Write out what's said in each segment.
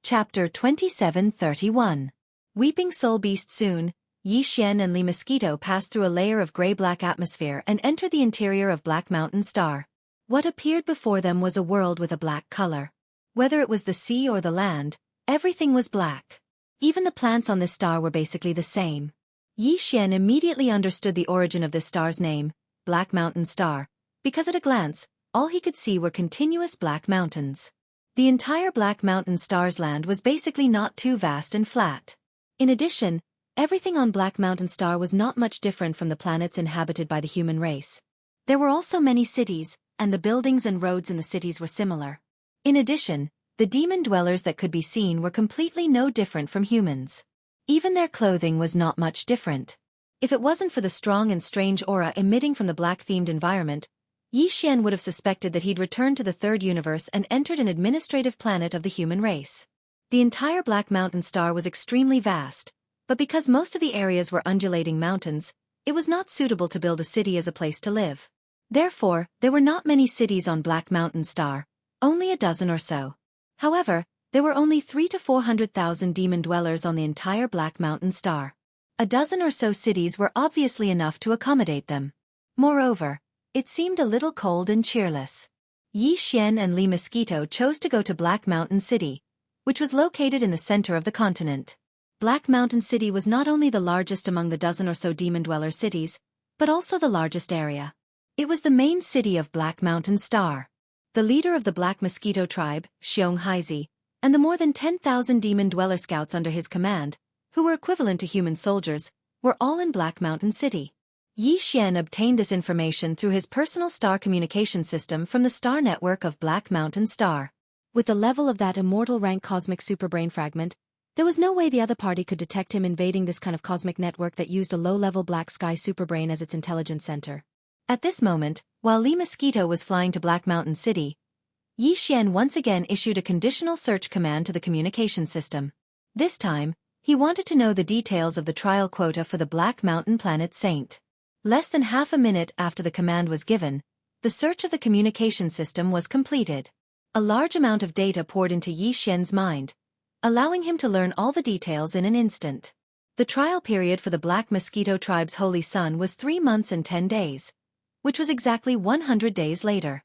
Chapter 2731. Weeping Soul Beast. Soon, Yi Xian and Li Mosquito passed through a layer of gray-black atmosphere and entered the interior of Black Mountain Star. What appeared before them was a world with a black color. Whether it was the sea or the land, everything was black. Even the plants on this star were basically the same. Yi Xian immediately understood the origin of this star's name, Black Mountain Star, because at a glance, all he could see were continuous black mountains. The entire Black Mountain Star's land was basically not too vast and flat. In addition, everything on Black Mountain Star was not much different from the planets inhabited by the human race. There were also many cities, and the buildings and roads in the cities were similar. In addition, the demon dwellers that could be seen were completely no different from humans. Even their clothing was not much different. If it wasn't for the strong and strange aura emitting from the black-themed environment, Yi Xian would have suspected that he'd returned to the third universe and entered an administrative planet of the human race. The entire Black Mountain Star was extremely vast, but because most of the areas were undulating mountains, it was not suitable to build a city as a place to live. Therefore, there were not many cities on Black Mountain Star, only a dozen or so. However, there were only 300,000 to 400,000 demon dwellers on the entire Black Mountain Star. A dozen or so cities were obviously enough to accommodate them. Moreover, it seemed a little cold and cheerless. Yi Xian and Li Mosquito chose to go to Black Mountain City, which was located in the center of the continent. Black Mountain City was not only the largest among the dozen or so demon dweller cities, but also the largest area. It was the main city of Black Mountain Star. The leader of the Black Mosquito tribe, Xianxia, and the more than 10,000 demon dweller scouts under his command, who were equivalent to human soldiers, were all in Black Mountain City. Yi Xian obtained this information through his personal star communication system from the star network of Black Mountain Star. With the level of that immortal rank cosmic superbrain fragment, there was no way the other party could detect him invading this kind of cosmic network that used a low-level black sky superbrain as its intelligence center. At this moment, while Li Mosquito was flying to Black Mountain City, Yi Xian once again issued a conditional search command to the communication system. This time, he wanted to know the details of the trial quota for the Black Mountain planet Saint. Less than half a minute after the command was given, the search of the communication system was completed. A large amount of data poured into Yi Xian's mind, allowing him to learn all the details in an instant. The trial period for the Black Mosquito tribe's holy sun was 3 months and 10 days, which was exactly 100 days later.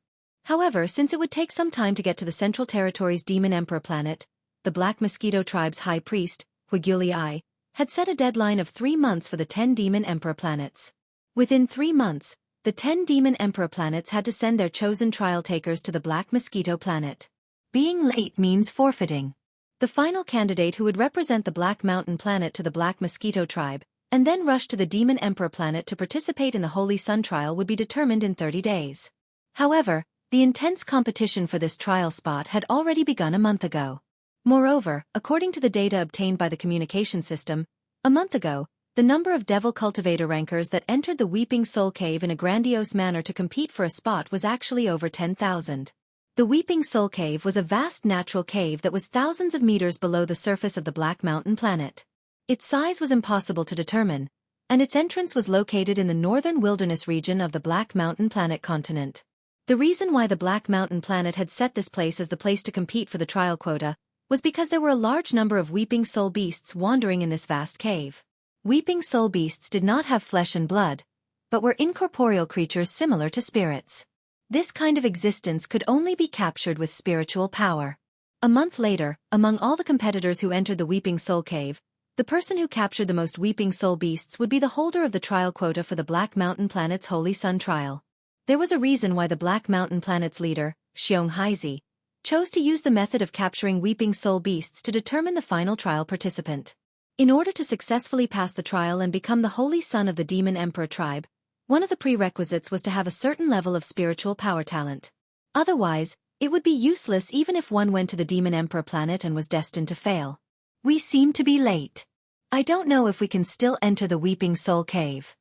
However, since it would take some time to get to the Central Territory's Demon Emperor planet, the Black Mosquito tribe's high priest, Wuxia, had set a deadline of 3 months for the 10 Demon Emperor planets. Within 3 months, the 10 Demon Emperor planets had to send their chosen trial takers to the Black Mosquito planet. Being late means forfeiting. The final candidate who would represent the Black Mountain planet to the Black Mosquito tribe, and then rush to the Demon Emperor planet to participate in the Holy Sun trial would be determined in 30 days. However, the intense competition for this trial spot had already begun a month ago. Moreover, according to the data obtained by the communication system, a month ago, the number of Devil Cultivator rankers that entered the Weeping Soul Cave in a grandiose manner to compete for a spot was actually over 10,000. The Weeping Soul Cave was a vast natural cave that was thousands of meters below the surface of the Black Mountain planet. Its size was impossible to determine, and its entrance was located in the northern wilderness region of the Black Mountain planet continent. The reason why the Black Mountain planet had set this place as the place to compete for the trial quota was because there were a large number of Weeping Soul Beasts wandering in this vast cave. Weeping Soul Beasts did not have flesh and blood, but were incorporeal creatures similar to spirits. This kind of existence could only be captured with spiritual power. A month later, among all the competitors who entered the Weeping Soul Cave, the person who captured the most Weeping Soul Beasts would be the holder of the trial quota for the Black Mountain planet's Holy Sun trial. There was a reason why the Black Mountain planet's leader, Xianxia, chose to use the method of capturing Weeping Soul Beasts to determine the final trial participant. In order to successfully pass the trial and become the Holy Son of the Demon Emperor tribe, one of the prerequisites was to have a certain level of spiritual power talent. Otherwise, it would be useless even if one went to the Demon Emperor planet and was destined to fail. We seem to be late. I don't know if we can still enter the Weeping Soul Cave.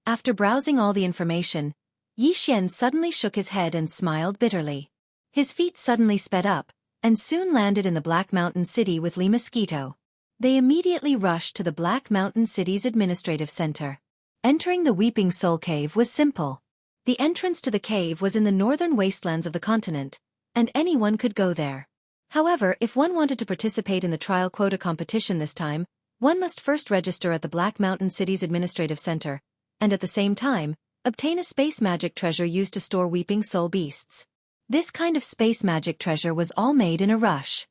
After browsing all the information, Yi Xian suddenly shook his head and smiled bitterly. His feet suddenly sped up, and soon landed in the Black Mountain City with Li Mosquito. They immediately rushed to the Black Mountain City's administrative center. Entering the Weeping Soul Cave was simple. The entrance to the cave was in the northern wastelands of the continent, and anyone could go there. However, if one wanted to participate in the trial quota competition this time, one must first register at the Black Mountain City's administrative center, and at the same time, obtain a space magic treasure used to store weeping soul beasts. This kind of space magic treasure was all made in a rush.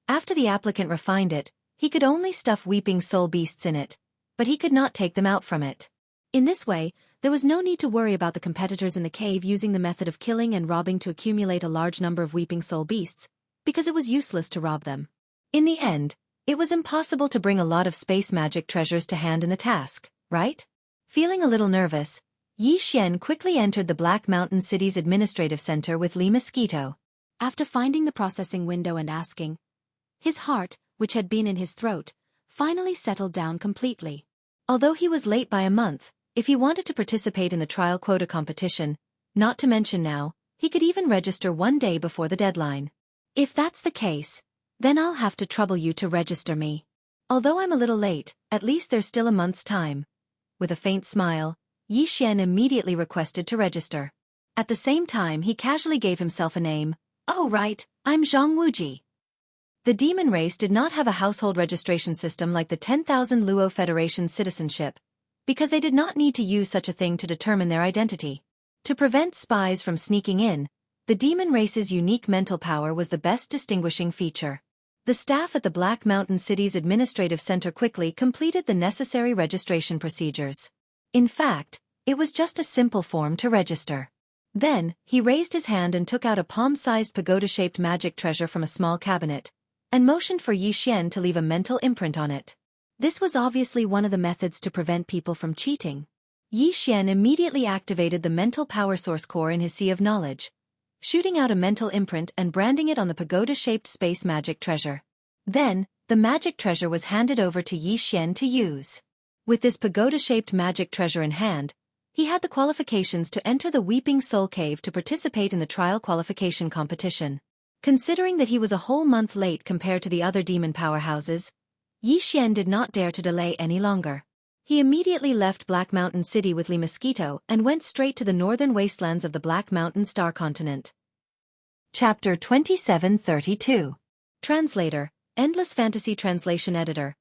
After the applicant refined it, he could only stuff weeping soul beasts in it, but he could not take them out from it. In this way, there was no need to worry about the competitors in the cave using the method of killing and robbing to accumulate a large number of weeping soul beasts, because it was useless to rob them. In the end, it was impossible to bring a lot of space magic treasures to hand in the task, right? Feeling a little nervous, Xian quickly entered the Black Mountain City's administrative center with Li Mosquito. After finding the processing window and asking, his heart, which had been in his throat, finally settled down completely. Although he was late by a month, if he wanted to participate in the trial quota competition, not to mention now, he could even register one day before the deadline. If that's the case, then I'll have to trouble you to register me. Although I'm a little late, at least there's still a month's time. With a faint smile, Xian immediately requested to register. At the same time, he casually gave himself a name. Oh right, I'm Jianghu. The demon race did not have a household registration system like the 10,000 Luo Federation citizenship, because they did not need to use such a thing to determine their identity. To prevent spies from sneaking in, the demon race's unique mental power was the best distinguishing feature. The staff at the Black Mountain City's administrative center quickly completed the necessary registration procedures. In fact, it was just a simple form to register. Then, he raised his hand and took out a palm-sized pagoda-shaped magic treasure from a small cabinet, and motioned for Xian to leave a mental imprint on it. This was obviously one of the methods to prevent people from cheating. Xian immediately activated the mental power source core in his sea of knowledge, shooting out a mental imprint and branding it on the pagoda-shaped space magic treasure. Then, the magic treasure was handed over to Xian to use. With this pagoda-shaped magic treasure in hand, he had the qualifications to enter the Weeping Soul Cave to participate in the trial qualification competition. Considering that he was a whole month late compared to the other demon powerhouses, Xian did not dare to delay any longer. He immediately left Black Mountain City with Li Mosquito and went straight to the northern wastelands of the Black Mountain Star Continent. Chapter 2732. Translator, Endless Fantasy Translation Editor.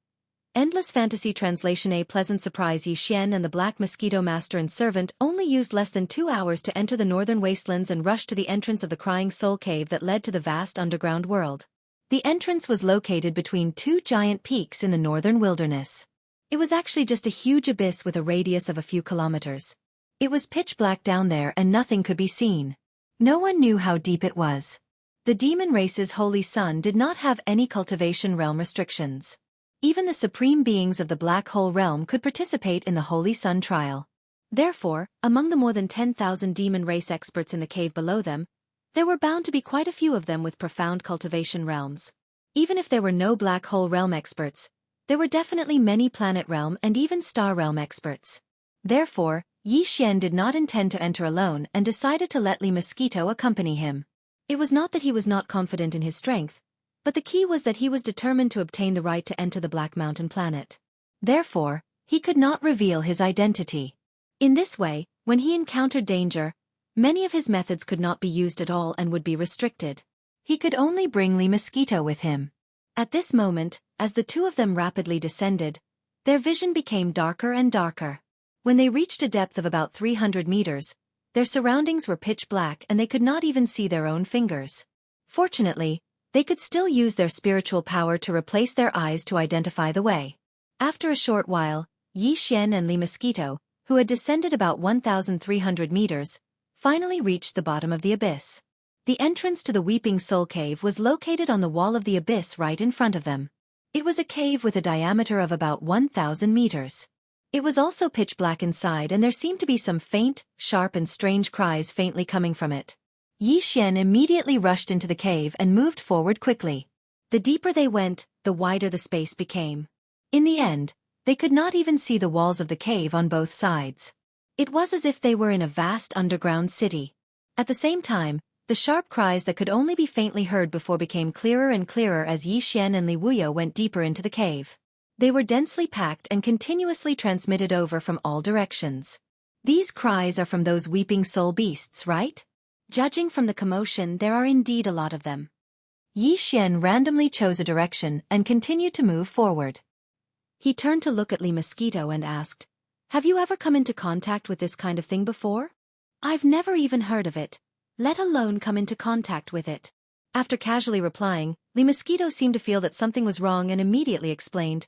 Endless Fantasy Translation. A pleasant surprise. Xian and the Black Mosquito Master and Servant only used less than 2 hours to enter the northern wastelands and rush to the entrance of the Crying Soul Cave that led to the vast underground world. The entrance was located between two giant peaks in the northern wilderness. It was actually just a huge abyss with a radius of a few kilometers. It was pitch black down there and nothing could be seen. No one knew how deep it was. The demon race's holy sun did not have any cultivation realm restrictions. Even the supreme beings of the Black Hole realm could participate in the Holy Sun trial. Therefore, among the more than 10,000 demon race experts in the cave below them, there were bound to be quite a few of them with profound cultivation realms. Even if there were no Black Hole realm experts, there were definitely many planet realm and even star realm experts. Therefore, Xian did not intend to enter alone and decided to let Li Mosquito accompany him. It was not that he was not confident in his strength, but the key was that he was determined to obtain the right to enter the Black Mountain planet. Therefore, he could not reveal his identity. In this way, when he encountered danger, many of his methods could not be used at all and would be restricted. He could only bring Li Mosquito with him. At this moment, as the two of them rapidly descended, their vision became darker and darker. When they reached a depth of about 300 meters, their surroundings were pitch black and they could not even see their own fingers. Fortunately, they could still use their spiritual power to replace their eyes to identify the way. After a short while, Xian and Li Mosquito, who had descended about 1,300 meters, finally reached the bottom of the abyss. The entrance to the Weeping Soul Cave was located on the wall of the abyss right in front of them. It was a cave with a diameter of about 1,000 meters. It was also pitch black inside and there seemed to be some faint, sharp and strange cries faintly coming from it. Xian immediately rushed into the cave and moved forward quickly. The deeper they went, the wider the space became. In the end, they could not even see the walls of the cave on both sides. It was as if they were in a vast underground city. At the same time, the sharp cries that could only be faintly heard before became clearer and clearer as Xian and Li Wuya went deeper into the cave. They were densely packed and continuously transmitted over from all directions. These cries are from those weeping soul beasts, right? Judging from the commotion, there are indeed a lot of them. Yi Xian randomly chose a direction and continued to move forward. He turned to look at Li Mosquito and asked, "Have you ever come into contact with this kind of thing before?" "I've never even heard of it, let alone come into contact with it." After casually replying, Li Mosquito seemed to feel that something was wrong and immediately explained,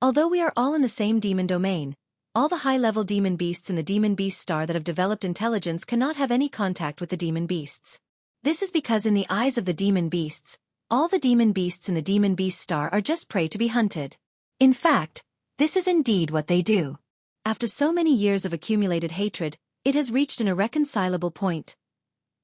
"Although we are all in the same demon domain, all the high-level demon beasts in the demon beast star that have developed intelligence cannot have any contact with the demon beasts. This is because in the eyes of the demon beasts, all the demon beasts in the demon beast star are just prey to be hunted. In fact, this is indeed what they do. After so many years of accumulated hatred, it has reached an irreconcilable point."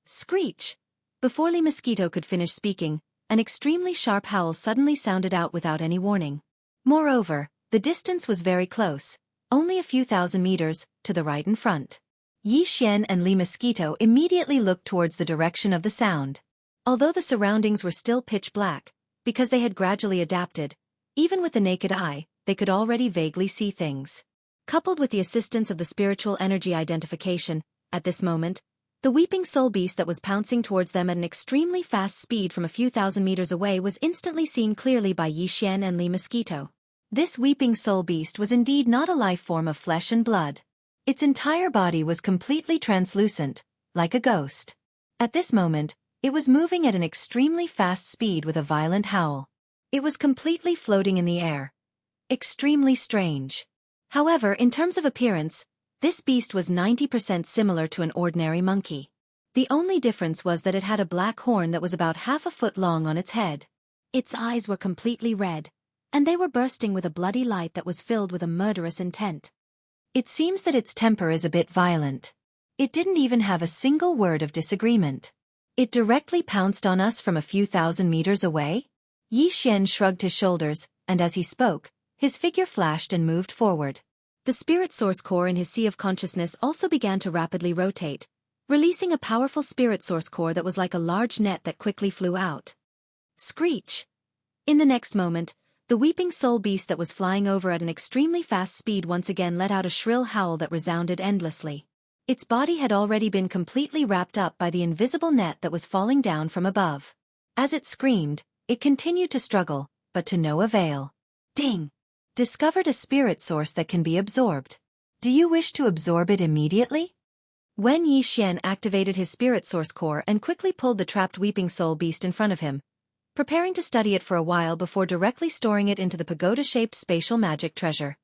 Screech! Before Li Mosquito could finish speaking, an extremely sharp howl suddenly sounded out without any warning. Moreover, the distance was very close, only a few thousand meters, to the right and front. Yi Xian and Li Mosquito immediately looked towards the direction of the sound. Although the surroundings were still pitch black, because they had gradually adapted, even with the naked eye, they could already vaguely see things. Coupled with the assistance of the spiritual energy identification, at this moment, the weeping soul beast that was pouncing towards them at an extremely fast speed from a few thousand meters away was instantly seen clearly by Yi Xian and Li Mosquito. This weeping soul beast was indeed not a life form of flesh and blood. Its entire body was completely translucent, like a ghost. At this moment, it was moving at an extremely fast speed with a violent howl. It was completely floating in the air. Extremely strange. However, in terms of appearance, this beast was 90% similar to an ordinary monkey. The only difference was that it had a black horn that was about half a foot long on its head. Its eyes were completely red, and they were bursting with a bloody light that was filled with a murderous intent. It seems that its temper is a bit violent. It didn't even have a single word of disagreement. It directly pounced on us from a few thousand meters away? Yi Xian shrugged his shoulders, and as he spoke, his figure flashed and moved forward. The spirit source core in his sea of consciousness also began to rapidly rotate, releasing a powerful spirit source core that was like a large net that quickly flew out. Screech! In the next moment, the weeping soul beast that was flying over at an extremely fast speed once again let out a shrill howl that resounded endlessly. Its body had already been completely wrapped up by the invisible net that was falling down from above. As it screamed, it continued to struggle, but to no avail. Ding! Discovered a spirit source that can be absorbed. Do you wish to absorb it immediately? When Yi Xian activated his spirit source core and quickly pulled the trapped weeping soul beast in front of him, preparing to study it for a while before directly storing it into the pagoda-shaped spatial magic treasure.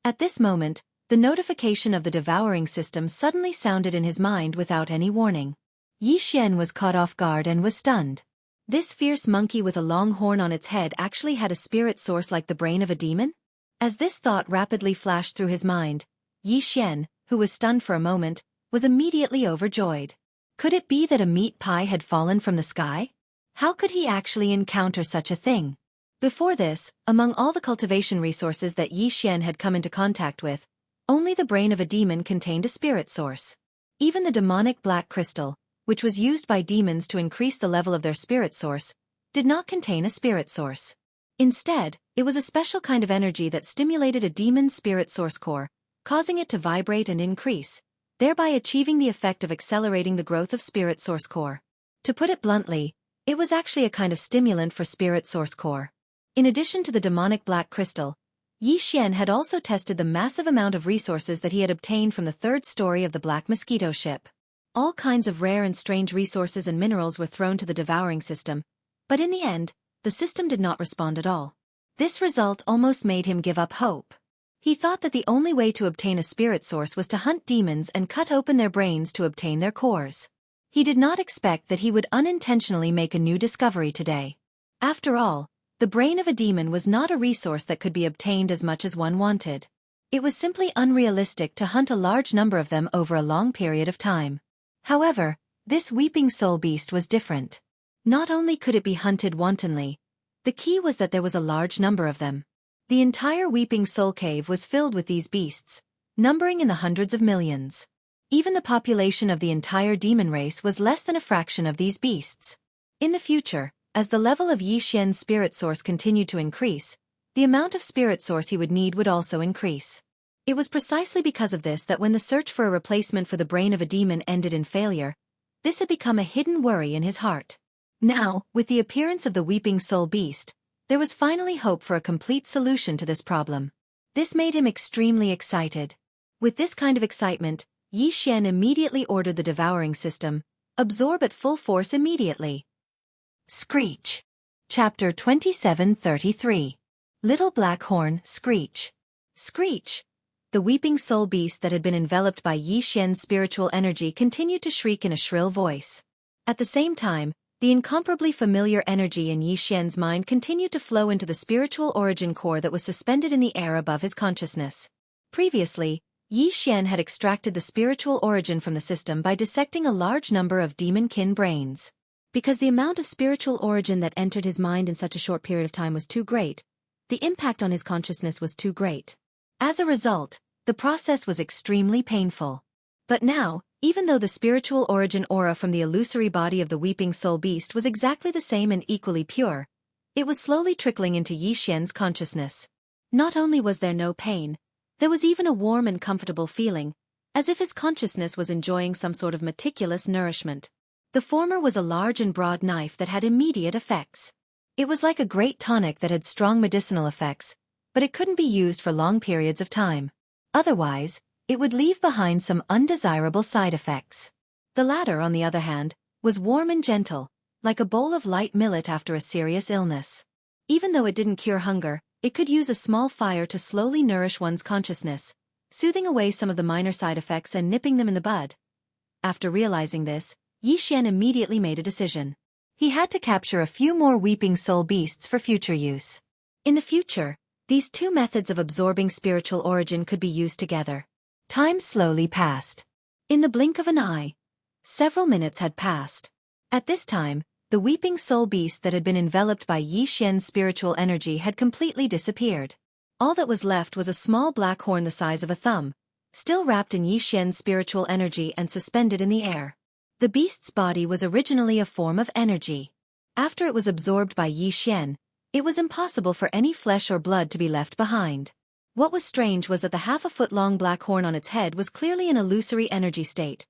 At this moment, the notification of the devouring system suddenly sounded in his mind without any warning. Yi Xian was caught off guard and was stunned. This fierce monkey with a long horn on its head actually had a spirit source like the brain of a demon? As this thought rapidly flashed through his mind, Yi Xian, who was stunned for a moment, was immediately overjoyed. Could it be that a meat pie had fallen from the sky? How could he actually encounter such a thing? Before this, among all the cultivation resources that Yi Xian had come into contact with, only the brain of a demon contained a spirit source. Even the demonic black crystal, which was used by demons to increase the level of their spirit source, did not contain a spirit source. Instead, it was a special kind of energy that stimulated a demon's spirit source core, causing it to vibrate and increase, thereby achieving the effect of accelerating the growth of spirit source core. To put it bluntly, it was actually a kind of stimulant for spirit source core. In addition to the demonic black crystal, Yi Xian had also tested the massive amount of resources that he had obtained from the third story of the Black Mosquito ship. All kinds of rare and strange resources and minerals were thrown to the devouring system, but in the end, the system did not respond at all. This result almost made him give up hope. He thought that the only way to obtain a spirit source was to hunt demons and cut open their brains to obtain their cores. He did not expect that he would unintentionally make a new discovery today. After all, the brain of a demon was not a resource that could be obtained as much as one wanted. It was simply unrealistic to hunt a large number of them over a long period of time. However, this weeping soul beast was different. Not only could it be hunted wantonly, the key was that there was a large number of them. The entire weeping soul cave was filled with these beasts, numbering in the hundreds of millions. Even the population of the entire demon race was less than a fraction of these beasts. In the future, as the level of Yi Xian's spirit source continued to increase, the amount of spirit source he would need would also increase. It was precisely because of this that when the search for a replacement for the brain of a demon ended in failure, this had become a hidden worry in his heart. Now, with the appearance of the weeping soul beast, there was finally hope for a complete solution to this problem. This made him extremely excited. With this kind of excitement, Yi Xian immediately ordered the devouring system, absorb at full force immediately. Screech. Chapter 2733. Little Black Horn, Screech. Screech. The weeping soul beast that had been enveloped by Yi Xian's spiritual energy continued to shriek in a shrill voice. At the same time, the incomparably familiar energy in Yi Xian's mind continued to flow into the spiritual origin core that was suspended in the air above his consciousness. Previously, Yi Xian had extracted the spiritual origin from the system by dissecting a large number of demon-kin brains. Because the amount of spiritual origin that entered his mind in such a short period of time was too great, the impact on his consciousness was too great. As a result, the process was extremely painful. But now, even though the spiritual origin aura from the illusory body of the weeping soul beast was exactly the same and equally pure, it was slowly trickling into Yi Xian's consciousness. Not only was there no pain, there was even a warm and comfortable feeling, as if his consciousness was enjoying some sort of meticulous nourishment. The former was a large and broad knife that had immediate effects. It was like a great tonic that had strong medicinal effects, but it couldn't be used for long periods of time. Otherwise, it would leave behind some undesirable side effects. The latter, on the other hand, was warm and gentle, like a bowl of light millet after a serious illness. Even though it didn't cure hunger, it could use a small fire to slowly nourish one's consciousness, soothing away some of the minor side effects and nipping them in the bud. After realizing this, Yi Xian immediately made a decision. He had to capture a few more weeping soul beasts for future use. In the future, these two methods of absorbing spiritual origin could be used together. Time slowly passed. In the blink of an eye, several minutes had passed. At this time, the weeping soul beast that had been enveloped by Yi Xian's spiritual energy had completely disappeared. All that was left was a small black horn the size of a thumb, still wrapped in Yi Xian's spiritual energy and suspended in the air. The beast's body was originally a form of energy. After it was absorbed by Yi Xian, it was impossible for any flesh or blood to be left behind. What was strange was that the half-a-foot-long black horn on its head was clearly an illusory energy state,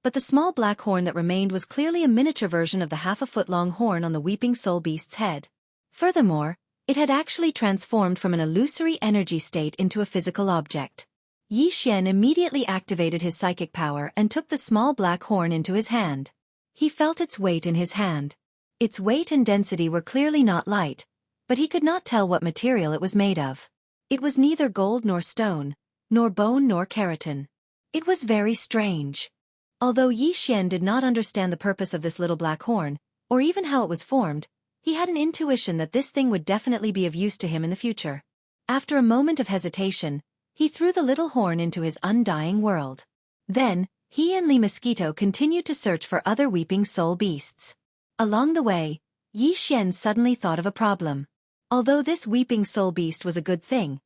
but the small black horn that remained was clearly a miniature version of the half-a-foot-long horn on the weeping soul beast's head. Furthermore, it had actually transformed from an illusory energy state into a physical object. Yi Xian immediately activated his psychic power and took the small black horn into his hand. He felt its weight in his hand. Its weight and density were clearly not light, but he could not tell what material it was made of. It was neither gold nor stone, nor bone nor keratin. It was very strange. Although Yi Xian did not understand the purpose of this little black horn, or even how it was formed, he had an intuition that this thing would definitely be of use to him in the future. After a moment of hesitation, he threw the little horn into his undying world. Then, he and Li Mosquito continued to search for other weeping soul beasts. Along the way, Yi Xian suddenly thought of a problem. Although this weeping soul beast was a good thing,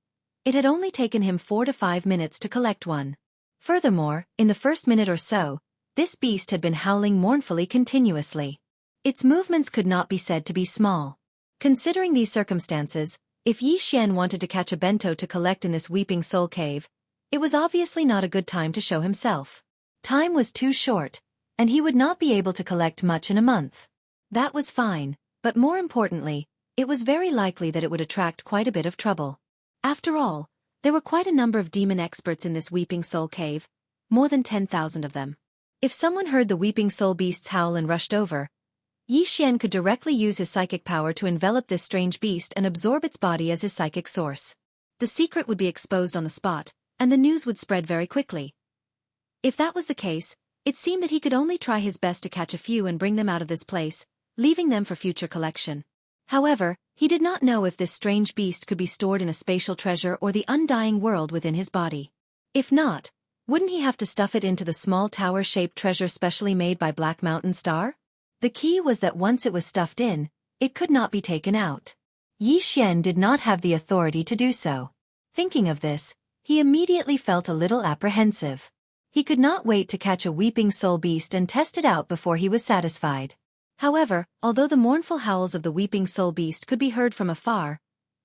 it had only taken him 4 to 5 minutes to collect one. Furthermore, in the first minute or so, this beast had been howling mournfully continuously. Its movements could not be said to be small. Considering these circumstances, if Yi Xian wanted to catch a bento to collect in this weeping soul cave, it was obviously not a good time to show himself. Time was too short, and he would not be able to collect much in a month. That was fine, but more importantly, it was very likely that it would attract quite a bit of trouble. After all, there were quite a number of demon experts in this weeping soul cave, more than 10,000 of them. If someone heard the weeping soul beast's howl and rushed over, Yi Xian could directly use his psychic power to envelop this strange beast and absorb its body as his psychic source. The secret would be exposed on the spot, and the news would spread very quickly. If that was the case, it seemed that he could only try his best to catch a few and bring them out of this place, leaving them for future collection. However, he did not know if this strange beast could be stored in a spatial treasure or the undying world within his body. If not, wouldn't he have to stuff it into the small tower-shaped treasure specially made by Black Mountain Star? The key was that once it was stuffed in, it could not be taken out. Yi Xian did not have the authority to do so. Thinking of this, he immediately felt a little apprehensive. He could not wait to catch a weeping soul beast and test it out before he was satisfied. However, although the mournful howls of the weeping soul beast could be heard from afar,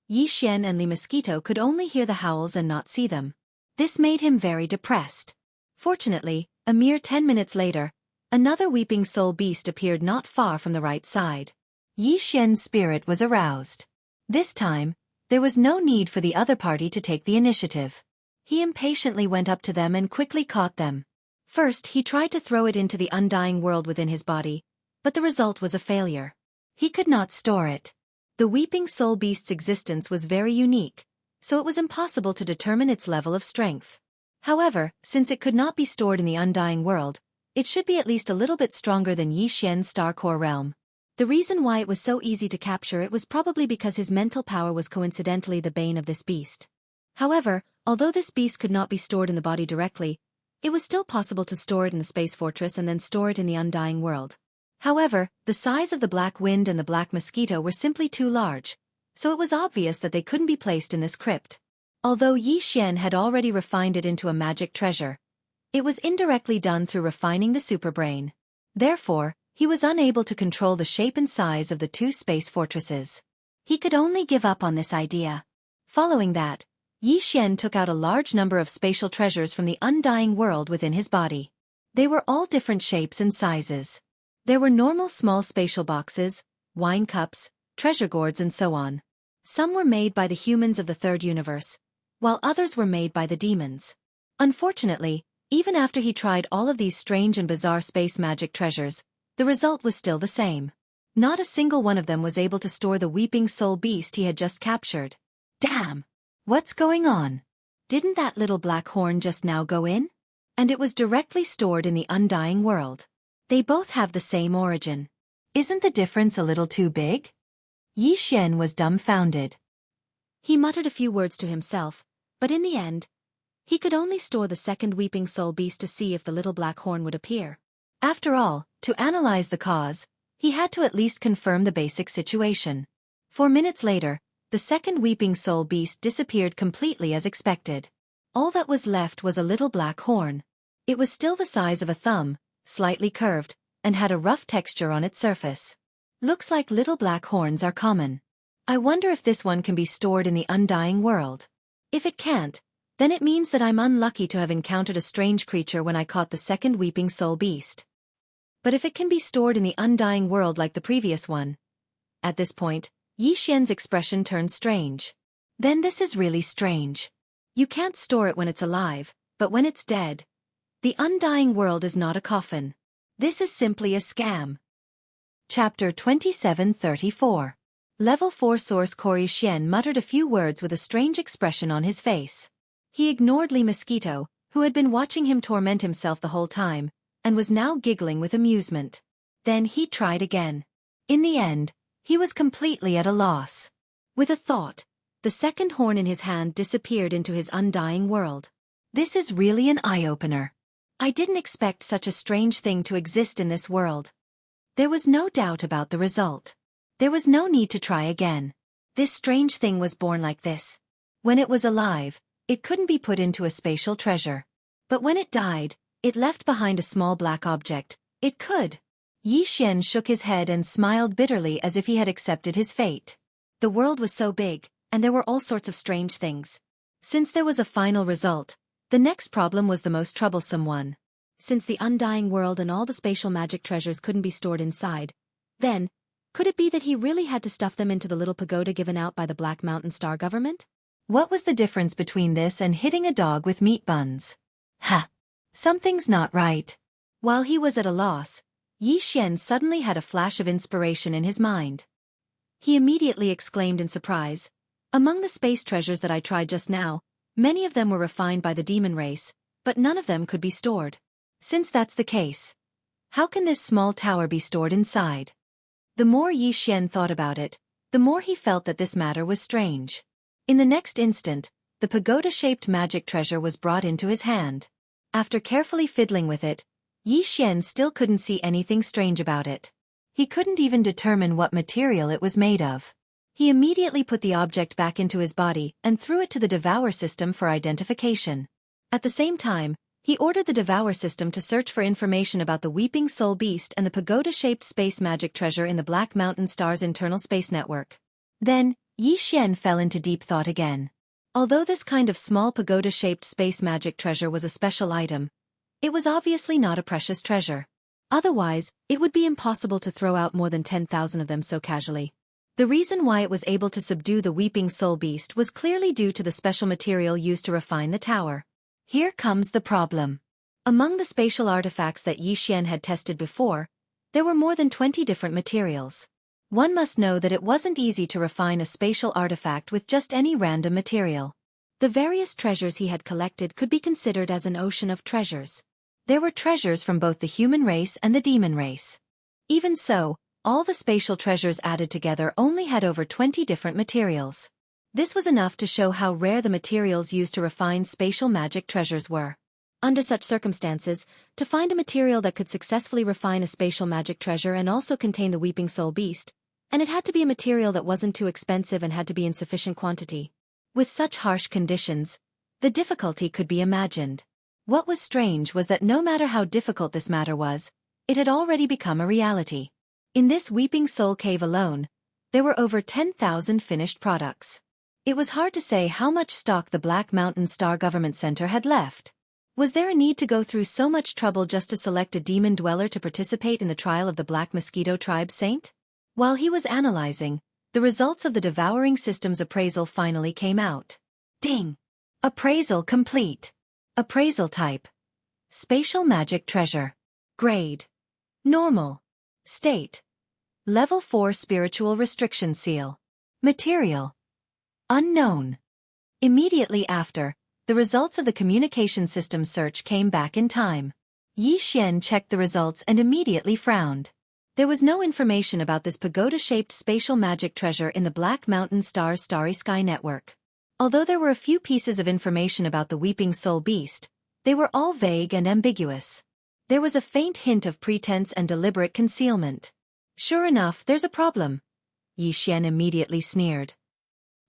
Yi Xian and Li Mosquito could only hear the howls and not see them. This made him very depressed. Fortunately, a mere 10 minutes later, Another weeping soul beast appeared not far from the right side. Yi Xian's spirit was aroused. This time, there was no need for the other party to take the initiative. He impatiently went up to them and quickly caught them. First, he tried to throw it into the undying world within his body, but the result was a failure. He could not store it. The weeping soul beast's existence was very unique, so it was impossible to determine its level of strength. However, since it could not be stored in the undying world, it should be at least a little bit stronger than Yi Xian's star core realm. The reason why it was so easy to capture it was probably because his mental power was coincidentally the bane of this beast. However, although this beast could not be stored in the body directly, it was still possible to store it in the space fortress and then store it in the undying world. However, the size of the black wind and the black mosquito were simply too large, so it was obvious that they couldn't be placed in this crypt. Although Yi Xian had already refined it into a magic treasure, it was indirectly done through refining the superbrain. Therefore, he was unable to control the shape and size of the two space fortresses. He could only give up on this idea. Following that, Yi Xian took out a large number of spatial treasures from the undying world within his body. They were all different shapes and sizes. There were normal small spatial boxes, wine cups, treasure gourds and so on. Some were made by the humans of the third universe, while others were made by the demons. Unfortunately, even after he tried all of these strange and bizarre space magic treasures, the result was still the same. Not a single one of them was able to store the weeping soul beast he had just captured. Damn! What's going on? Didn't that little black horn just now go in? And it was directly stored in the undying world. They both have the same origin. Isn't the difference a little too big? Yi Xian was dumbfounded. He muttered a few words to himself, but in the end, he could only store the second weeping soul beast to see if the little black horn would appear. After all, to analyze the cause, he had to at least confirm the basic situation. 4 minutes later, the second weeping soul beast disappeared completely as expected. All that was left was a little black horn. It was still the size of a thumb, slightly curved, and had a rough texture on its surface. Looks like little black horns are common. I wonder if this one can be stored in the undying world. If it can't, then it means that I'm unlucky to have encountered a strange creature when I caught the second weeping soul beast. But if it can be stored in the undying world like the previous one. At this point, Yi Xian's expression turned strange. Then this is really strange. You can't store it when it's alive, but when it's dead. The undying world is not a coffin. This is simply a scam. Chapter 2734. Level 4 Source core. Yi Xian muttered a few words with a strange expression on his face. He ignored Li Mosquito, who had been watching him torment himself the whole time, and was now giggling with amusement. Then he tried again. In the end, he was completely at a loss. With a thought, the second horn in his hand disappeared into his undying world. This is really an eye-opener. I didn't expect such a strange thing to exist in this world. There was no doubt about the result. There was no need to try again. This strange thing was born like this. When it was alive, it couldn't be put into a spatial treasure. But when it died, it left behind a small black object. It could. Yi Xian shook his head and smiled bitterly as if he had accepted his fate. The world was so big, and there were all sorts of strange things. Since there was a final result, the next problem was the most troublesome one. Since the undying world and all the spatial magic treasures couldn't be stored inside, then, could it be that he really had to stuff them into the little pagoda given out by the Black Mountain Star government? What was the difference between this and hitting a dog with meat buns? Ha! Something's not right. While he was at a loss, Yi Xian suddenly had a flash of inspiration in his mind. He immediately exclaimed in surprise, "Among the space treasures that I tried just now, many of them were refined by the demon race, but none of them could be stored. Since that's the case, how can this small tower be stored inside?" The more Yi Xian thought about it, the more he felt that this matter was strange. In the next instant, the pagoda-shaped magic treasure was brought into his hand. After carefully fiddling with it, Yi Xian still couldn't see anything strange about it. He couldn't even determine what material it was made of. He immediately put the object back into his body and threw it to the Devour system for identification. At the same time, he ordered the Devour system to search for information about the Weeping Soul Beast and the pagoda-shaped space magic treasure in the Black Mountain Star's internal space network. Then, Yi Xian fell into deep thought again. Although this kind of small pagoda-shaped space magic treasure was a special item, it was obviously not a precious treasure. Otherwise, it would be impossible to throw out more than 10,000 of them so casually. The reason why it was able to subdue the weeping soul beast was clearly due to the special material used to refine the tower. Here comes the problem. Among the spatial artifacts that Yixian had tested before, there were more than 20 different materials. One must know that it wasn't easy to refine a spatial artifact with just any random material. The various treasures he had collected could be considered as an ocean of treasures. There were treasures from both the human race and the demon race. Even so, all the spatial treasures added together only had over 20 different materials. This was enough to show how rare the materials used to refine spatial magic treasures were. Under such circumstances, to find a material that could successfully refine a spatial magic treasure and also contain the weeping soul beast, and it had to be a material that wasn't too expensive and had to be in sufficient quantity. With such harsh conditions, the difficulty could be imagined. What was strange was that no matter how difficult this matter was, it had already become a reality. In this weeping soul cave alone, there were over 10,000 finished products. It was hard to say how much stock the Black Mountain Star Government Center had left. Was there a need to go through so much trouble just to select a demon dweller to participate in the trial of the Black Mosquito Tribe Saint? While he was analyzing, the results of the devouring system's appraisal finally came out. Ding! Appraisal complete. Appraisal type: Spatial Magic Treasure. Grade: Normal. State: Level 4 Spiritual Restriction Seal. Material: Unknown. Immediately after, the results of the communication system search came back in time. Yixian checked the results and immediately frowned. There was no information about this pagoda-shaped spatial magic treasure in the Black Mountain Star's Starry Sky network. Although there were a few pieces of information about the Weeping Soul Beast, they were all vague and ambiguous. There was a faint hint of pretense and deliberate concealment. Sure enough, there's a problem. Yixian immediately sneered.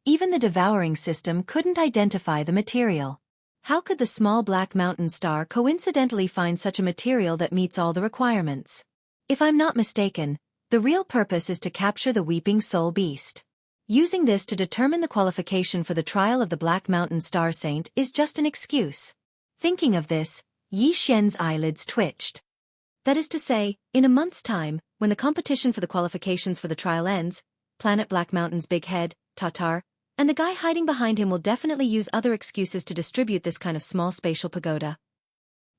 Even the devouring system couldn't identify the material. How could the small Black Mountain Star coincidentally find such a material that meets all the requirements? If I'm not mistaken, the real purpose is to capture the Weeping Soul Beast. Using this to determine the qualification for the trial of the Black Mountain Star Saint is just an excuse. Thinking of this, Yixian's eyelids twitched. That is to say, in a month's time, when the competition for the qualifications for the trial ends, Planet Black Mountain's big head, Tatar, and the guy hiding behind him will definitely use other excuses to distribute this kind of small spatial pagoda.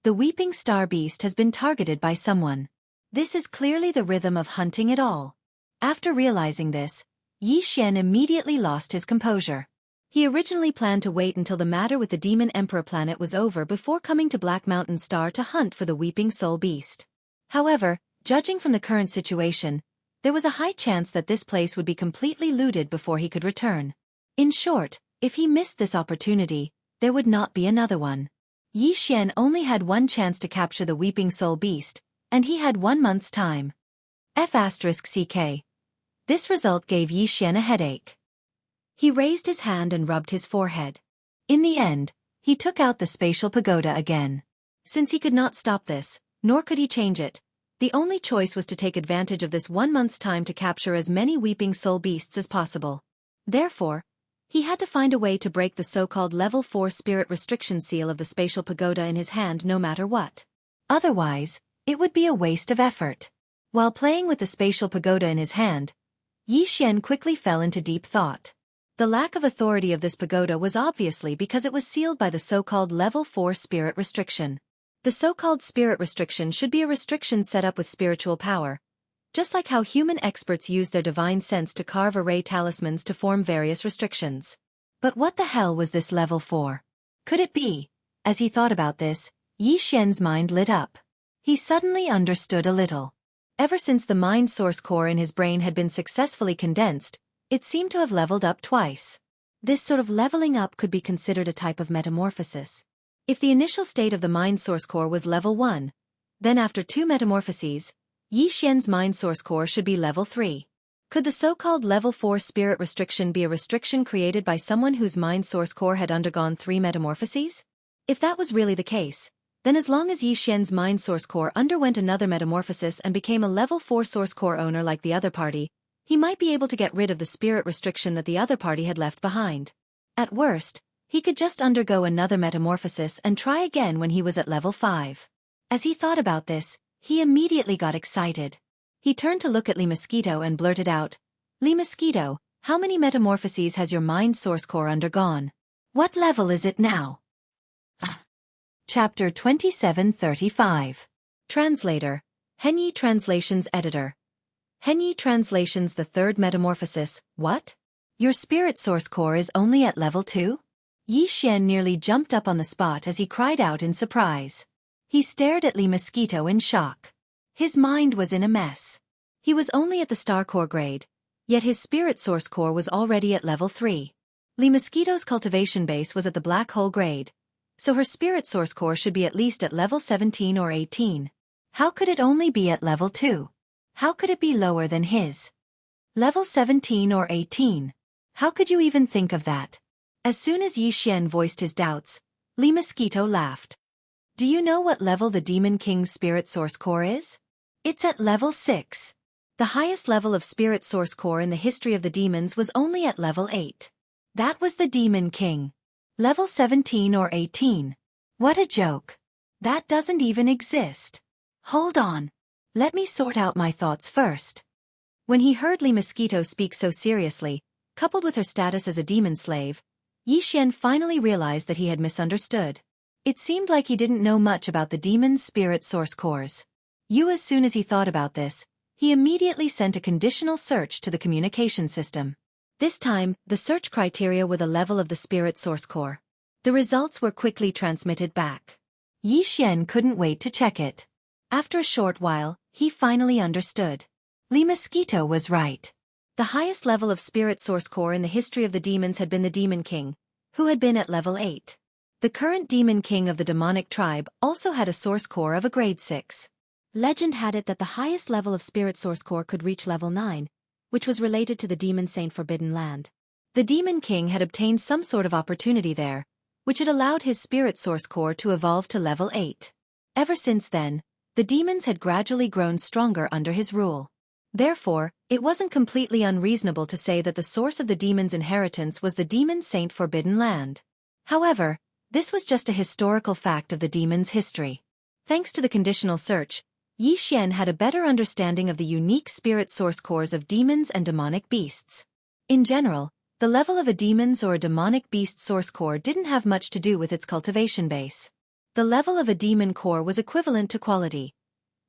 The Weeping Star Beast has been targeted by someone. This is clearly the rhythm of hunting it all. After realizing this, Yixian immediately lost his composure. He originally planned to wait until the matter with the Demon Emperor planet was over before coming to Black Mountain Star to hunt for the Weeping Soul Beast. However, judging from the current situation, there was a high chance that this place would be completely looted before he could return. In short, if he missed this opportunity, there would not be another one. Yixian only had one chance to capture the Weeping Soul Beast, and he had 1 month's time. F***CK. This result gave Yixian a headache. He raised his hand and rubbed his forehead. In the end, he took out the spatial pagoda again. Since he could not stop this, nor could he change it, the only choice was to take advantage of this 1 month's time to capture as many Weeping Soul Beasts as possible. Therefore, he had to find a way to break the so-called Level 4 Spirit Restriction Seal of the spatial pagoda in his hand no matter what. Otherwise, it would be a waste of effort. While playing with the spatial pagoda in his hand, Yixian quickly fell into deep thought. The lack of authority of this pagoda was obviously because it was sealed by the so-called Level 4 Spirit Restriction. The so-called Spirit Restriction should be a restriction set up with spiritual power, just like how human experts use their divine sense to carve array talismans to form various restrictions. But what the hell was this Level 4? Could it be? As he thought about this, Yixian's mind lit up. He suddenly understood a little. Ever since the mind source core in his brain had been successfully condensed, it seemed to have leveled up twice. This sort of leveling up could be considered a type of metamorphosis. If the initial state of the mind source core was level 1, then after 2 metamorphoses, Yixian's mind source core should be level 3. Could the so-called level 4 spirit restriction be a restriction created by someone whose mind source core had undergone 3 metamorphoses? If that was really the case, then as long as Yixian's mind source core underwent another metamorphosis and became a level 4 source core owner like the other party, he might be able to get rid of the spirit restriction that the other party had left behind. At worst, he could just undergo another metamorphosis and try again when he was at level 5. As he thought about this, He immediately got excited. He turned to look at Lee Mosquito and blurted out, "Lee Mosquito, how many metamorphoses has your mind source core undergone? What level is it now?" Chapter 2735. Translator, Henyi Translations Editor. Henyi Translations The third metamorphosis, what? Your spirit source core is only at level 2? Yi Xian nearly jumped up on the spot as he cried out in surprise. He stared at Lee Mosquito in shock. His mind was in a mess. He was only at the star core grade, yet his spirit source core was already at level 3. Lee Mosquito's cultivation base was at the black hole grade, so her spirit source core should be at least at level 17 or 18. How could it only be at level 2? How could it be lower than his? Level 17 or 18? How could you even think of that? As soon as Yi Xian voiced his doubts, Lee Mosquito laughed. Do you know what level the Demon King's spirit source core is? It's at level 6. The highest level of spirit source core in the history of the demons was only at level 8. That was the Demon King. Level 17 or 18. What a joke. That doesn't even exist. Hold on. Let me sort out my thoughts first. When he heard Lee Mosquito speak so seriously, coupled with her status as a demon slave, Yi Xian finally realized that he had misunderstood. It seemed like he didn't know much about the demon's spirit source cores. As soon as he thought about this, he immediately sent a conditional search to the communication system. This time, the search criteria were the level of the spirit source core. The results were quickly transmitted back. Yi Xian couldn't wait to check it. After a short while, he finally understood. Lee Mosquito was right. The highest level of spirit source core in the history of the demons had been the Demon King, who had been at level 8. The current Demon King of the demonic tribe also had a source core of a grade 6. Legend had it that the highest level of spirit source core could reach level 9, which was related to the Demon Saint Forbidden Land. The Demon King had obtained some sort of opportunity there, which had allowed his spirit source core to evolve to level 8. Ever since then, the demons had gradually grown stronger under his rule. Therefore, it wasn't completely unreasonable to say that the source of the demon's inheritance was the Demon Saint Forbidden Land. However, this was just a historical fact of the demon's history. Thanks to the conditional search, Yi Xian had a better understanding of the unique spirit source cores of demons and demonic beasts. In general, the level of a demon's or a demonic beast source core didn't have much to do with its cultivation base. The level of a demon core was equivalent to quality,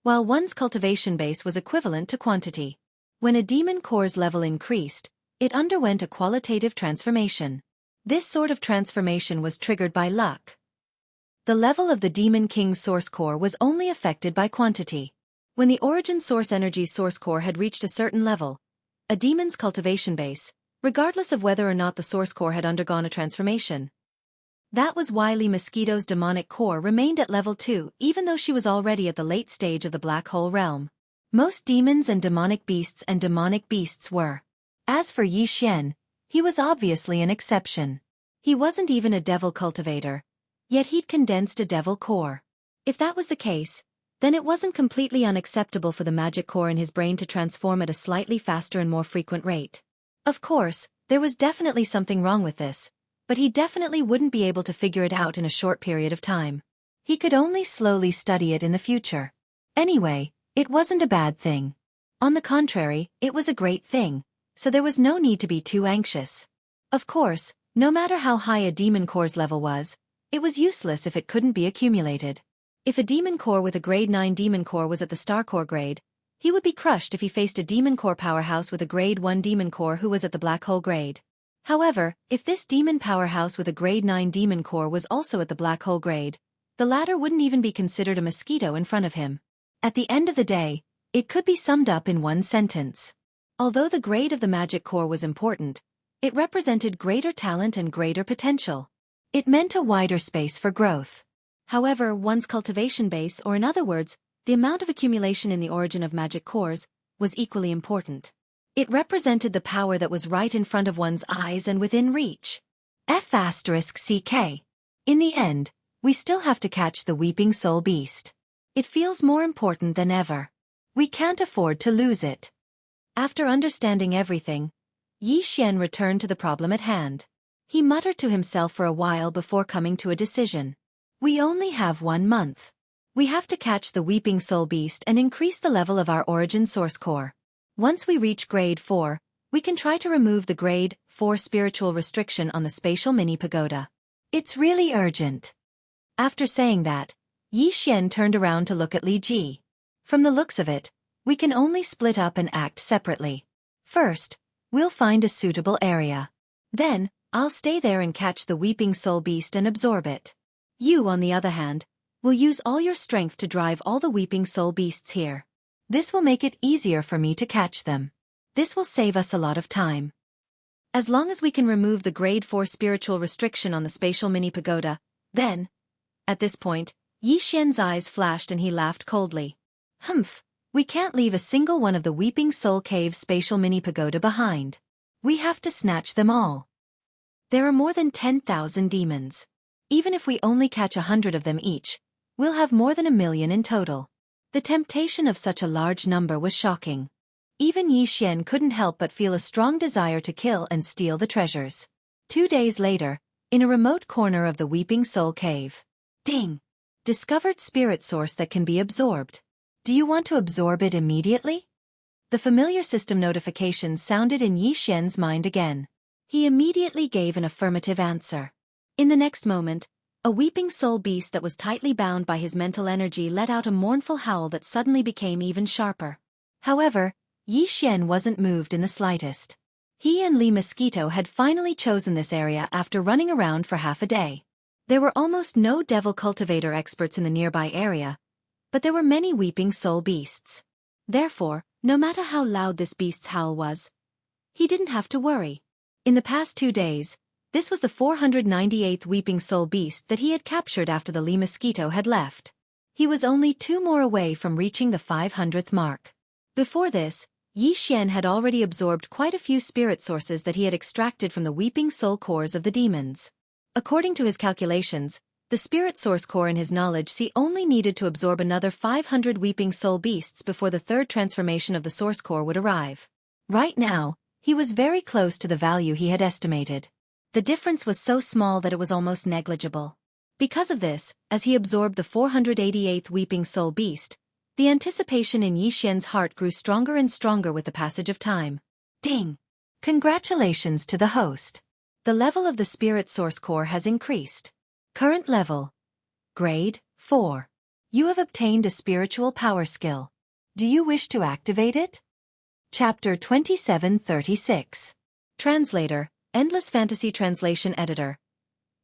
while one's cultivation base was equivalent to quantity. When a demon core's level increased, it underwent a qualitative transformation. This sort of transformation was triggered by luck. The level of the Demon King's source core was only affected by quantity. When the origin source energy source core had reached a certain level, a demon's cultivation base, regardless of whether or not the source core had undergone a transformation. That was why Lee Mosquito's demonic core remained at level 2 even though she was already at the late stage of the black hole realm. Most demons and demonic beasts were. As for Yi Xian, he was obviously an exception. He wasn't even a devil cultivator, yet he'd condensed a devil core. If that was the case, then it wasn't completely unacceptable for the magic core in his brain to transform at a slightly faster and more frequent rate. Of course, there was definitely something wrong with this, but he definitely wouldn't be able to figure it out in a short period of time. He could only slowly study it in the future. Anyway, it wasn't a bad thing. On the contrary, it was a great thing, so there was no need to be too anxious. Of course, no matter how high a demon core's level was, it was useless if it couldn't be accumulated. If a demon core with a grade 9 demon core was at the star core grade, he would be crushed if he faced a demon core powerhouse with a grade 1 demon core who was at the black hole grade. However, if this demon powerhouse with a grade 9 demon core was also at the black hole grade, the latter wouldn't even be considered a mosquito in front of him. At the end of the day, it could be summed up in one sentence. Although the grade of the magic core was important, it represented greater talent and greater potential. It meant a wider space for growth. However, one's cultivation base, or in other words, the amount of accumulation in the origin of magic cores, was equally important. It represented the power that was right in front of one's eyes and within reach. F***ck. In the end, we still have to catch the weeping soul beast. It feels more important than ever. We can't afford to lose it. After understanding everything, Yi Xian returned to the problem at hand. He muttered to himself for a while before coming to a decision. We only have 1 month. We have to catch the Weeping Soul Beast and increase the level of our origin source core. Once we reach grade 4, we can try to remove the grade 4 spiritual restriction on the spatial mini pagoda. It's really urgent. After saying that, Yi Xian turned around to look at Li Ji. From the looks of it, we can only split up and act separately. First, we'll find a suitable area. Then, I'll stay there and catch the Weeping Soul Beast and absorb it. You, on the other hand, will use all your strength to drive all the Weeping Soul Beasts here. This will make it easier for me to catch them. This will save us a lot of time. As long as we can remove the grade 4 spiritual restriction on the spatial mini pagoda, then... At this point, Yi Xian's eyes flashed and he laughed coldly. Humph, we can't leave a single one of the Weeping Soul Cave spatial mini pagoda behind. We have to snatch them all. There are more than 10,000 demons. Even if we only catch 100 of them each, we'll have more than 1 million in total. The temptation of such a large number was shocking. Even Yi Xian couldn't help but feel a strong desire to kill and steal the treasures. 2 days later, in a remote corner of the Weeping Soul Cave. Ding! Discovered spirit source that can be absorbed. Do you want to absorb it immediately? The familiar system notification sounded in Yi Xian's mind again. He immediately gave an affirmative answer. In the next moment, a Weeping Soul Beast that was tightly bound by his mental energy let out a mournful howl that suddenly became even sharper. However, Yi Xian wasn't moved in the slightest. He and Li Mosquito had finally chosen this area after running around for half a day. There were almost no devil cultivator experts in the nearby area, but there were many Weeping Soul Beasts. Therefore, no matter how loud this beast's howl was, he didn't have to worry. In the past 2 days, this was the 498th Weeping Soul Beast that he had captured after the Li Mosquito had left. He was only 2 more away from reaching the 500th mark. Before this, Yi Xian had already absorbed quite a few spirit sources that he had extracted from the Weeping Soul cores of the demons. According to his calculations, the spirit source core in his knowledge only needed to absorb another 500 Weeping Soul Beasts before the 3rd transformation of the source core would arrive. Right now, he was very close to the value he had estimated. The difference was so small that it was almost negligible. Because of this, as he absorbed the 488th Weeping Soul Beast, the anticipation in Yi Xian's heart grew stronger and stronger with the passage of time. Ding! Congratulations to the host. The level of the spirit source core has increased. Current level. Grade 4. You have obtained a spiritual power skill. Do you wish to activate it? Chapter 2736. Translator, Endless Fantasy Translation Editor.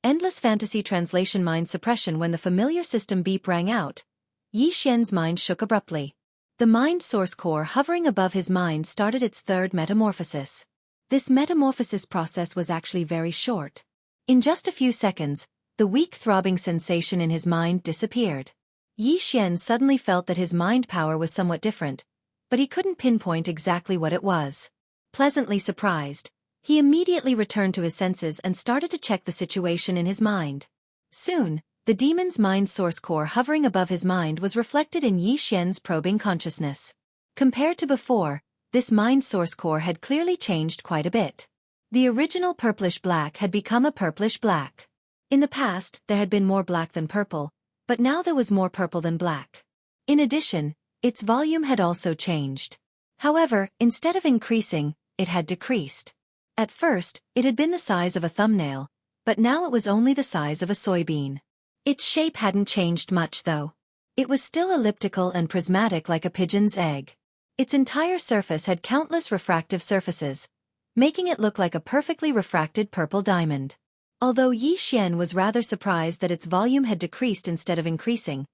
Endless Fantasy Translation Mind Suppression. When the familiar system beep rang out, Yi Xian's mind shook abruptly. The mind source core hovering above his mind started its 3rd metamorphosis. This metamorphosis process was actually very short. In just a few seconds, the weak throbbing sensation in his mind disappeared. Yi Xian suddenly felt that his mind power was somewhat different, but he couldn't pinpoint exactly what it was. Pleasantly surprised, he immediately returned to his senses and started to check the situation in his mind. Soon, the demon's mind source core hovering above his mind was reflected in Yi Xian's probing consciousness. Compared to before, this mind source core had clearly changed quite a bit. The original purplish-black had become a purplish-black. In the past, there had been more black than purple, but now there was more purple than black. In addition, its volume had also changed. However, instead of increasing, it had decreased. At first, it had been the size of a thumbnail, but now it was only the size of a soybean. Its shape hadn't changed much though. It was still elliptical and prismatic like a pigeon's egg. Its entire surface had countless refractive surfaces, making it look like a perfectly refracted purple diamond. Although Yi Xian was rather surprised that its volume had decreased instead of increasing,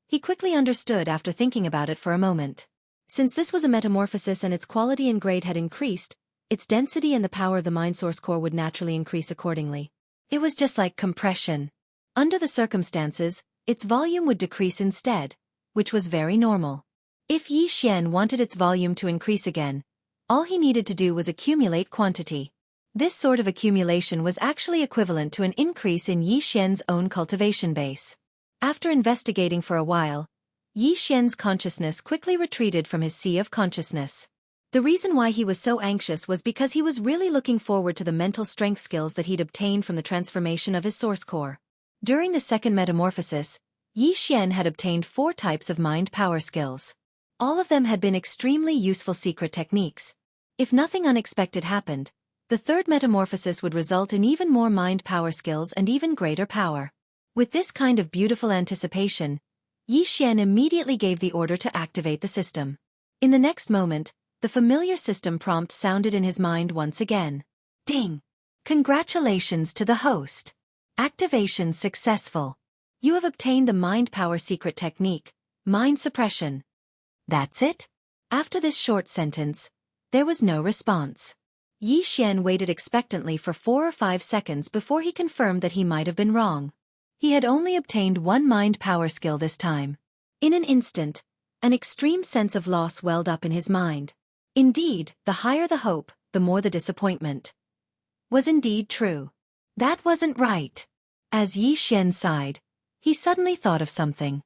he quickly understood after thinking about it for a moment. Since this was a metamorphosis and its quality and grade had increased, its density and the power of the mind source core would naturally increase accordingly. It was just like compression. Under the circumstances, its volume would decrease instead, which was very normal. If Yi Xian wanted its volume to increase again, all he needed to do was accumulate quantity. This sort of accumulation was actually equivalent to an increase in Yi Xian's own cultivation base. After investigating for a while, Yi Xian's consciousness quickly retreated from his sea of consciousness. The reason why he was so anxious was because he was really looking forward to the mental strength skills that he'd obtained from the transformation of his source core. During the 2nd metamorphosis, Yi Xian had obtained 4 types of mind power skills. All of them had been extremely useful secret techniques. If nothing unexpected happened, the third metamorphosis would result in even more mind power skills and even greater power. With this kind of beautiful anticipation, Yi Xian immediately gave the order to activate the system. In the next moment, the familiar system prompt sounded in his mind once again. Ding! Congratulations to the host. Activation successful. You have obtained the mind power secret technique, mind suppression. That's it? After this short sentence, there was no response. Yi Xian waited expectantly for 4 or 5 seconds before he confirmed that he might have been wrong. He had only obtained 1 mind power skill this time. In an instant, an extreme sense of loss welled up in his mind. Indeed, the higher the hope, the more the disappointment. Was indeed true. That wasn't right. As Yi Xian sighed, he suddenly thought of something.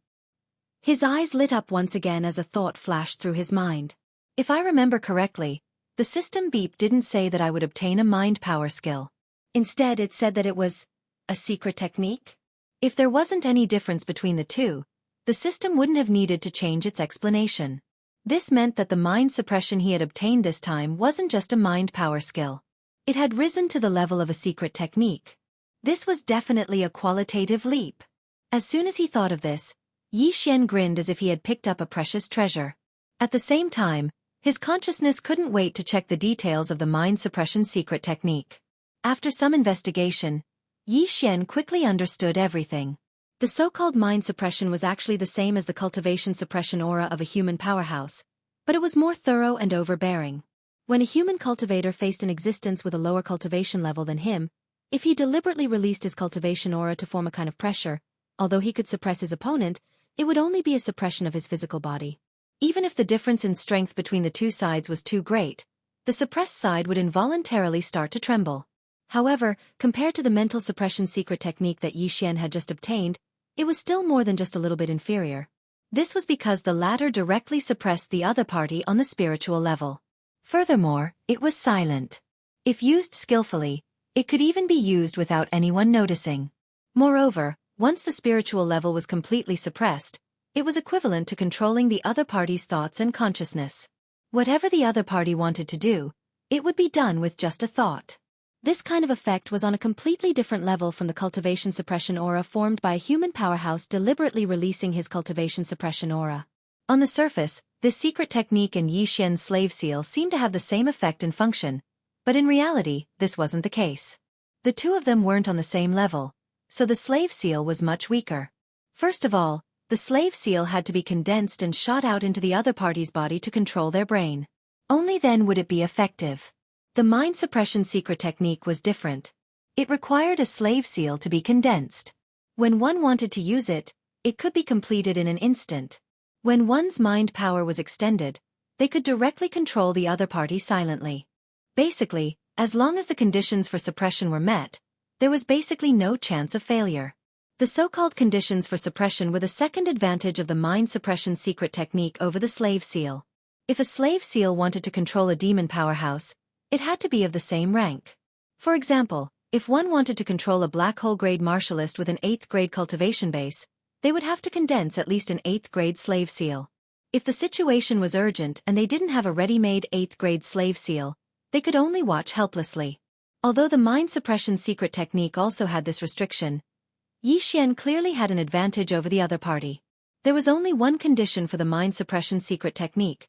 His eyes lit up once again as a thought flashed through his mind. If I remember correctly, the system beep didn't say that I would obtain a mind power skill. Instead, it said that it was a secret technique. If there wasn't any difference between the two, the system wouldn't have needed to change its explanation. This meant that the mind suppression he had obtained this time wasn't just a mind power skill. It had risen to the level of a secret technique. This was definitely a qualitative leap. As soon as he thought of this, Yi Xian grinned as if he had picked up a precious treasure. At the same time, his consciousness couldn't wait to check the details of the mind suppression secret technique. After some investigation, Yi Xian quickly understood everything. The so-called mind suppression was actually the same as the cultivation suppression aura of a human powerhouse, but it was more thorough and overbearing. When a human cultivator faced an existence with a lower cultivation level than him, if he deliberately released his cultivation aura to form a kind of pressure, although he could suppress his opponent, it would only be a suppression of his physical body. Even if the difference in strength between the two sides was too great, the suppressed side would involuntarily start to tremble. However, compared to the mental suppression secret technique that Yi Xian had just obtained, it was still more than just a little bit inferior. This was because the latter directly suppressed the other party on the spiritual level. Furthermore, it was silent. If used skillfully, it could even be used without anyone noticing. Moreover, once the spiritual level was completely suppressed, it was equivalent to controlling the other party's thoughts and consciousness. Whatever the other party wanted to do, it would be done with just a thought. This kind of effect was on a completely different level from the cultivation suppression aura formed by a human powerhouse deliberately releasing his cultivation suppression aura. On the surface, this secret technique and Yi Xian's slave seal seemed to have the same effect and function, but in reality, this wasn't the case. The two of them weren't on the same level, so the slave seal was much weaker. First of all, the slave seal had to be condensed and shot out into the other party's body to control their brain. Only then would it be effective. The mind suppression secret technique was different. It required a slave seal to be condensed. When one wanted to use it, it could be completed in an instant. When one's mind power was extended, they could directly control the other party silently. Basically, as long as the conditions for suppression were met, there was basically no chance of failure. The so-called conditions for suppression were the second advantage of the mind suppression secret technique over the slave seal. If a slave seal wanted to control a demon powerhouse, it had to be of the same rank. For example, if one wanted to control a black hole grade martialist with an 8th grade cultivation base, they would have to condense at least an 8th grade slave seal. If the situation was urgent and they didn't have a ready-made 8th grade slave seal, they could only watch helplessly. Although the mind suppression secret technique also had this restriction, Yi Xian clearly had an advantage over the other party. There was only one condition for the mind suppression secret technique: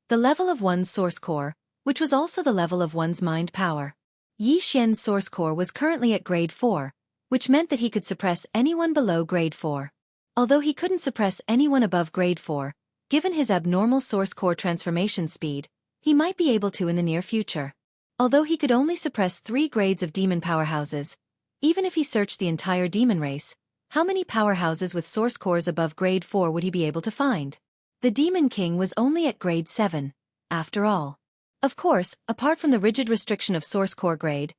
the level of one's source core, which was also the level of one's mind power. Yi Xian's source core was currently at grade 4, which meant that he could suppress anyone below grade 4. Although he couldn't suppress anyone above grade 4, given his abnormal source core transformation speed, he might be able to in the near future. Although he could only suppress 3 grades of demon powerhouses, even if he searched the entire demon race, how many powerhouses with source cores above grade 4 would he be able to find? The Demon King was only at grade 7, after all. Of course, apart from the rigid restriction of source core grade,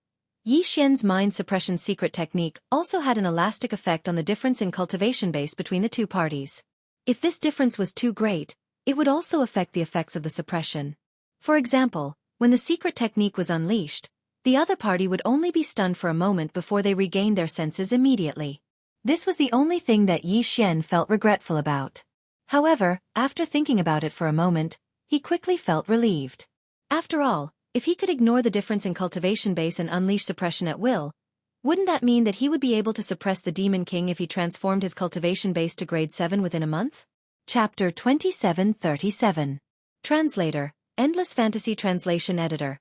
Yi Xian's mind suppression secret technique also had an elastic effect on the difference in cultivation base between the two parties. If this difference was too great, it would also affect the effects of the suppression. For example, when the secret technique was unleashed, the other party would only be stunned for a moment before they regained their senses immediately. This was the only thing that Yi Xian felt regretful about. However, after thinking about it for a moment, he quickly felt relieved. After all, if he could ignore the difference in cultivation base and unleash suppression at will, wouldn't that mean that he would be able to suppress the Demon King if he transformed his cultivation base to grade 7 within a month? Chapter 2737. Translator, Endless Fantasy Translation Editor.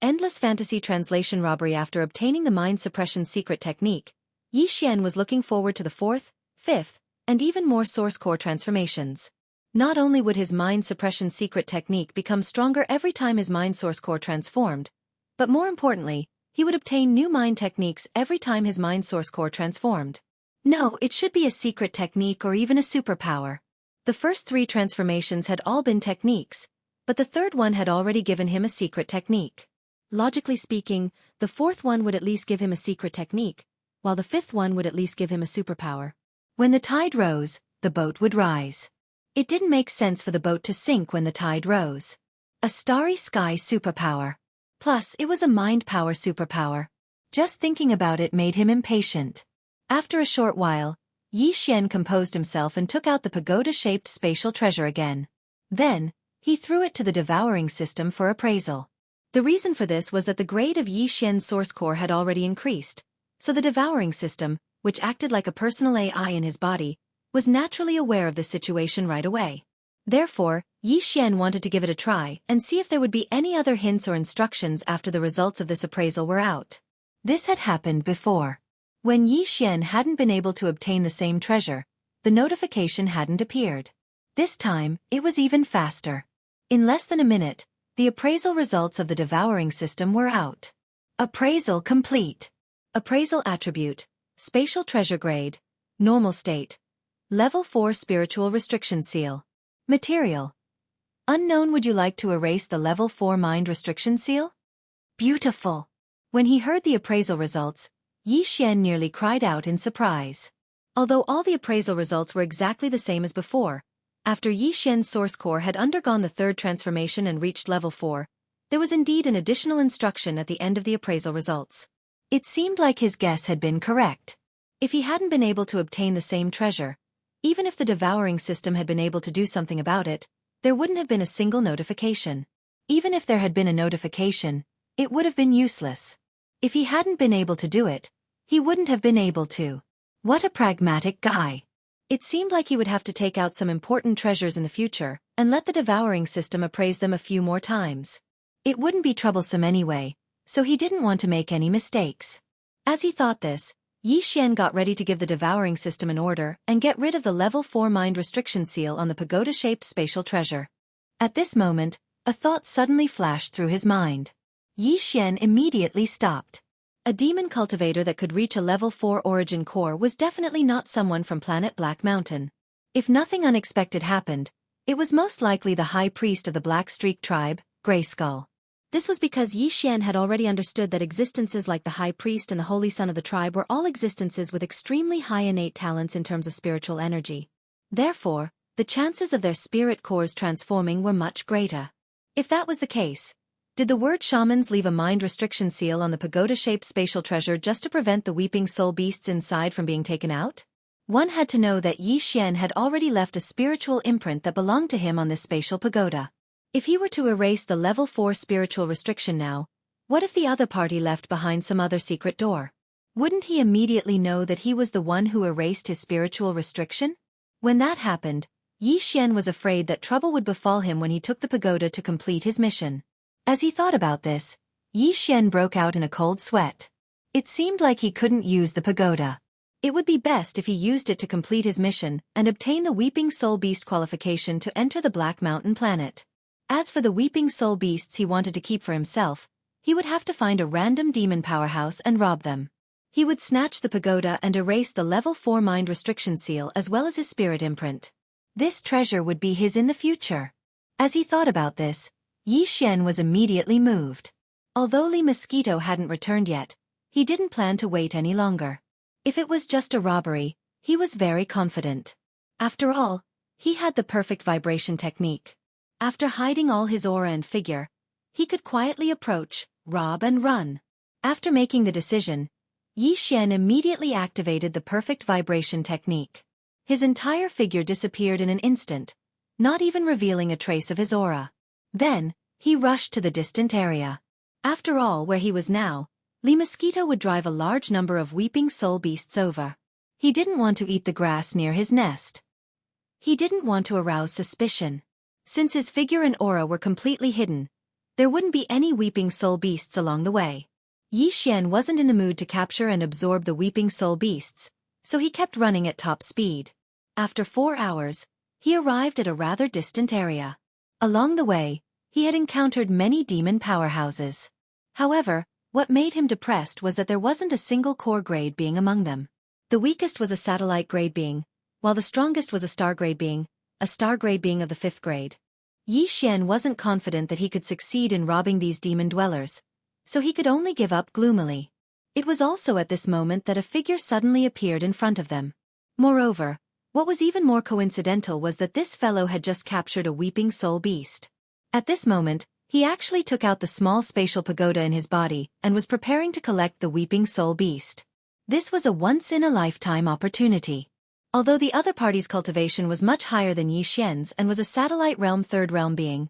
Endless Fantasy Translation Robbery. After obtaining the mind suppression secret technique, Yi Xian was looking forward to the 4th, 5th, and even more source core transformations. Not only would his mind suppression secret technique become stronger every time his mind source core transformed, but more importantly, he would obtain new mind techniques every time his mind source core transformed. No, it should be a secret technique or even a superpower. The first 3 transformations had all been techniques, but the third one had already given him a secret technique. Logically speaking, the 4th one would at least give him a secret technique, while the 5th one would at least give him a superpower. When the tide rose, the boat would rise. It didn't make sense for the boat to sink when the tide rose. A starry sky superpower. Plus, it was a mind power superpower. Just thinking about it made him impatient. After a short while, Yi Xian composed himself and took out the pagoda-shaped spatial treasure again. Then, he threw it to the devouring system for appraisal. The reason for this was that the grade of Yi Xian's source core had already increased, so the devouring system, which acted like a personal AI in his body, was naturally aware of the situation right away. Therefore, Yi Xian wanted to give it a try and see if there would be any other hints or instructions after the results of this appraisal were out. This had happened before. When Yi Xian hadn't been able to obtain the same treasure, the notification hadn't appeared. This time, it was even faster. In less than a minute, the appraisal results of the devouring system were out. Appraisal complete. Appraisal attribute, spatial treasure grade, normal state. Level 4 spiritual restriction seal. Material. Unknown. Would you like to erase the level 4 mind restriction seal? Beautiful. When he heard the appraisal results, Yi Xian nearly cried out in surprise. Although all the appraisal results were exactly the same as before, after Yi Xian's source core had undergone the 3rd transformation and reached level 4, there was indeed an additional instruction at the end of the appraisal results. It seemed like his guess had been correct. If he hadn't been able to obtain the same treasure, even if the devouring system had been able to do something about it, there wouldn't have been a single notification. Even if there had been a notification, it would have been useless. If he hadn't been able to do it, he wouldn't have been able to. What a pragmatic guy. It seemed like he would have to take out some important treasures in the future and let the devouring system appraise them a few more times. It wouldn't be troublesome anyway, so he didn't want to make any mistakes. As he thought this, Yi Xian got ready to give the devouring system an order and get rid of the level 4 mind restriction seal on the pagoda-shaped spatial treasure. At this moment, a thought suddenly flashed through his mind. Yi Xian immediately stopped. A demon cultivator that could reach a level 4 origin core was definitely not someone from planet Black Mountain. If nothing unexpected happened, it was most likely the high priest of the Black Streak tribe, Grey Skull. This was because Yi Xian had already understood that existences like the High Priest and the Holy Son of the tribe were all existences with extremely high innate talents in terms of spiritual energy. Therefore, the chances of their spirit cores transforming were much greater. If that was the case, did the word shamans leave a mind restriction seal on the pagoda-shaped spatial treasure just to prevent the weeping soul beasts inside from being taken out? One had to know that Yi Xian had already left a spiritual imprint that belonged to him on this spatial pagoda. If he were to erase the level 4 spiritual restriction now, what if the other party left behind some other secret door? Wouldn't he immediately know that he was the one who erased his spiritual restriction? When that happened, Yi Xian was afraid that trouble would befall him when he took the pagoda to complete his mission. As he thought about this, Yi Xian broke out in a cold sweat. It seemed like he couldn't use the pagoda. It would be best if he used it to complete his mission and obtain the Weeping Soul Beast qualification to enter the Black Mountain planet. As for the Weeping Soul Beasts he wanted to keep for himself, he would have to find a random demon powerhouse and rob them. He would snatch the pagoda and erase the level 4 mind restriction seal as well as his spirit imprint. This treasure would be his in the future. As he thought about this, Yi Xian was immediately moved. Although Li Mosquito hadn't returned yet, he didn't plan to wait any longer. If it was just a robbery, he was very confident. After all, he had the perfect vibration technique. After hiding all his aura and figure, he could quietly approach, rob and run. After making the decision, Yi Xian immediately activated the perfect vibration technique. His entire figure disappeared in an instant, not even revealing a trace of his aura. Then, he rushed to the distant area. After all, where he was now, Lee Mosquito would drive a large number of weeping soul beasts over. He didn't want to eat the grass near his nest. He didn't want to arouse suspicion. Since his figure and aura were completely hidden, there wouldn't be any weeping soul beasts along the way. Yi Xian wasn't in the mood to capture and absorb the weeping soul beasts, so he kept running at top speed. After 4 hours, he arrived at a rather distant area. Along the way, he had encountered many demon powerhouses. However, what made him depressed was that there wasn't a single core grade being among them. The weakest was a satellite grade being, while the strongest was a star grade being of the 5th grade. Yi Xian wasn't confident that he could succeed in robbing these demon dwellers, so he could only give up gloomily. It was also at this moment that a figure suddenly appeared in front of them. Moreover, what was even more coincidental was that this fellow had just captured a weeping soul beast. At this moment, he actually took out the small spatial pagoda in his body and was preparing to collect the weeping soul beast. This was a once-in-a-lifetime opportunity. Although the other party's cultivation was much higher than Yi Xian's and was a satellite realm 3rd realm being,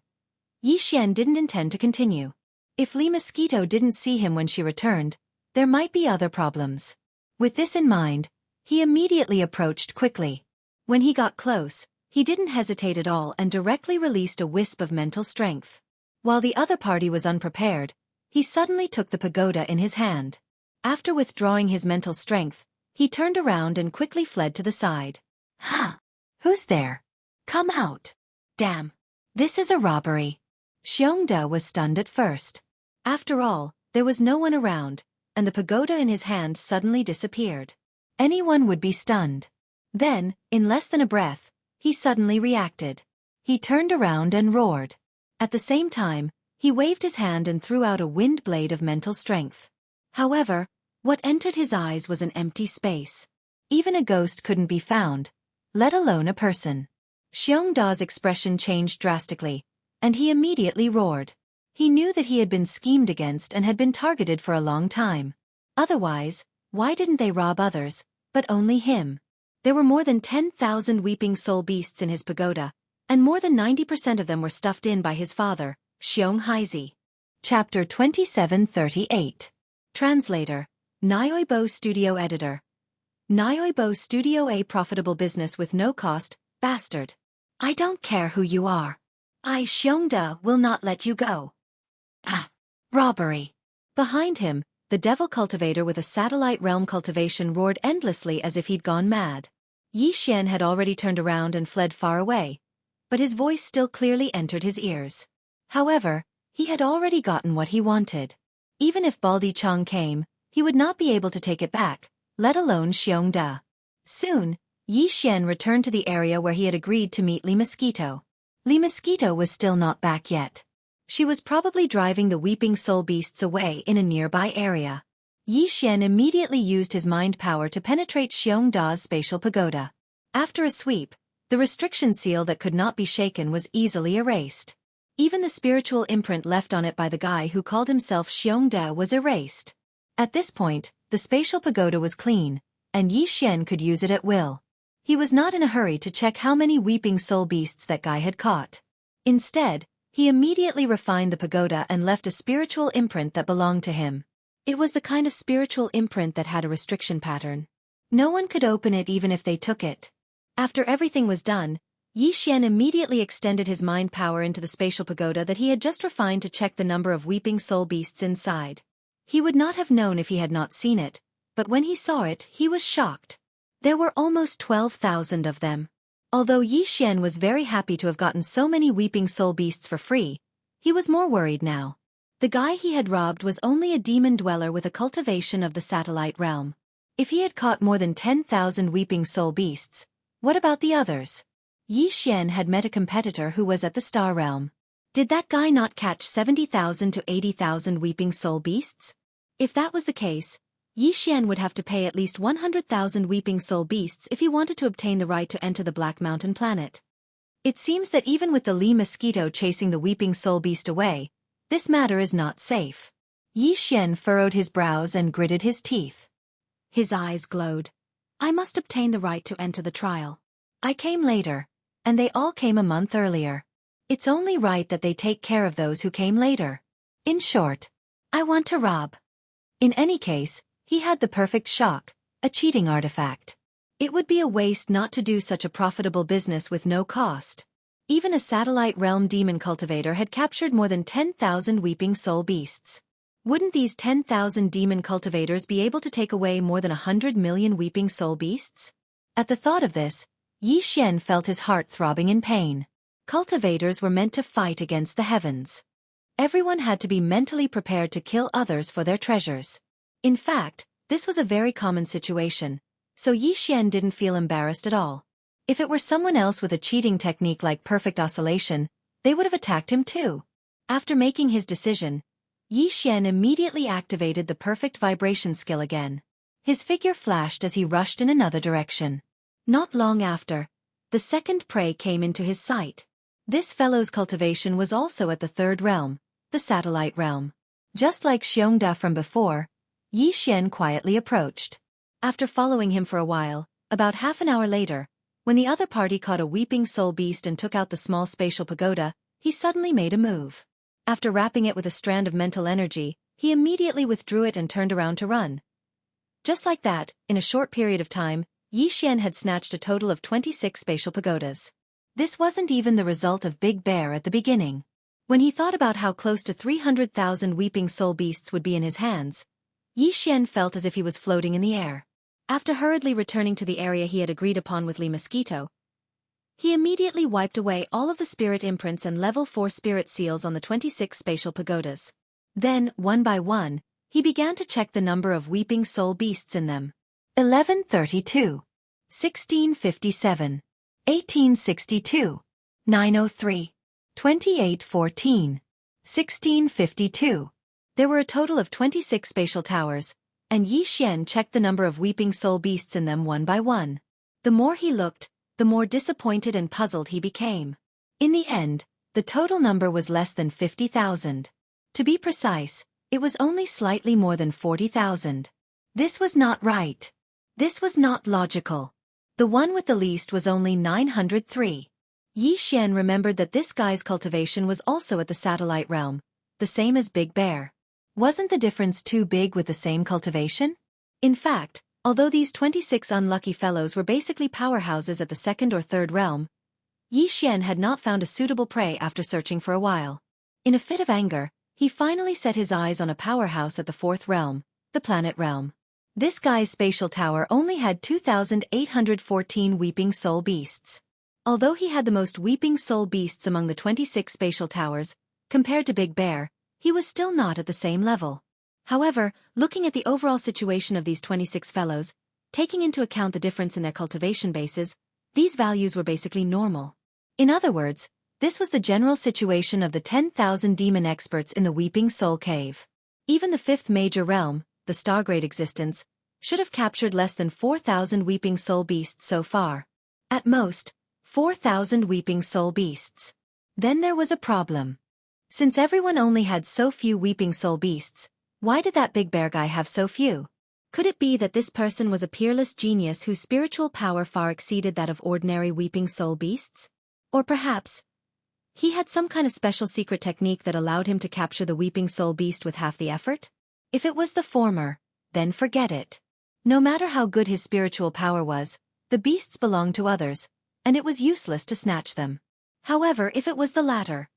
Yi Xian didn't intend to continue. If Lee Mosquito didn't see him when she returned, there might be other problems. With this in mind, he immediately approached quickly. When he got close, he didn't hesitate at all and directly released a wisp of mental strength. While the other party was unprepared, he suddenly took the pagoda in his hand. After withdrawing his mental strength, he turned around and quickly fled to the side. Huh! Who's there? Come out! Damn! This is a robbery! Xianxia was stunned at first. After all, there was no one around, and the pagoda in his hand suddenly disappeared. Anyone would be stunned. Then, in less than a breath, he suddenly reacted. He turned around and roared. At the same time, he waved his hand and threw out a wind blade of mental strength. However, what entered his eyes was an empty space. Even a ghost couldn't be found, let alone a person. Xianxia's expression changed drastically, and he immediately roared. He knew that he had been schemed against and had been targeted for a long time. Otherwise, why didn't they rob others, but only him? There were more than 10,000 weeping soul beasts in his pagoda, and more than 90% of them were stuffed in by his father, Xianxia. Chapter 2738. Translator. Nioibo Studio Editor. Nioibo Studio, a profitable business with no cost, bastard. I don't care who you are. I, Xianxia, will not let you go. Ah! Robbery. Behind him, the devil cultivator with a satellite realm cultivation roared endlessly as if he'd gone mad. Yi Xian had already turned around and fled far away, but his voice still clearly entered his ears. However, he had already gotten what he wanted. Even if Baldi Chang came, he would not be able to take it back, let alone Xianxia. Soon, Yi Xian returned to the area where he had agreed to meet Lee Mosquito. Lee Mosquito was still not back yet. She was probably driving the weeping soul beasts away in a nearby area. Yi Xian immediately used his mind power to penetrate Xianxia's spatial pagoda. After a sweep, the restriction seal that could not be shaken was easily erased. Even the spiritual imprint left on it by the guy who called himself Xianxia was erased. At this point, the spatial pagoda was clean, and Yi Xian could use it at will. He was not in a hurry to check how many weeping soul beasts that guy had caught. Instead, he immediately refined the pagoda and left a spiritual imprint that belonged to him. It was the kind of spiritual imprint that had a restriction pattern. No one could open it even if they took it. After everything was done, Yi Xian immediately extended his mind power into the spatial pagoda that he had just refined to check the number of weeping soul beasts inside. He would not have known if he had not seen it, but when he saw it, he was shocked. There were almost 12,000 of them. Although Yi Xian was very happy to have gotten so many weeping soul beasts for free, he was more worried now. The guy he had robbed was only a demon dweller with a cultivation of the satellite realm. If he had caught more than 10,000 weeping soul beasts, what about the others? Yi Xian had met a competitor who was at the star realm. Did that guy not catch 70,000 to 80,000 weeping soul beasts? If that was the case, Yi Xian would have to pay at least 100,000 weeping soul beasts if he wanted to obtain the right to enter the Black Mountain planet. It seems that even with the Lee Mosquito chasing the weeping soul beast away, this matter is not safe. Yi Xian furrowed his brows and gritted his teeth. His eyes glowed. "I must obtain the right to enter the trial. I came later, and they all came a month earlier. It's only right that they take care of those who came later. In short, I want to rob." In any case, he had the perfect shock, a cheating artifact. It would be a waste not to do such a profitable business with no cost. Even a satellite realm demon cultivator had captured more than 10,000 weeping soul beasts. Wouldn't these 10,000 demon cultivators be able to take away more than 100 million weeping soul beasts? At the thought of this, Xian felt his heart throbbing in pain. Cultivators were meant to fight against the heavens. Everyone had to be mentally prepared to kill others for their treasures. In fact, this was a very common situation, so Xian didn't feel embarrassed at all. If it were someone else with a cheating technique like perfect oscillation, they would have attacked him too. After making his decision, Xian immediately activated the perfect vibration skill again. His figure flashed as he rushed in another direction. Not long after, the second prey came into his sight. This fellow's cultivation was also at the third realm, the satellite realm. Just like Xianxia from before, Xian quietly approached. After following him for a while, about half an hour later, when the other party caught a weeping soul beast and took out the small spatial pagoda, he suddenly made a move. After wrapping it with a strand of mental energy, he immediately withdrew it and turned around to run. Just like that, in a short period of time, Xian had snatched a total of 26 spatial pagodas. This wasn't even the result of Big Bear at the beginning. When he thought about how close to 300,000 weeping soul beasts would be in his hands, Xian felt as if he was floating in the air. After hurriedly returning to the area he had agreed upon with Li Mosquito, he immediately wiped away all of the spirit imprints and level 4 spirit seals on the 26 spatial pagodas. Then, one by one, he began to check the number of weeping soul beasts in them. 1132, 1657, 1862, 903, 2814, 1652. There were a total of 26 spatial towers, and Xian checked the number of weeping soul beasts in them one by one. The more he looked, the more disappointed and puzzled he became. In the end, the total number was less than 50,000. To be precise, it was only slightly more than 40,000. This was not right. This was not logical. The one with the least was only 903. Xian remembered that this guy's cultivation was also at the satellite realm, the same as Big Bear. Wasn't the difference too big with the same cultivation? In fact, although these 26 unlucky fellows were basically powerhouses at the second or third realm, Xian had not found a suitable prey after searching for a while. In a fit of anger, he finally set his eyes on a powerhouse at the fourth realm, the planet realm. This guy's spatial tower only had 2,814 weeping soul beasts. Although he had the most weeping soul beasts among the 26 spatial towers, compared to Big Bear, he was still not at the same level. However, looking at the overall situation of these 26 fellows, taking into account the difference in their cultivation bases, these values were basically normal. In other words, this was the general situation of the 10,000 demon experts in the Weeping Soul Cave. Even the fifth major realm, the Stargrade existence, should have captured less than 4,000 weeping soul beasts so far. At most, 4,000 weeping soul beasts. Then there was a problem. Since everyone only had so few weeping soul beasts, why did that Big Bear guy have so few? Could it be that this person was a peerless genius whose spiritual power far exceeded that of ordinary weeping soul beasts? Or perhaps, he had some kind of special secret technique that allowed him to capture the weeping soul beast with half the effort? If it was the former, then forget it. No matter how good his spiritual power was, the beasts belonged to others, and it was useless to snatch them. However, if it was the latter,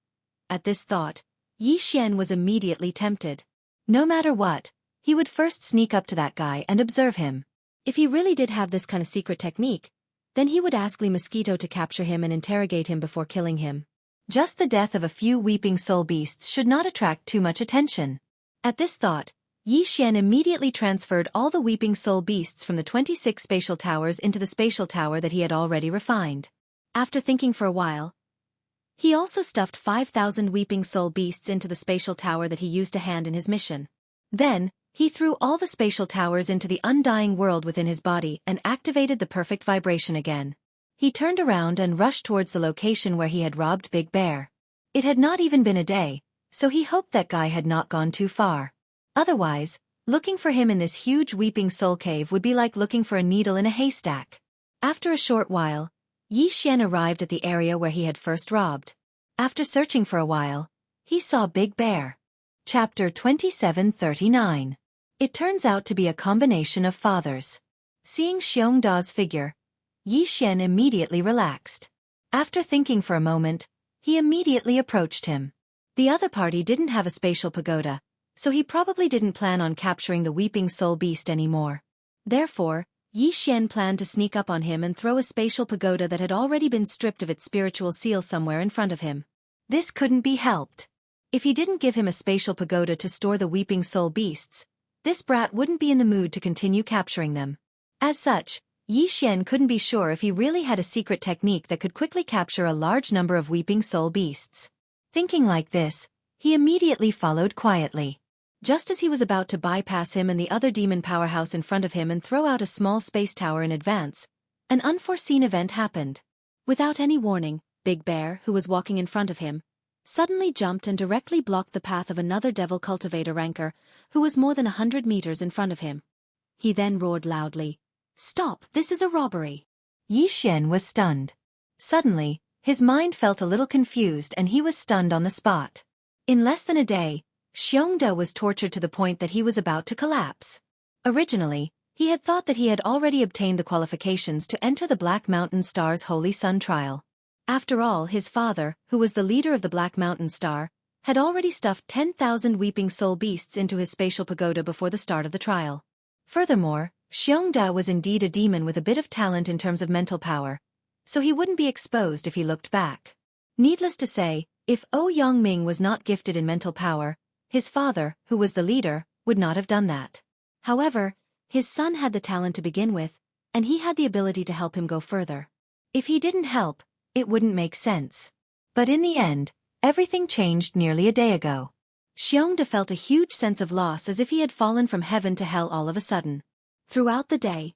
at this thought, Xian was immediately tempted. No matter what, he would first sneak up to that guy and observe him. If he really did have this kind of secret technique, then he would ask Li Mosquito to capture him and interrogate him before killing him. Just the death of a few weeping soul beasts should not attract too much attention. At this thought, Xian immediately transferred all the weeping soul beasts from the 26 spatial towers into the spatial tower that he had already refined. After thinking for a while, he also stuffed 5,000 weeping soul beasts into the spatial tower that he used to hand in his mission. Then, he threw all the spatial towers into the undying world within his body and activated the perfect vibration again. He turned around and rushed towards the location where he had robbed Big Bear. It had not even been a day, so he hoped that guy had not gone too far. Otherwise, Looking for him in this huge weeping soul cave would be like looking for a needle in a haystack. After a short while, Xian arrived at the area where he had first robbed. After searching for a while, he saw Big Bear. Chapter 2739. It turns out to be a combination of fathers. Seeing Xiongda's figure, Xian immediately relaxed. After thinking for a moment, he immediately approached him. The other party didn't have a spatial pagoda, so he probably didn't plan on capturing the weeping soul beast anymore. Therefore, Xian planned to sneak up on him and throw a spatial pagoda that had already been stripped of its spiritual seal somewhere in front of him. This couldn't be helped. If he didn't give him a spatial pagoda to store the weeping soul beasts, this brat wouldn't be in the mood to continue capturing them. As such, Xian couldn't be sure if he really had a secret technique that could quickly capture a large number of weeping soul beasts. Thinking like this, he immediately followed quietly. Just as he was about to bypass him and the other demon powerhouse in front of him and throw out a small space tower in advance, an unforeseen event happened. Without any warning, Big Bear, who was walking in front of him, suddenly jumped and directly blocked the path of another devil cultivator ranker, who was more than 100 meters in front of him. He then roared loudly, "Stop, this is a robbery!" Xian was stunned. Suddenly, his mind felt a little confused and he was stunned on the spot. In less than a day, Xiongda was tortured to the point that he was about to collapse. Originally, he had thought that he had already obtained the qualifications to enter the Black Mountain Star's Holy Sun trial. After all, his father, who was the leader of the Black Mountain Star, had already stuffed 10,000 weeping soul beasts into his spatial pagoda before the start of the trial. Furthermore, Xiongda was indeed a demon with a bit of talent in terms of mental power, so he wouldn't be exposed if he looked back. Needless to say, if Yongming was not gifted in mental power, his father, who was the leader, would not have done that. However, his son had the talent to begin with, and he had the ability to help him go further. If he didn't help, it wouldn't make sense. But in the end, everything changed nearly a day ago. Xiongda felt a huge sense of loss as if he had fallen from heaven to hell all of a sudden. Throughout the day,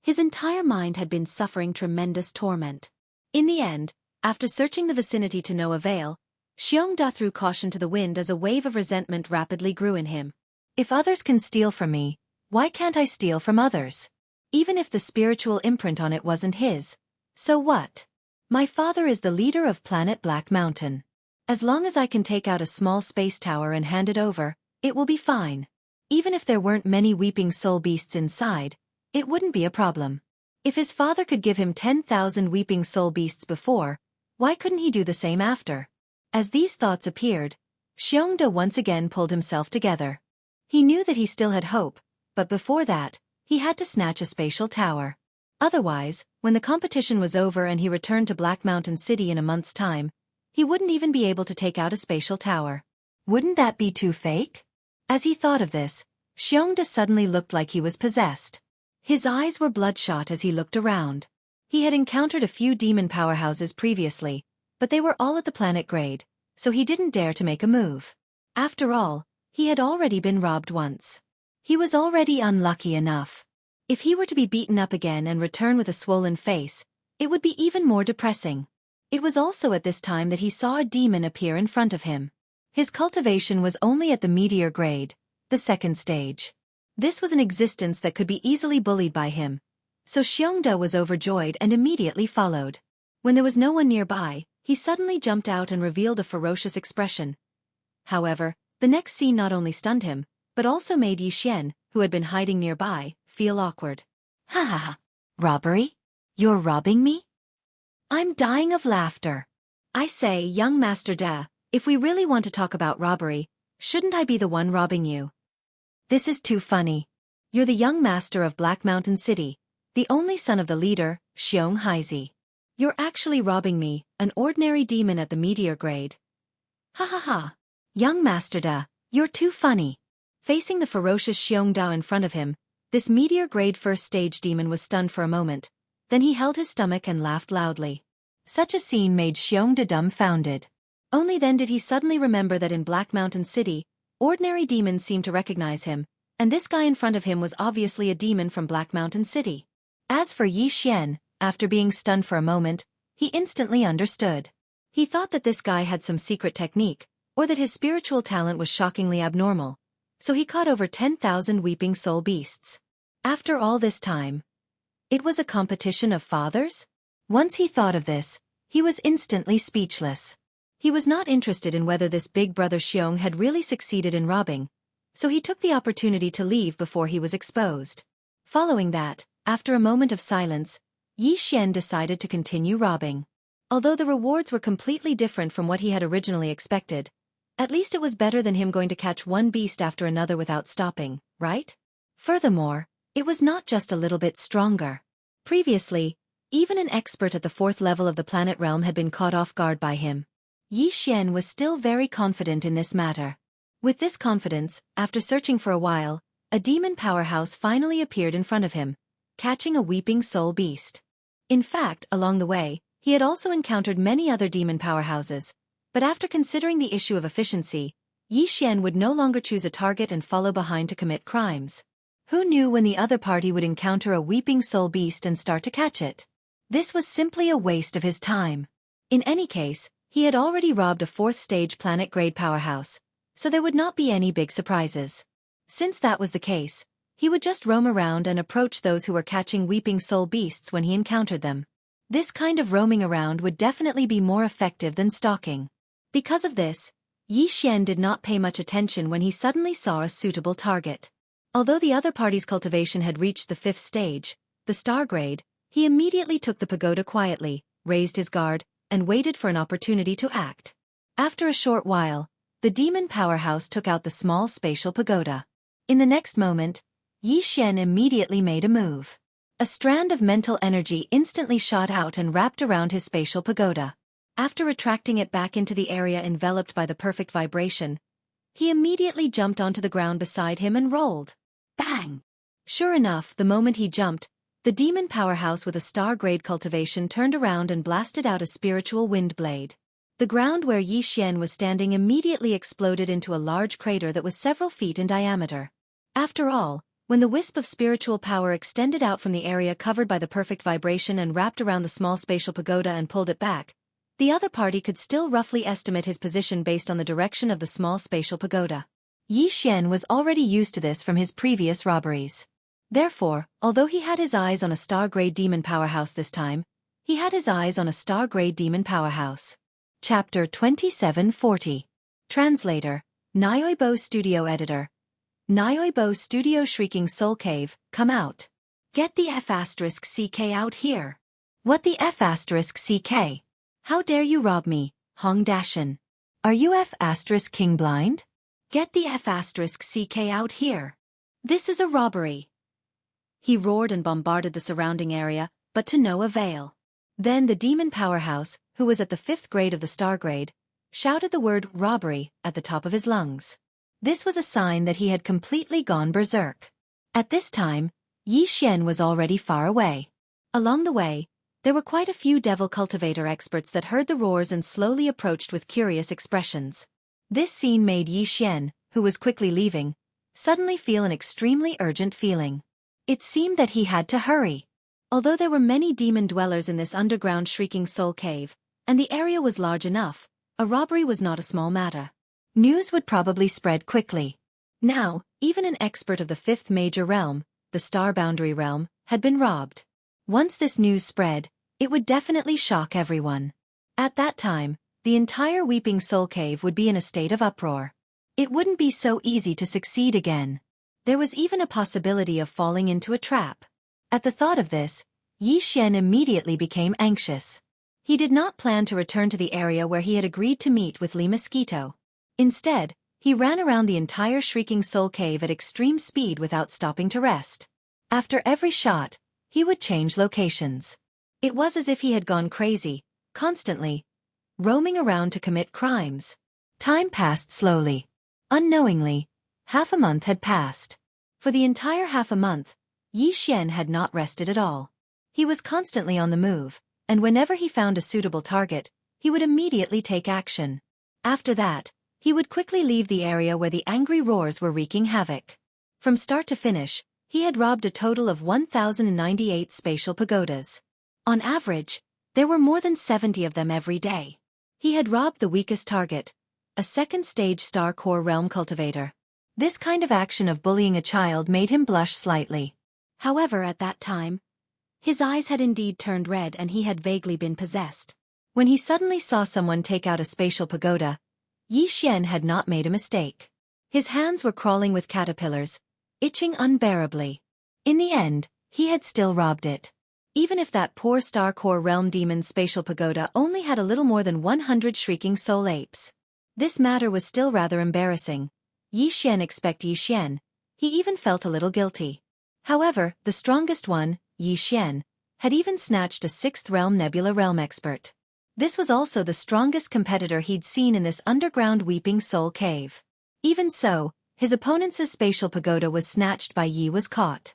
his entire mind had been suffering tremendous torment. In the end, after searching the vicinity to no avail, Xiongda threw caution to the wind as a wave of resentment rapidly grew in him. If others can steal from me, why can't I steal from others? Even if the spiritual imprint on it wasn't his, so what? My father is the leader of planet Black Mountain. As long as I can take out a small space tower and hand it over, it will be fine. Even if there weren't many weeping soul beasts inside, it wouldn't be a problem. If his father could give him 10,000 weeping soul beasts before, why couldn't he do the same after? As these thoughts appeared, Xiongda once again pulled himself together. He knew that he still had hope, but before that, he had to snatch a spatial tower. Otherwise, when the competition was over and he returned to Black Mountain City in a month's time, he wouldn't even be able to take out a spatial tower. Wouldn't that be too fake? As he thought of this, Xiongda suddenly looked like he was possessed. His eyes were bloodshot as he looked around. He had encountered a few demon powerhouses previously, but they were all at the planet grade, so he didn't dare to make a move. After all, he had already been robbed once. He was already unlucky enough. If he were to be beaten up again and return with a swollen face, it would be even more depressing. It was also at this time that he saw a demon appear in front of him. His cultivation was only at the meteor grade, the second stage. This was an existence that could be easily bullied by him, so Xiongda was overjoyed and immediately followed. When there was no one nearby, he suddenly jumped out and revealed a ferocious expression. However, the next scene not only stunned him, but also made Xian, who had been hiding nearby, feel awkward. Ha ha ha! Robbery? You're robbing me? I'm dying of laughter. I say, young Master Da, if we really want to talk about robbery, shouldn't I be the one robbing you? This is too funny. You're the young master of Black Mountain City, the only son of the leader, Xianxia. You're actually robbing me, an ordinary demon at the meteor grade. Ha ha ha. Young Master Da, you're too funny. Facing the ferocious Xiongda in front of him, this meteor grade first stage demon was stunned for a moment, then he held his stomach and laughed loudly. Such a scene made Xiongda dumbfounded. Only then did he suddenly remember that in Black Mountain City, ordinary demons seemed to recognize him, and this guy in front of him was obviously a demon from Black Mountain City. As for Xian, after being stunned for a moment, he instantly understood. He thought that this guy had some secret technique, or that his spiritual talent was shockingly abnormal, so he caught over 10,000 weeping soul beasts. After all this time, it was a competition of fathers? Once he thought of this, he was instantly speechless. He was not interested in whether this big brother Xiong had really succeeded in robbing, so he took the opportunity to leave before he was exposed. Following that, after a moment of silence, Yi Xian decided to continue robbing. Although the rewards were completely different from what he had originally expected, at least it was better than him going to catch one beast after another without stopping, right? Furthermore, it was not just a little bit stronger. Previously, even an expert at the 4th level of the planet realm had been caught off guard by him. Yi Xian was still very confident in this matter. With this confidence, after searching for a while, a demon powerhouse finally appeared in front of him, catching a weeping soul beast. In fact, along the way, he had also encountered many other demon powerhouses, but after considering the issue of efficiency, Yi Xian would no longer choose a target and follow behind to commit crimes. Who knew when the other party would encounter a weeping soul beast and start to catch it? This was simply a waste of his time. In any case, he had already robbed a 4th stage planet-grade powerhouse, so there would not be any big surprises. Since that was the case, he would just roam around and approach those who were catching weeping soul beasts when he encountered them. This kind of roaming around would definitely be more effective than stalking. Because of this, Yi Xian did not pay much attention when he suddenly saw a suitable target. Although the other party's cultivation had reached the 5th stage, the star grade, he immediately took the pagoda quietly, raised his guard, and waited for an opportunity to act. After a short while, the demon powerhouse took out the small spatial pagoda. In the next moment, Yi Xian immediately made a move. A strand of mental energy instantly shot out and wrapped around his spatial pagoda. After retracting it back into the area enveloped by the perfect vibration, he immediately jumped onto the ground beside him and rolled. Bang! Sure enough, the moment he jumped, the demon powerhouse with a star-grade cultivation turned around and blasted out a spiritual wind blade. The ground where Yi Xian was standing immediately exploded into a large crater that was several feet in diameter. After all, when the wisp of spiritual power extended out from the area covered by the perfect vibration and wrapped around the small spatial pagoda and pulled it back, the other party could still roughly estimate his position based on the direction of the small spatial pagoda. Yi Xian was already used to this from his previous robberies. Therefore, although he had his eyes on a star-grade demon powerhouse this time, he had his eyes on a star-grade demon powerhouse. Chapter 2740. Translator, Nyoibo Studio Editor. Nyoibo Studio Shrieking Soul Cave, come out. Get the F***CK out here. What the F***CK? How dare you rob me, Hong Dashin? Are you F***King blind? Get the F***CK out here. This is a robbery. He roared and bombarded the surrounding area, but to no avail. Then the demon powerhouse, who was at the 5th grade of the star grade, shouted the word robbery at the top of his lungs. This was a sign that he had completely gone berserk. At this time, Yi Xian was already far away. Along the way, there were quite a few devil cultivator experts that heard the roars and slowly approached with curious expressions. This scene made Yi Xian, who was quickly leaving, suddenly feel an extremely urgent feeling. It seemed that he had to hurry. Although there were many demon dwellers in this underground shrieking soul cave, and the area was large enough, a robbery was not a small matter. News would probably spread quickly. Now, even an expert of the 5th major realm, the Star Boundary realm, had been robbed. Once this news spread, it would definitely shock everyone. At that time, the entire Weeping Soul Cave would be in a state of uproar. It wouldn't be so easy to succeed again. There was even a possibility of falling into a trap. At the thought of this, Yi Xian immediately became anxious. He did not plan to return to the area where he had agreed to meet with Li Mosquito. Instead, he ran around the entire Shrieking Soul Cave at extreme speed without stopping to rest. After every shot, he would change locations. It was as if he had gone crazy, constantly roaming around to commit crimes. Time passed slowly. Unknowingly, half a month had passed. For the entire half a month, Yi Xian had not rested at all. He was constantly on the move, and whenever he found a suitable target, he would immediately take action. After that, he would quickly leave the area where the angry roars were wreaking havoc. From start to finish, he had robbed a total of 1,098 spatial pagodas. On average, there were more than 70 of them every day. He had robbed the weakest target, a 2nd-stage star core realm cultivator. This kind of action of bullying a child made him blush slightly. However, at that time, his eyes had indeed turned red and he had vaguely been possessed. When he suddenly saw someone take out a spatial pagoda, Xian had not made a mistake. His hands were crawling with caterpillars, itching unbearably. In the end, he had still robbed it. Even if that poor Star Core Realm Demon's spatial pagoda only had a little more than 100 shrieking soul apes. This matter was still rather embarrassing. Xian, he even felt a little guilty. However, the strongest one, Xian, had even snatched a 6th Realm Nebula Realm expert. This was also the strongest competitor he'd seen in this underground Weeping Soul cave. Even so, his opponent's spatial pagoda was snatched by Yi was caught.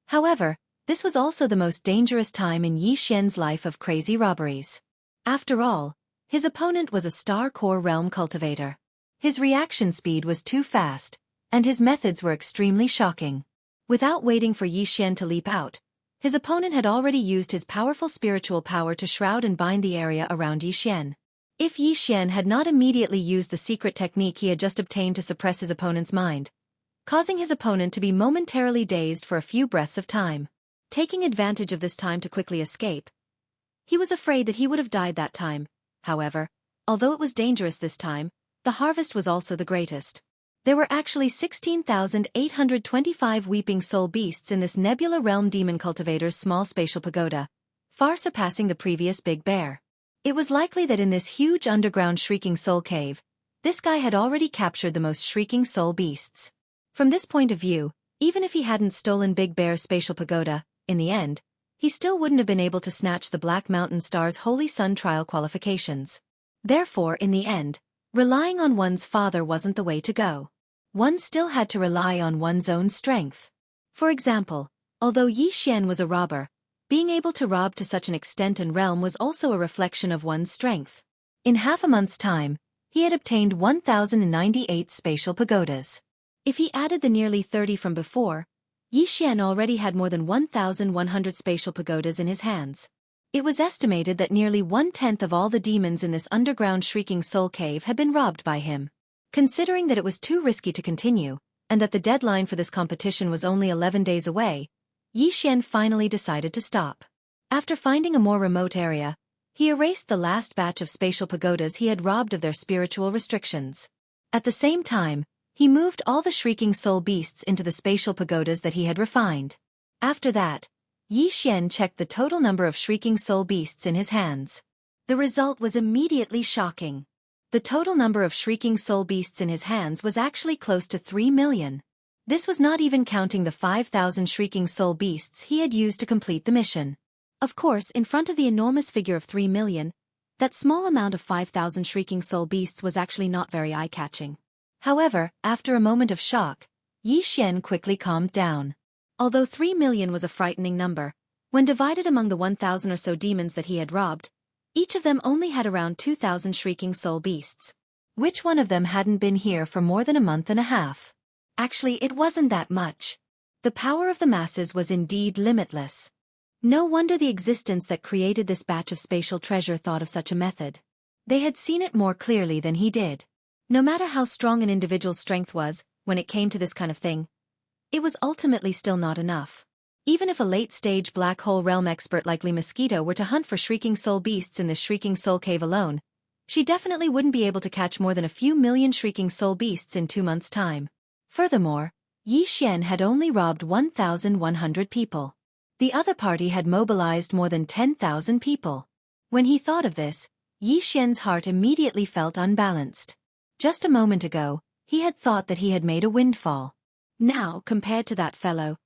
However, this was also the most dangerous time in Xian's life of crazy robberies. After all, his opponent was a Star Core Realm cultivator. His reaction speed was too fast, and his methods were extremely shocking. Without waiting for Xian to leap out, his opponent had already used his powerful spiritual power to shroud and bind the area around Xian. If Xian had not immediately used the secret technique he had just obtained to suppress his opponent's mind, causing his opponent to be momentarily dazed for a few breaths of time. Taking advantage of this time to quickly escape, he was afraid that he would have died that time. However, although it was dangerous this time, the harvest was also the greatest. There were actually 16,825 Weeping Soul beasts in this Nebula Realm Demon Cultivator's small spatial pagoda, far surpassing the previous Big Bear. It was likely that in this huge underground Shrieking Soul cave, this guy had already captured the most Shrieking Soul beasts. From this point of view, even if he hadn't stolen Big Bear's spatial pagoda, in the end, he still wouldn't have been able to snatch the Black Mountain Star's Holy Sun trial qualifications. Therefore, in the end, relying on one's father wasn't the way to go. One still had to rely on one's own strength. For example, although Xian was a robber, being able to rob to such an extent and realm was also a reflection of one's strength. In half a month's time, he had obtained 1,098 spatial pagodas. If he added the nearly 30 from before, Xian already had more than 1,100 spatial pagodas in his hands. It was estimated that nearly 1/10 of all the demons in this underground Shrieking Soul cave had been robbed by him. Considering that it was too risky to continue, and that the deadline for this competition was only 11 days away, Xian finally decided to stop. After finding a more remote area, he erased the last batch of spatial pagodas he had robbed of their spiritual restrictions. At the same time, he moved all the Shrieking Soul beasts into the spatial pagodas that he had refined. After that, Xian checked the total number of Shrieking Soul beasts in his hands. The result was immediately shocking. The total number of Shrieking Soul beasts in his hands was actually close to 3 million. This was not even counting the 5,000 Shrieking Soul beasts he had used to complete the mission. Of course, in front of the enormous figure of 3 million, that small amount of 5,000 Shrieking Soul beasts was actually not very eye-catching. However, after a moment of shock, Xian quickly calmed down. Although 3 million was a frightening number, when divided among the 1,000 or so demons that he had robbed, each of them only had around 2,000 Shrieking Soul beasts. Which one of them hadn't been here for more than a month and a half? Actually, it wasn't that much. The power of the masses was indeed limitless. No wonder the existence that created this batch of spatial treasure thought of such a method. They had seen it more clearly than he did. No matter how strong an individual's strength was, when it came to this kind of thing, it was ultimately still not enough. Even if a late-stage black hole realm expert like Lee Mosquito were to hunt for Shrieking Soul beasts in this Shrieking Soul cave alone, she definitely wouldn't be able to catch more than a few million Shrieking Soul beasts in 2 months' time. Furthermore, Xian had only robbed 1,100 people. The other party had mobilized more than 10,000 people. When he thought of this, Xian's heart immediately felt unbalanced. Just a moment ago, he had thought that he had made a windfall. Now, compared to that fellow,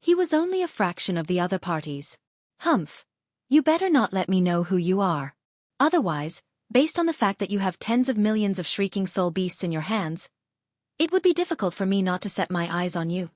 he was only a fraction of the other parties. Humph. You better not let me know who you are. Otherwise, based on the fact that you have tens of millions of Shrieking Soul beasts in your hands, it would be difficult for me not to set my eyes on you.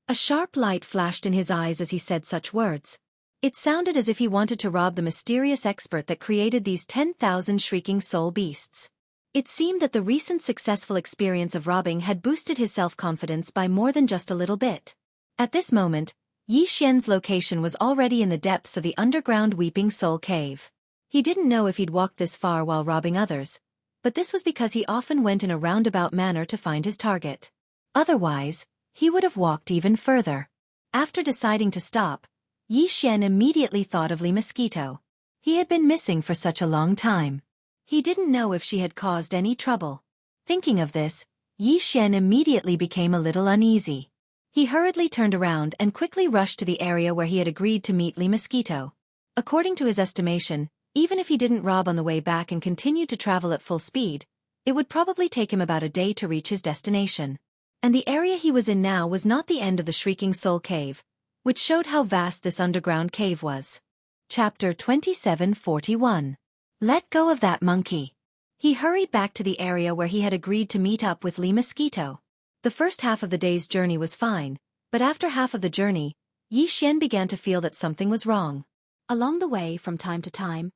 A sharp light flashed in his eyes as he said such words. It sounded as if he wanted to rob the mysterious expert that created these 10,000 Shrieking Soul beasts. It seemed that the recent successful experience of robbing had boosted his self-confidence by more than just a little bit. At this moment, Xian's location was already in the depths of the underground Weeping Soul cave. He didn't know if he'd walked this far while robbing others, but this was because he often went in a roundabout manner to find his target. Otherwise, he would have walked even further. After deciding to stop, Xian immediately thought of Li Mosquito. He had been missing for such a long time. He didn't know if she had caused any trouble. Thinking of this, Xian immediately became a little uneasy. He hurriedly turned around and quickly rushed to the area where he had agreed to meet Li Mosquito. According to his estimation, even if he didn't rob on the way back and continued to travel at full speed, it would probably take him about a day to reach his destination. And the area he was in now was not the end of the Shrieking Soul Cave, which showed how vast this underground cave was. Chapter 2741. Let go of that monkey. He hurried back to the area where he had agreed to meet up with Li Mosquito. The first half of the day's journey was fine, but after half of the journey, Xian began to feel that something was wrong. Along the way, from time to time,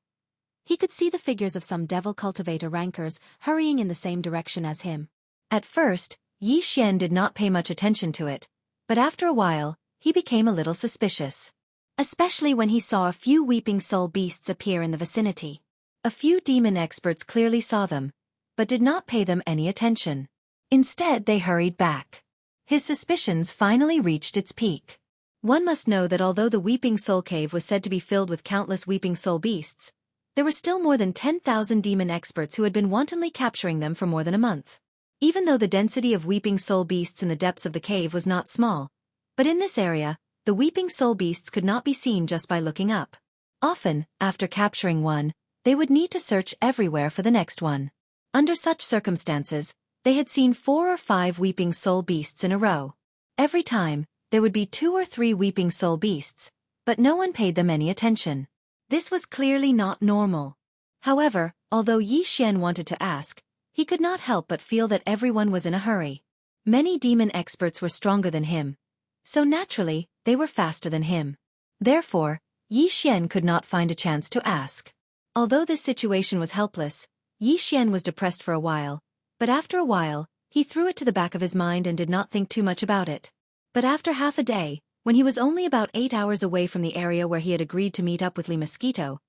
he could see the figures of some devil cultivator rankers hurrying in the same direction as him. At first, Xian did not pay much attention to it, but after a while, he became a little suspicious. Especially when he saw a few weeping soul beasts appear in the vicinity. A few demon experts clearly saw them, but did not pay them any attention. Instead, they hurried back. His suspicions finally reached its peak. One must know that although the Weeping Soul Cave was said to be filled with countless weeping soul beasts, there were still more than 10,000 demon experts who had been wantonly capturing them for more than a month. Even though the density of weeping soul beasts in the depths of the cave was not small, but in this area, the weeping soul beasts could not be seen just by looking up. Often, after capturing one, they would need to search everywhere for the next one. Under such circumstances, they had seen 4 or 5 weeping soul beasts in a row. Every time, there would be 2 or 3 weeping soul beasts, but no one paid them any attention. This was clearly not normal. However, although Xian wanted to ask, he could not help but feel that everyone was in a hurry. Many demon experts were stronger than him, so naturally, they were faster than him. Therefore, Xian could not find a chance to ask. Although this situation was helpless, Xian was depressed for a while, but after a while, he threw it to the back of his mind and did not think too much about it. But after half a day, when he was only about 8 hours away from the area where he had agreed to meet up with Li Mosquito,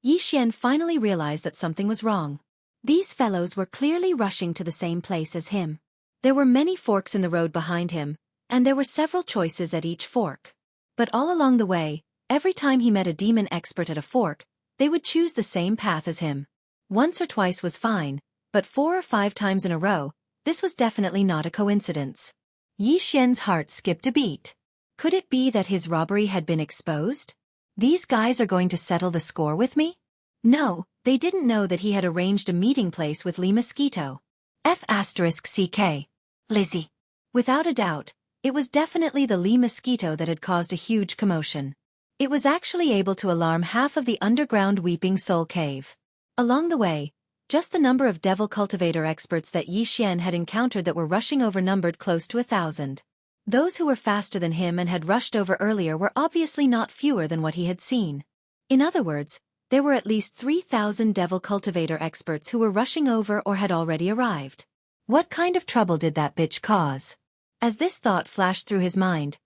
Xian finally realized that something was wrong. These fellows were clearly rushing to the same place as him. There were many forks in the road behind him, and there were several choices at each fork. But all along the way, every time he met a demon expert at a fork, they would choose the same path as him. Once or twice was fine, but 4 or 5 times in a row, this was definitely not a coincidence. Xian's heart skipped a beat. Could it be that his robbery had been exposed? These guys are going to settle the score with me? No, they didn't know that he had arranged a meeting place with Li Mosquito. F***CK. Lizzie. Without a doubt, it was definitely the Li Mosquito that had caused a huge commotion. It was actually able to alarm half of the underground Weeping Soul Cave. Along the way, just the number of devil cultivator experts that Xian had encountered that were rushing over numbered close to 1,000. Those who were faster than him and had rushed over earlier were obviously not fewer than what he had seen. In other words, there were at least 3,000 devil cultivator experts who were rushing over or had already arrived. What kind of trouble did that bitch cause? As this thought flashed through his mind,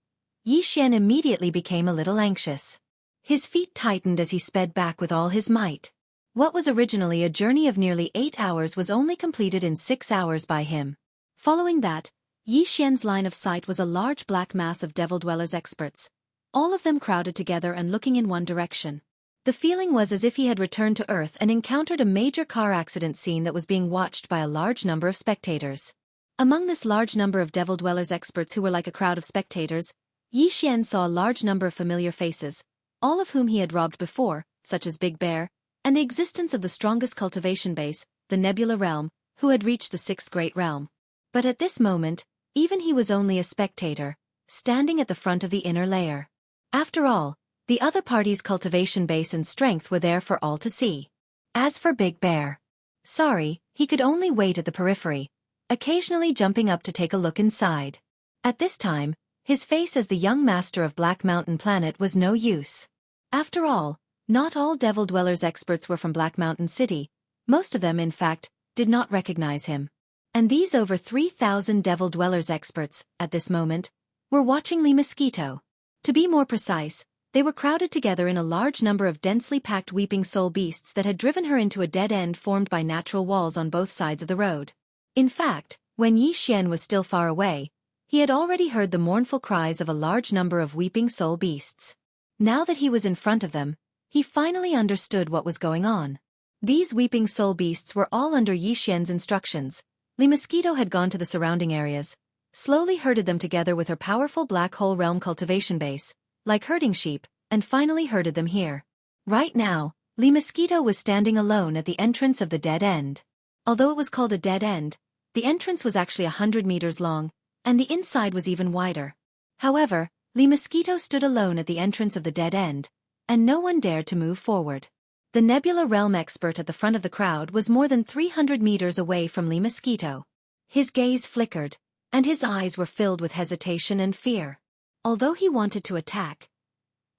Xian immediately became a little anxious. His feet tightened as he sped back with all his might. What was originally a journey of nearly 8 hours was only completed in 6 hours by him. Following that, Xian's line of sight was a large black mass of Devil Dwellers experts, all of them crowded together and looking in one direction. The feeling was as if he had returned to Earth and encountered a major car accident scene that was being watched by a large number of spectators. Among this large number of Devil Dwellers experts who were like a crowd of spectators, Xian saw a large number of familiar faces, all of whom he had robbed before, such as Big Bear, and the existence of the strongest cultivation base, the Nebula Realm, who had reached the 6th Great Realm. But at this moment, even he was only a spectator, standing at the front of the inner layer. After all, the other party's cultivation base and strength were there for all to see. As for Big Bear, sorry, he could only wait at the periphery, occasionally jumping up to take a look inside. At this time, his face as the young master of Black Mountain Planet was no use. After all, not all Devil Dwellers experts were from Black Mountain City, most of them in fact, did not recognize him. And these over 3,000 Devil Dwellers experts, at this moment, were watching Li Mosquito. To be more precise, they were crowded together in a large number of densely packed weeping soul beasts that had driven her into a dead end formed by natural walls on both sides of the road. In fact, when Xian was still far away, He had already heard the mournful cries of a large number of weeping soul beasts. Now that he was in front of them, he finally understood what was going on. These weeping soul beasts were all under Yi Xian's instructions. Li Mosquito had gone to the surrounding areas, slowly herded them together with her powerful black hole realm cultivation base, like herding sheep, and finally herded them here. Right now, Li Mosquito was standing alone at the entrance of the dead end. Although it was called a dead end, the entrance was actually 100 meters long, and the inside was even wider. However, Li Mosquito stood alone at the entrance of the dead end, and no one dared to move forward. The Nebula Realm expert at the front of the crowd was more than 300 meters away from Li Mosquito. His gaze flickered, and his eyes were filled with hesitation and fear. Although he wanted to attack,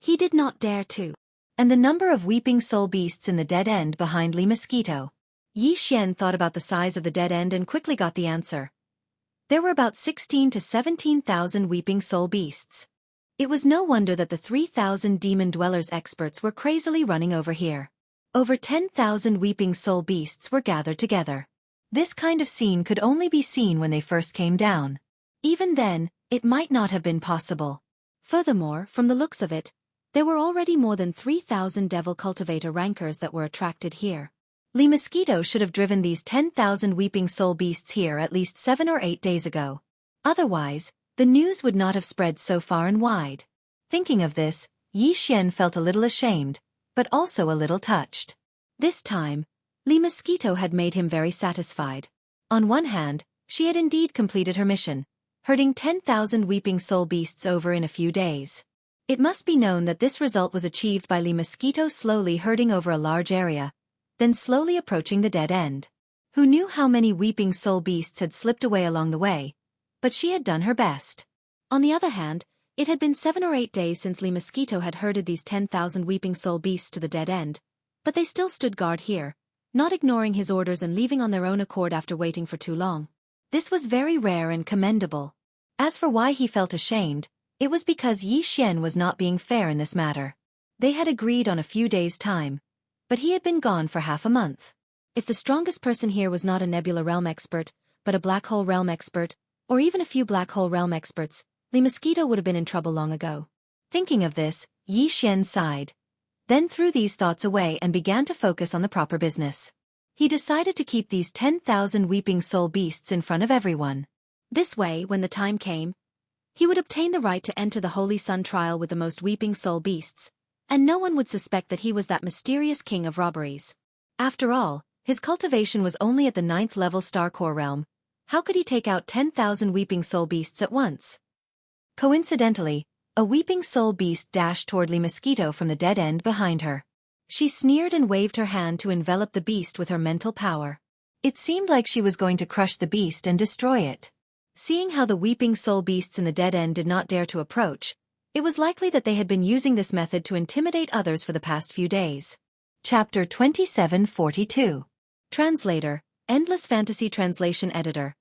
he did not dare to. And the number of weeping soul beasts in the dead end behind Li Mosquito. Yi Xian thought about the size of the dead end and quickly got the answer. There were about 16 to 17,000 weeping soul beasts. It was no wonder that the 3,000 demon dwellers experts were crazily running over here. Over 10,000 weeping soul beasts were gathered together. This kind of scene could only be seen when they first came down. Even then, it might not have been possible. Furthermore, from the looks of it, there were already more than 3,000 devil cultivator rankers that were attracted here. Li Mosquito should have driven these 10,000 weeping soul beasts here at least 7 or 8 days ago. Otherwise, the news would not have spread so far and wide. Thinking of this, Yi Xian felt a little ashamed, but also a little touched. This time, Li Mosquito had made him very satisfied. On one hand, she had indeed completed her mission, herding 10,000 weeping soul beasts over in a few days. It must be known that this result was achieved by Li Mosquito slowly herding over a large area, then slowly approaching the dead end. Who knew how many weeping soul beasts had slipped away along the way? But she had done her best. On the other hand, it had been 7 or 8 days since Li Mosquito had herded these 10,000 weeping soul beasts to the dead end, but they still stood guard here, not ignoring his orders and leaving on their own accord after waiting for too long. This was very rare and commendable. As for why he felt ashamed, it was because Yi Xian was not being fair in this matter. They had agreed on a few days' time, but he had been gone for half a month. If the strongest person here was not a Nebula Realm expert, but a Black Hole Realm expert, or even a few Black Hole Realm experts, Li Mosquito would have been in trouble long ago. Thinking of this, Yi Xian sighed, then threw these thoughts away and began to focus on the proper business. He decided to keep these 10,000 weeping soul beasts in front of everyone. This way, when the time came, he would obtain the right to enter the Holy Sun trial with the most weeping soul beasts, and no one would suspect that he was that mysterious king of robberies. After all, his cultivation was only at the 9th level Star Core realm. How could he take out 10,000 weeping soul beasts at once? Coincidentally, a weeping soul beast dashed toward Li Mosquito from the dead end behind her. She sneered and waved her hand to envelop the beast with her mental power. It seemed like she was going to crush the beast and destroy it. Seeing how the weeping soul beasts in the dead end did not dare to approach, it was likely that they had been using this method to intimidate others for the past few days. Chapter 2742. Translator, Endless Fantasy Translation Editor.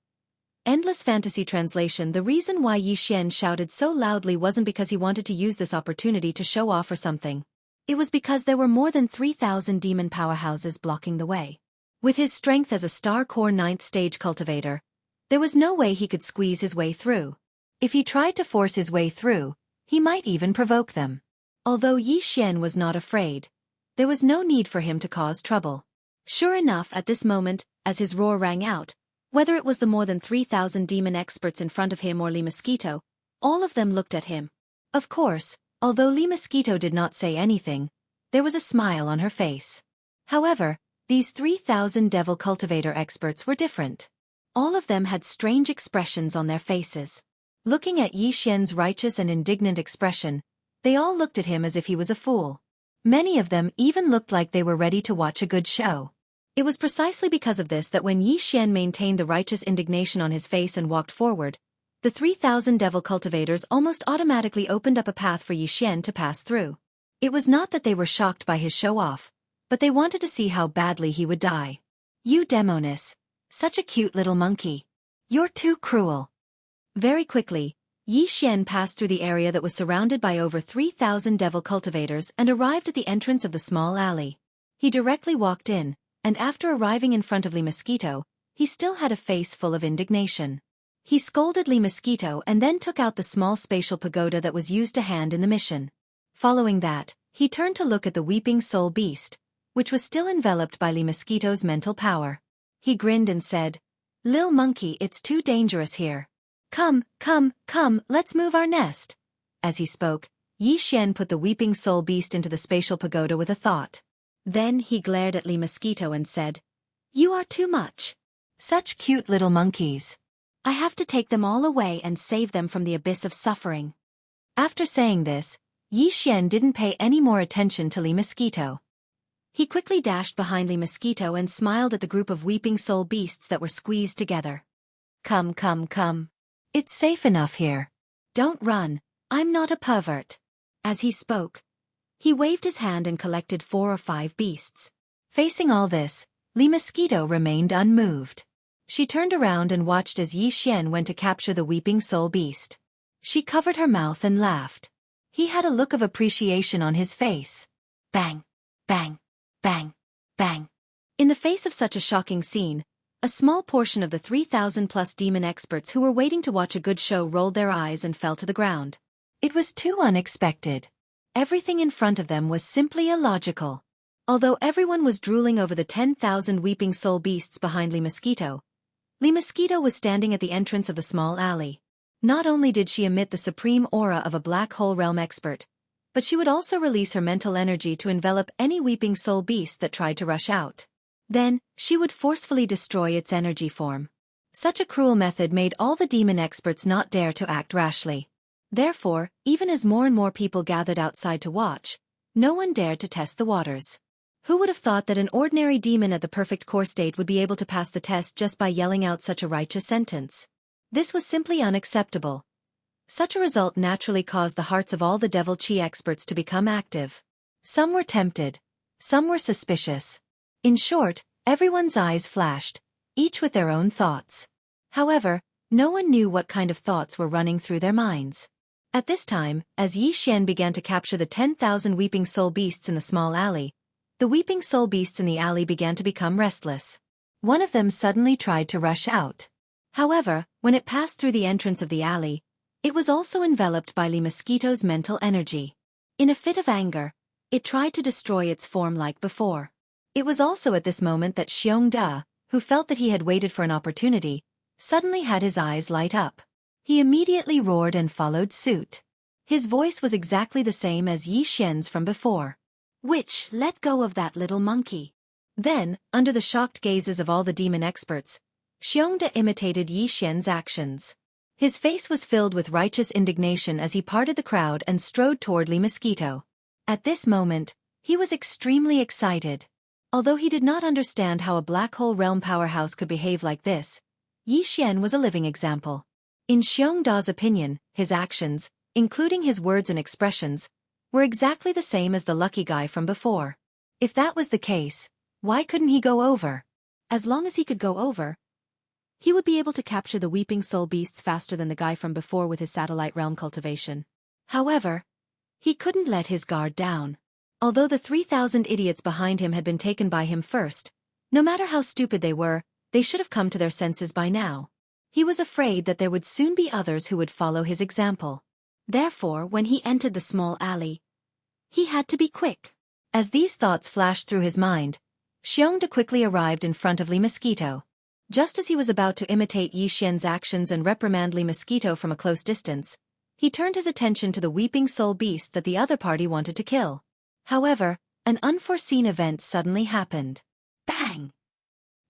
Endless Fantasy Translation. The reason why Yi Xian shouted so loudly wasn't because he wanted to use this opportunity to show off or something. It was because there were more than 3,000 demon powerhouses blocking the way. With his strength as a Star Core 9th stage cultivator, there was no way he could squeeze his way through. If he tried to force his way through, he might even provoke them. Although Yi Xian was not afraid, there was no need for him to cause trouble. Sure enough, at this moment, as his roar rang out, whether it was the more than 3,000 demon experts in front of him or Li Mosquito, all of them looked at him. Of course, although Li Mosquito did not say anything, there was a smile on her face. However, these 3,000 devil cultivator experts were different. All of them had strange expressions on their faces. Looking at Yi Xian's righteous and indignant expression, they all looked at him as if he was a fool. Many of them even looked like they were ready to watch a good show. It was precisely because of this that when Yi Xian maintained the righteous indignation on his face and walked forward, the 3,000 devil cultivators almost automatically opened up a path for Yi Xian to pass through. It was not that they were shocked by his show-off, but they wanted to see how badly he would die. You Demonis. Such a cute little monkey. You're too cruel. Very quickly, Yi Xian passed through the area that was surrounded by over 3,000 devil cultivators and arrived at the entrance of the small alley. He directly walked in, and after arriving in front of Li Mosquito, he still had a face full of indignation. He scolded Li Mosquito and then took out the small spatial pagoda that was used to hand in the mission. Following that, he turned to look at the weeping soul beast, which was still enveloped by Li Mosquito's mental power. He grinned and said, "Lil monkey, it's too dangerous here. Come, let's move our nest." As he spoke, Xian put the weeping soul beast into the spatial pagoda with a thought. Then he glared at Li Mosquito and said, "You are too much. Such cute little monkeys. I have to take them all away and save them from the abyss of suffering." After saying this, Xian didn't pay any more attention to Li Mosquito. He quickly dashed behind Li Mosquito and smiled at the group of weeping soul beasts that were squeezed together. Come. It's safe enough here. Don't run, I'm not a pervert." As he spoke, he waved his hand and collected 4 or 5 beasts. Facing all this, Li Mosquito remained unmoved. She turned around and watched as Xian went to capture the weeping soul beast. She covered her mouth and laughed. He had a look of appreciation on his face. Bang, bang, bang, bang. In the face of such a shocking scene, a small portion of the 3,000+ demon experts who were waiting to watch a good show rolled their eyes and fell to the ground. It was too unexpected. Everything in front of them was simply illogical. Although everyone was drooling over the 10,000 weeping soul beasts behind Li Mosquito was standing at the entrance of the small alley. Not only did she emit the supreme aura of a black hole realm expert, but she would also release her mental energy to envelop any weeping soul beast that tried to rush out. Then, she would forcefully destroy its energy form. Such a cruel method made all the demon experts not dare to act rashly. Therefore, even as more and more people gathered outside to watch, no one dared to test the waters. Who would have thought that an ordinary demon at the perfect core state would be able to pass the test just by yelling out such a righteous sentence? This was simply unacceptable. Such a result naturally caused the hearts of all the devil chi experts to become active. Some were tempted. Some were suspicious. In short, everyone's eyes flashed, each with their own thoughts. However, no one knew what kind of thoughts were running through their minds. At this time, as Xian began to capture the 10,000 weeping soul beasts in the small alley, the weeping soul beasts in the alley began to become restless. One of them suddenly tried to rush out. However, when it passed through the entrance of the alley, it was also enveloped by Li Mosquito's mental energy. In a fit of anger, it tried to destroy its form like before. It was also at this moment that Xianxia, who felt that he had waited for an opportunity, suddenly had his eyes light up. He immediately roared and followed suit. His voice was exactly the same as Xian's from before. "Witch, let go of that little monkey." Then, under the shocked gazes of all the demon experts, Xianxia imitated Xian's actions. His face was filled with righteous indignation as he parted the crowd and strode toward Li Mosquito. At this moment, he was extremely excited. Although he did not understand how a black hole realm powerhouse could behave like this, Xian was a living example. In Xianxia's opinion, his actions, including his words and expressions, were exactly the same as the lucky guy from before. If that was the case, why couldn't he go over? As long as he could go over, he would be able to capture the weeping soul beasts faster than the guy from before with his satellite realm cultivation. However, he couldn't let his guard down. Although the 3,000 idiots behind him had been taken by him first, no matter how stupid they were, they should have come to their senses by now. He was afraid that there would soon be others who would follow his example. Therefore, when he entered the small alley, he had to be quick. As these thoughts flashed through his mind, Xianxia quickly arrived in front of Li Mosquito. Just as he was about to imitate Xian's actions and reprimand Li Mosquito from a close distance, he turned his attention to the weeping soul beast that the other party wanted to kill. However, an unforeseen event suddenly happened. Bang!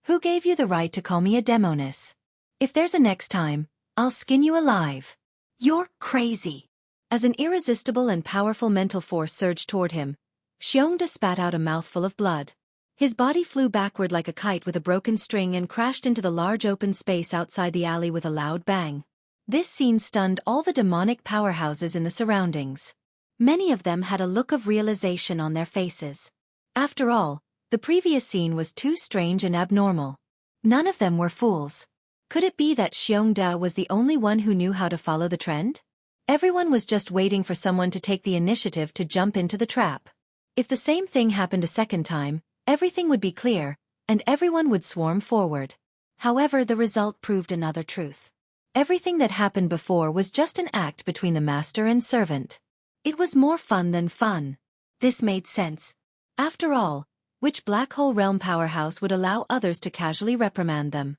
"Who gave you the right to call me a demoness? If there's a next time, I'll skin you alive. You're crazy." As an irresistible and powerful mental force surged toward him, Xianxia spat out a mouthful of blood. His body flew backward like a kite with a broken string and crashed into the large open space outside the alley with a loud bang. This scene stunned all the demonic powerhouses in the surroundings. Many of them had a look of realization on their faces. After all, the previous scene was too strange and abnormal. None of them were fools. Could it be that Xianxia was the only one who knew how to follow the trend? Everyone was just waiting for someone to take the initiative to jump into the trap. If the same thing happened a second time, everything would be clear, and everyone would swarm forward. However, the result proved another truth. Everything that happened before was just an act between the master and servant. It was more fun than fun. This made sense. After all, which black hole realm powerhouse would allow others to casually reprimand them?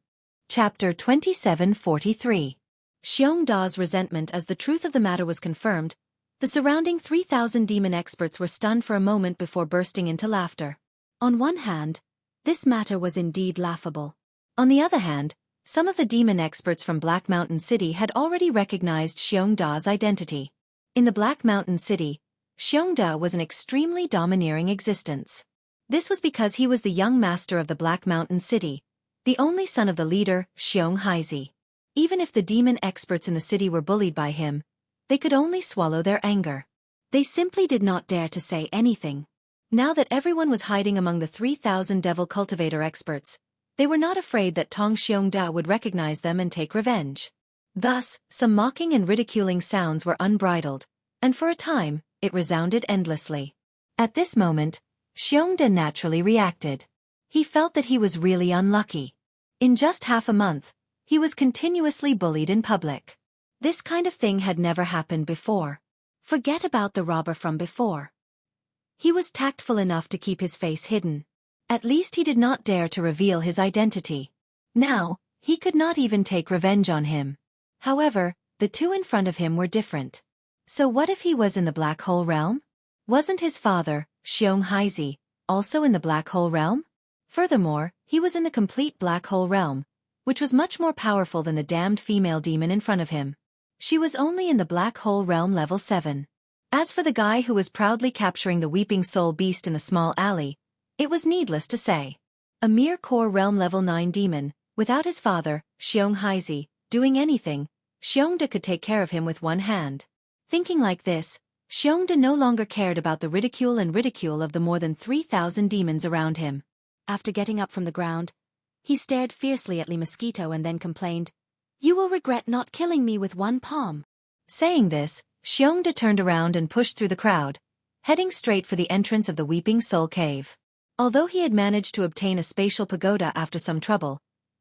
Chapter 2743. Xianxia's resentment. As the truth of the matter was confirmed, the surrounding 3,000 demon experts were stunned for a moment before bursting into laughter. On one hand, this matter was indeed laughable. On the other hand, some of the demon experts from Black Mountain City had already recognized Xianxia's identity. In the Black Mountain City, Xianxia was an extremely domineering existence. This was because he was the young master of the Black Mountain City, the only son of the leader, Xianxia. Even if the demon experts in the city were bullied by him, they could only swallow their anger. They simply did not dare to say anything. Now that everyone was hiding among the 3,000 devil cultivator experts, they were not afraid that Tong Xianxia would recognize them and take revenge. Thus, some mocking and ridiculing sounds were unbridled, and for a time, it resounded endlessly. At this moment, Xianxia naturally reacted. He felt that he was really unlucky. In just half a month, he was continuously bullied in public. This kind of thing had never happened before. Forget about the robber from before. He was tactful enough to keep his face hidden. At least he did not dare to reveal his identity. Now, he could not even take revenge on him. However, the two in front of him were different. So what if he was in the black hole realm? Wasn't his father, Xianxia, also in the black hole realm? Furthermore, he was in the complete black hole realm, which was much more powerful than the damned female demon in front of him. She was only in the black hole realm level 7. As for the guy who was proudly capturing the weeping soul beast in the small alley, it was needless to say. A mere core realm level 9 demon, without his father, Xianxia, doing anything, Xianxia could take care of him with one hand. Thinking like this, Xianxia no longer cared about the ridicule of the more than 3,000 demons around him. After getting up from the ground, he stared fiercely at Mosquito and then complained, "You will regret not killing me with one palm." Saying this, Xianxia turned around and pushed through the crowd, heading straight for the entrance of the Weeping Soul Cave. Although he had managed to obtain a spatial pagoda after some trouble,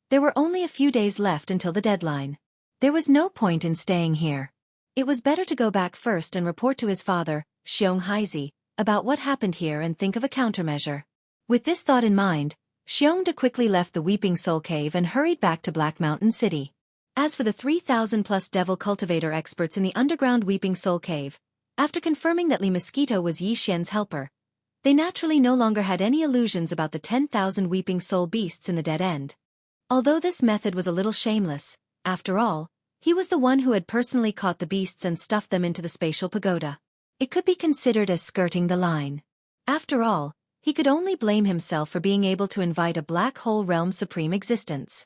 there were only a few days left until the deadline. There was no point in staying here. It was better to go back first and report to his father, Xianxia, about what happened here and think of a countermeasure. With this thought in mind, Xianxia quickly left the Weeping Soul Cave and hurried back to Black Mountain City. As for the 3,000+ devil cultivator experts in the underground Weeping Soul Cave, after confirming that Mosquito was Yi Xian's helper, they naturally no longer had any illusions about the 10,000 weeping soul beasts in the dead end. Although this method was a little shameless, after all, he was the one who had personally caught the beasts and stuffed them into the spatial pagoda. It could be considered as skirting the line. After all, he could only blame himself for being able to invite a black hole realm supreme existence.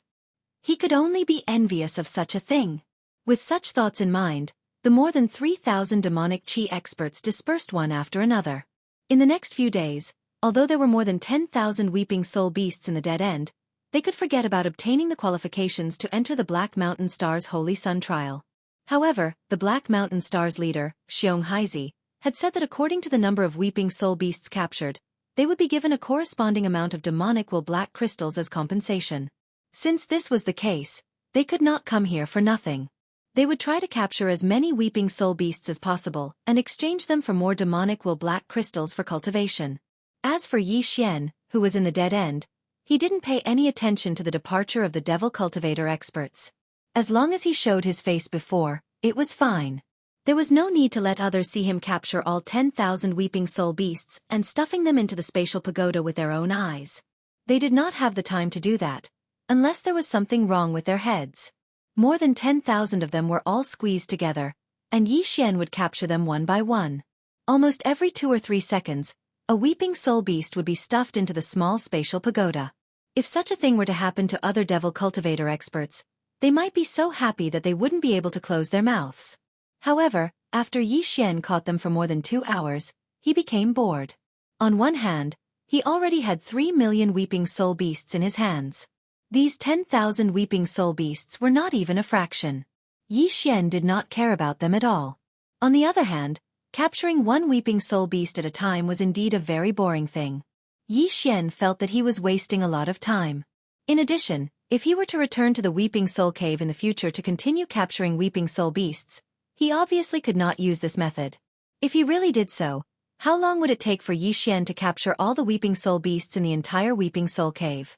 He could only be envious of such a thing. With such thoughts in mind, the more than 3,000 demonic chi experts dispersed one after another. In the next few days, although there were more than 10,000 weeping soul beasts in the dead end, they could forget about obtaining the qualifications to enter the Black Mountain Star's Holy Sun trial. However, the Black Mountain Star's leader, Xianxia, had said that according to the number of weeping soul beasts captured, they would be given a corresponding amount of demonic black crystals as compensation. Since this was the case, they could not come here for nothing. They would try to capture as many weeping soul beasts as possible and exchange them for more demonic black crystals for cultivation. As for Yi Xian, who was in the dead end, he didn't pay any attention to the departure of the devil cultivator experts. As long as he showed his face before, it was fine. There was no need to let others see him capture all 10,000 weeping soul beasts and stuffing them into the spatial pagoda with their own eyes. They did not have the time to do that, unless there was something wrong with their heads. More than 10,000 of them were all squeezed together, and Yi Xian would capture them one by one. Almost every 2 or 3 seconds, a weeping soul beast would be stuffed into the small spatial pagoda. If such a thing were to happen to other devil cultivator experts, they might be so happy that they wouldn't be able to close their mouths. However, after Yi Xian caught them for more than 2 hours, he became bored. On one hand, he already had 3 million weeping soul beasts in his hands. These 10,000 weeping soul beasts were not even a fraction. Yi Xian did not care about them at all. On the other hand, capturing one weeping soul beast at a time was indeed a very boring thing. Yi Xian felt that he was wasting a lot of time. In addition, If he were to return to the Weeping Soul Cave in the future to continue capturing Weeping Soul beasts, he obviously could not use this method. If he really did so, how long would it take for Xianxia to capture all the Weeping Soul beasts in the entire Weeping Soul Cave?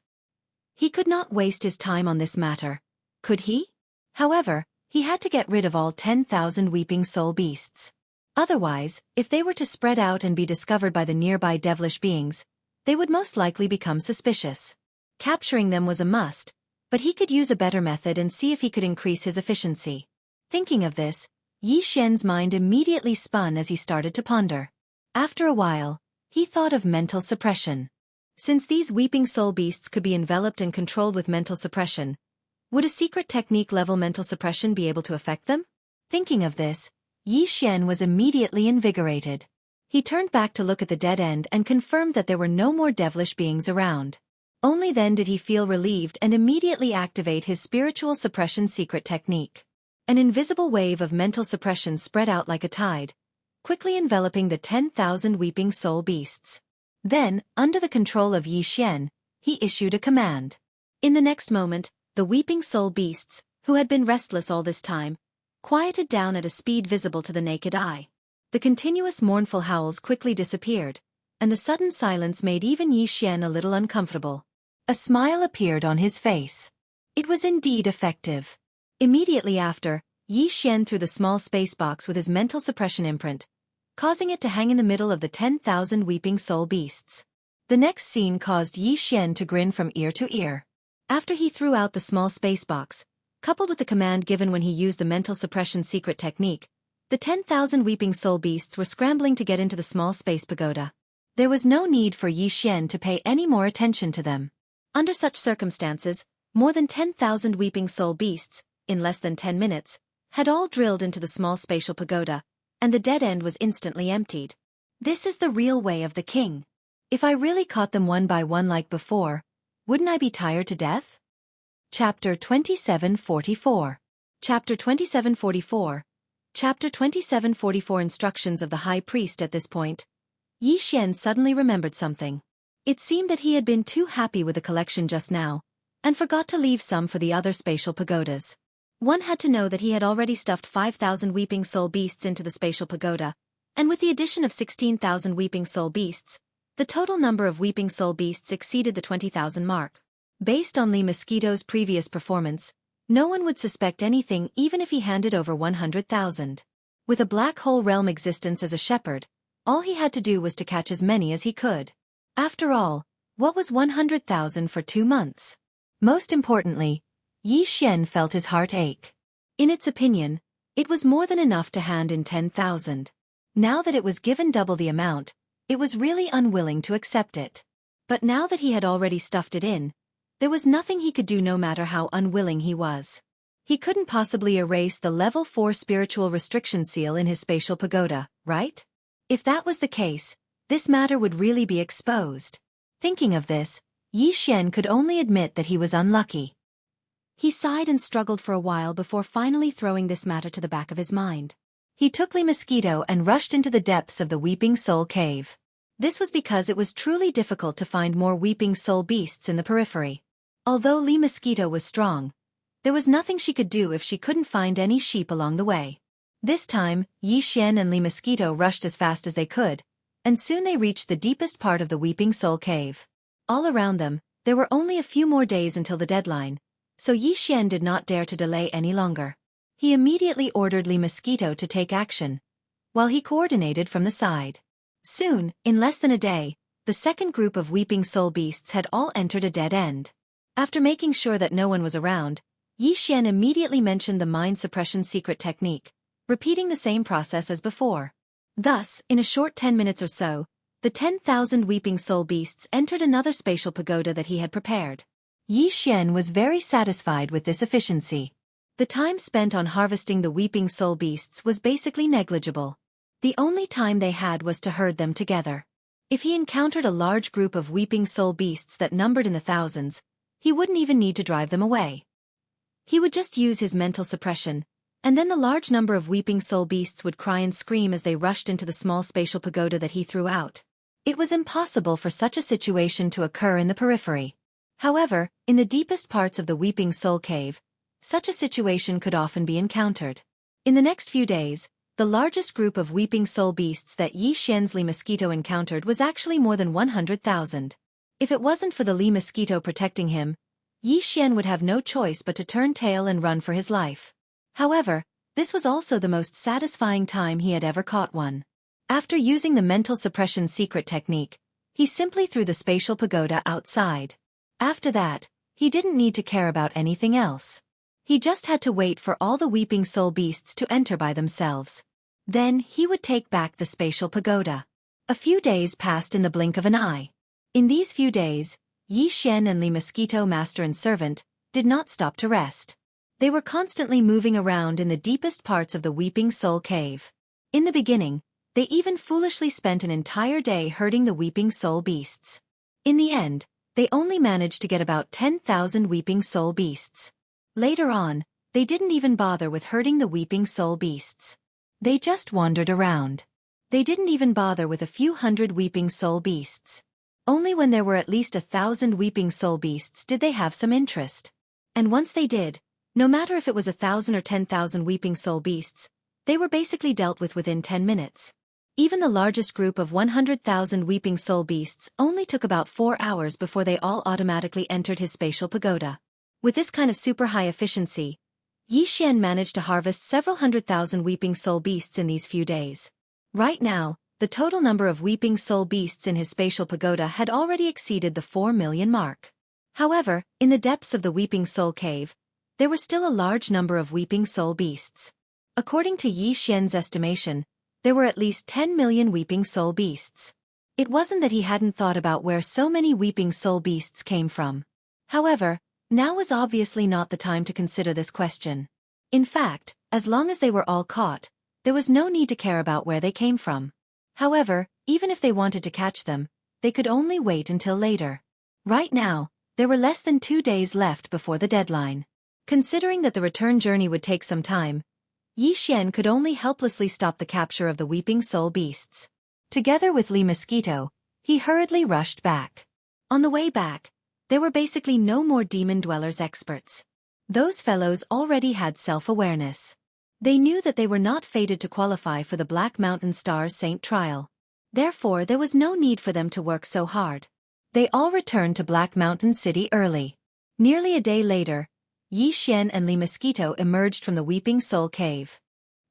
He could not waste his time on this matter, could he? However, he had to get rid of all 10,000 Weeping Soul beasts. Otherwise, if they were to spread out and be discovered by the nearby devilish beings, they would most likely become suspicious. Capturing them was a must, but he could use a better method and see if he could increase his efficiency. Thinking of this, Xianxia's mind immediately spun as he started to ponder. After a while, he thought of mental suppression. Since these Weeping Soul beasts could be enveloped and controlled with mental suppression, would a secret technique-level mental suppression be able to affect them? Thinking of this, Xianxia was immediately invigorated. He turned back to look at the dead end and confirmed that there were no more devilish beings around. Only then did he feel relieved and immediately activate his spiritual suppression secret technique. An invisible wave of mental suppression spread out like a tide, quickly enveloping the 10,000 Weeping Soul beasts. Then, under the control of Xianxia, he issued a command. In the next moment, the Weeping Soul beasts, who had been restless all this time, quieted down at a speed visible to the naked eye. The continuous mournful howls quickly disappeared, and the sudden silence made even Xianxia a little uncomfortable. A smile appeared on his face. It was indeed effective. Immediately after, Xianxia threw the small space box with his mental suppression imprint, causing it to hang in the middle of the 10,000 Weeping Soul beasts. The next scene caused Xianxia to grin from ear to ear. After he threw out the small space box, coupled with the command given when he used the mental suppression secret technique, the 10,000 Weeping Soul beasts were scrambling to get into the small space pagoda. There was no need for Xianxia to pay any more attention to them. Under such circumstances, more than 10,000 Weeping Soul beasts, in less than 10 minutes, had all drilled into the small spatial pagoda, and the dead end was instantly emptied. This is the real way of the king. If I really caught them one by one like before, wouldn't I be tired to death? Chapter 2744. Chapter 2744. Chapter 2744. Instructions of the High Priest. At this point, Xianxia suddenly remembered something. It seemed that he had been too happy with the collection just now, and forgot to leave some for the other spatial pagodas. One had to know that he had already stuffed 5,000 Weeping Soul beasts into the spatial pagoda, and with the addition of 16,000 Weeping Soul beasts, the total number of Weeping Soul beasts exceeded the 20,000 mark. Based on Lee Mosquito's previous performance, no one would suspect anything even if he handed over 100,000. With a black hole realm existence as a shepherd, all he had to do was to catch as many as he could. After all, what was 100,000 for 2 months? Most importantly, Xianxia felt his heart ache. In its opinion, it was more than enough to hand in 10,000. Now that it was given double the amount, it was really unwilling to accept it. But now that he had already stuffed it in, there was nothing he could do no matter how unwilling he was. He couldn't possibly erase the level 4 spiritual restriction seal in his spatial pagoda, right? If that was the case, this matter would really be exposed. Thinking of this, Xianxia could only admit that he was unlucky. He sighed and struggled for a while before finally throwing this matter to the back of his mind. He took Lee Mosquito and rushed into the depths of the Weeping Soul Cave. This was because it was truly difficult to find more Weeping Soul beasts in the periphery. Although Lee Mosquito was strong, there was nothing she could do if she couldn't find any sheep along the way. This time, Xianxia and Lee Mosquito rushed as fast as they could, and soon they reached the deepest part of the Weeping Soul Cave. All around them, there were only a few more days until the deadline, so Xianxia did not dare to delay any longer. He immediately ordered Lee Mosquito to take action, while he coordinated from the side. Soon, in less than a day, the second group of Weeping Soul beasts had all entered a dead end. After making sure that no one was around, Xianxia immediately mentioned the mind suppression secret technique, repeating the same process as before. Thus, in a short 10 minutes or so, the 10,000 Weeping Soul beasts entered another spatial pagoda that he had prepared. Xianxia was very satisfied with this efficiency. The time spent on harvesting the Weeping Soul beasts was basically negligible. The only time they had was to herd them together. If he encountered a large group of Weeping Soul beasts that numbered in the thousands, he wouldn't even need to drive them away. He would just use his mental suppression, and then the large number of Weeping Soul beasts would cry and scream as they rushed into the small spatial pagoda that he threw out. It was impossible for such a situation to occur in the periphery. However, in the deepest parts of the Weeping Soul Cave, such a situation could often be encountered. In the next few days, the largest group of Weeping Soul beasts that Yi Xian's Li Mosquito encountered was actually more than 100,000. If it wasn't for the Li Mosquito protecting him, Yi Xian would have no choice but to turn tail and run for his life. However, this was also the most satisfying time he had ever caught one. After using the mental suppression secret technique, he simply threw the spatial pagoda outside. After that, he didn't need to care about anything else. He just had to wait for all the Weeping Soul beasts to enter by themselves. Then he would take back the spatial pagoda. A few days passed in the blink of an eye. In these few days, Yi Xian and Li Mosquito, master and servant, did not stop to rest. They were constantly moving around in the deepest parts of the Weeping Soul Cave. In the beginning, they even foolishly spent an entire day herding the Weeping Soul beasts. In the end, they only managed to get about 10,000 Weeping Soul beasts. Later on, they didn't even bother with herding the Weeping Soul beasts. They just wandered around. They didn't even bother with a few hundred Weeping Soul beasts. Only when there were at least 1,000 Weeping Soul beasts did they have some interest. And once they did, no matter if it was 1,000 or 10,000 Weeping Soul beasts, they were basically dealt with within 10 minutes. Even the largest group of 100,000 Weeping Soul beasts only took about 4 hours before they all automatically entered his spatial pagoda. With this kind of super high efficiency, Yi Xian managed to harvest several 100,000 Weeping Soul beasts in these few days. Right now, the total number of Weeping Soul beasts in his spatial pagoda had already exceeded the 4 million mark. However, in the depths of the Weeping Soul Cave, there were still a large number of Weeping Soul beasts. According to Yi Xian's estimation, there were at least 10 million Weeping Soul beasts. It wasn't that he hadn't thought about where so many Weeping Soul beasts came from. However, now was obviously not the time to consider this question. In fact, as long as they were all caught, there was no need to care about where they came from. However, even if they wanted to catch them, they could only wait until later. Right now, there were less than 2 days left before the deadline. Considering that the return journey would take some time, Yi Xian could only helplessly stop the capture of the Weeping Soul beasts. Together with Li Mosquito, he hurriedly rushed back. On the way back, there were basically no more Demon Dwellers experts. Those fellows already had self-awareness. They knew that they were not fated to qualify for the Black Mountain Star's Saint trial. Therefore, there was no need for them to work so hard. They all returned to Black Mountain City early. Nearly a day later, Yi Xian and Li Mosquito emerged from the Weeping Soul Cave.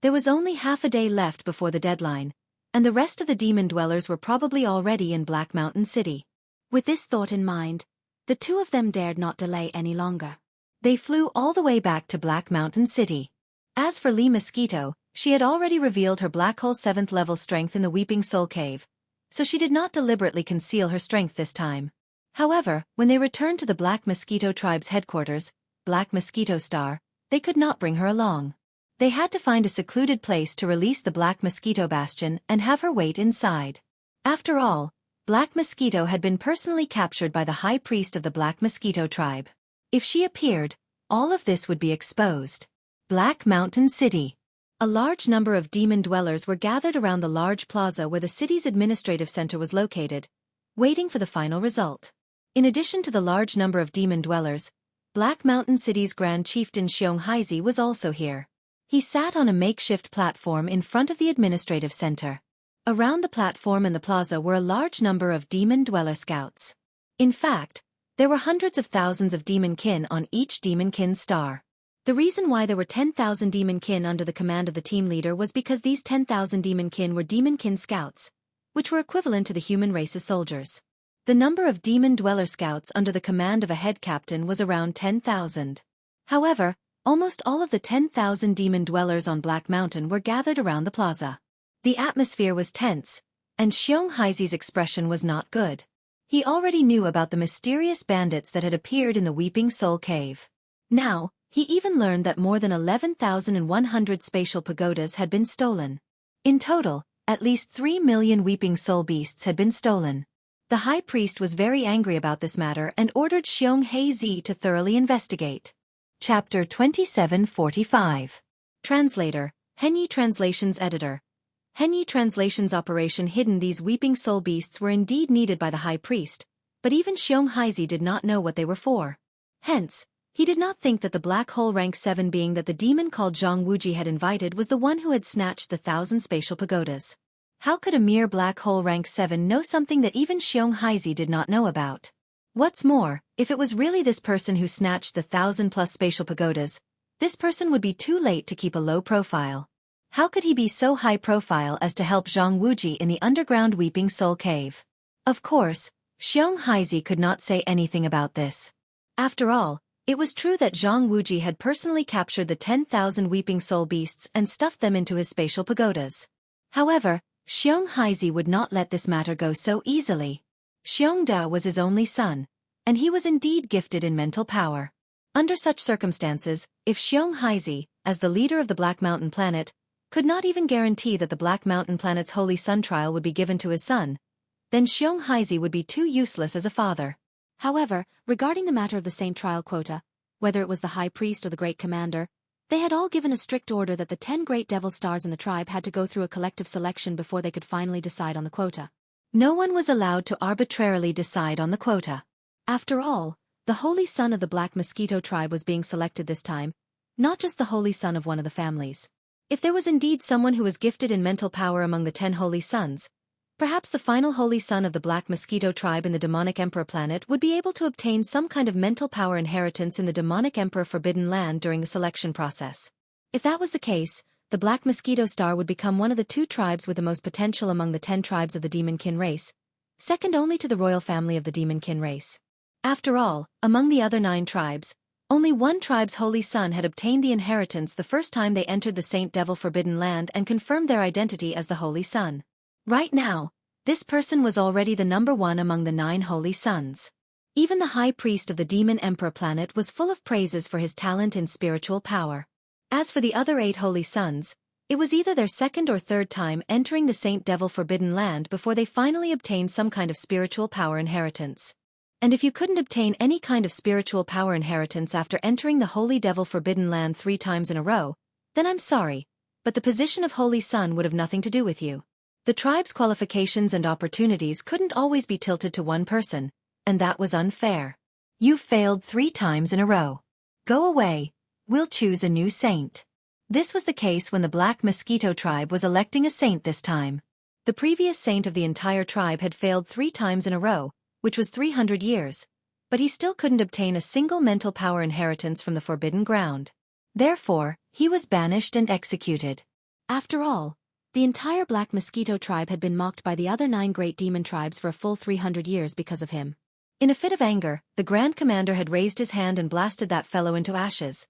There was only half a day left before the deadline, and the rest of the demon dwellers were probably already in Black Mountain City. With this thought in mind, the two of them dared not delay any longer. They flew all the way back to Black Mountain City. As for Li Mosquito, she had already revealed her black hole 7th level strength in the Weeping Soul Cave, so she did not deliberately conceal her strength this time. However, when they returned to the Black Mosquito tribe's headquarters, Black Mosquito Star, they could not bring her along. They had to find a secluded place to release the Black Mosquito Bastion and have her wait inside. After all, Black Mosquito had been personally captured by the High Priest of the Black Mosquito tribe. If she appeared, all of this would be exposed. Black Mountain City. A large number of demon dwellers were gathered around the large plaza where the city's administrative center was located, waiting for the final result. In addition to the large number of demon dwellers, Black Mountain City's Grand Chieftain Xianxia was also here. He sat on a makeshift platform in front of the administrative center. Around the platform and the plaza were a large number of demon dweller scouts. In fact, there were hundreds of thousands of demon kin on each demon kin star. The reason why there were 10,000 demon kin under the command of the team leader was because these 10,000 demon kin were demon kin scouts, which were equivalent to the human race's soldiers. The number of demon dweller scouts under the command of a head captain was around 10,000. However, almost all of the 10,000 demon dwellers on Black Mountain were gathered around the plaza. The atmosphere was tense, and Xianxia's expression was not good. He already knew about the mysterious bandits that had appeared in the Weeping Soul Cave. Now, he even learned that more than 11,100 spatial pagodas had been stolen. In total, at least 3 million Weeping Soul beasts had been stolen. The High Priest was very angry about this matter and ordered Xianxia to thoroughly investigate. Chapter 2745. Translator, Henyi Translations Editor. Henyi Translations Operation Hidden. These Weeping Soul beasts were indeed needed by the High Priest, but even Xianxia did not know what they were for. Hence, he did not think that the black hole rank 7 being that the demon called Jianghu had invited was the one who had snatched the 1,000 spatial pagodas. How could a mere black hole rank 7 know something that even Xianxia did not know about? What's more, if it was really this person who snatched the 1,000+ spatial pagodas, this person would be too late to keep a low profile. How could he be so high profile as to help Jianghu in the underground Weeping Soul Cave? Of course, Xianxia could not say anything about this. After all, it was true that Jianghu had personally captured the 10,000 Weeping Soul beasts and stuffed them into his spatial pagodas. However, Xianxia would not let this matter go so easily. Xiangda was his only son, and he was indeed gifted in mental power. Under such circumstances, if Xianxia, as the leader of the Black Mountain Planet, could not even guarantee that the Black Mountain Planet's Holy Sun trial would be given to his son, then Xianxia would be too useless as a father. However, regarding the matter of the Saint trial quota, whether it was the High Priest or the Great Commander, they had all given a strict order that the 10 great devil stars in the tribe had to go through a collective selection before they could finally decide on the quota. No one was allowed to arbitrarily decide on the quota. After all, the Holy Son of the Black Mosquito tribe was being selected this time, not just the Holy Son of one of the families. If there was indeed someone who was gifted in mental power among the 10 Holy Sons, perhaps the final Holy Son of the Black Mosquito tribe in the Demonic Emperor planet would be able to obtain some kind of mental power inheritance in the Demonic Emperor Forbidden Land during the selection process. If that was the case, the Black Mosquito Star would become one of the 2 tribes with the most potential among the 10 tribes of the Demonkin race, second only to the royal family of the Demonkin race. After all, among the other 9 tribes, only one tribe's Holy Son had obtained the inheritance the first time they entered the Saint Devil Forbidden Land and confirmed their identity as the Holy Son. Right now, this person was already the number 1 among the 9 Holy Sons. Even the High Priest of the Demon Emperor planet was full of praises for his talent in spiritual power. As for the other 8 Holy Sons, it was either their second or third time entering the Saint Devil Forbidden Land before they finally obtained some kind of spiritual power inheritance. And if you couldn't obtain any kind of spiritual power inheritance after entering the Holy Devil Forbidden Land 3 times in a row, then I'm sorry, but the position of Holy Son would have nothing to do with you. The tribe's qualifications and opportunities couldn't always be tilted to one person, and that was unfair. You failed 3 times in a row. Go away, we'll choose a new saint. This was the case when the Black Mosquito tribe was electing a saint this time. The previous saint of the entire tribe had failed 3 times in a row, which was 300 years, but he still couldn't obtain a single mental power inheritance from the Forbidden Ground. Therefore, he was banished and executed. After all, the entire Black Mosquito tribe had been mocked by the other 9 great demon tribes for a full 300 years because of him. In a fit of anger, the Grand Commander had raised his hand and blasted that fellow into ashes.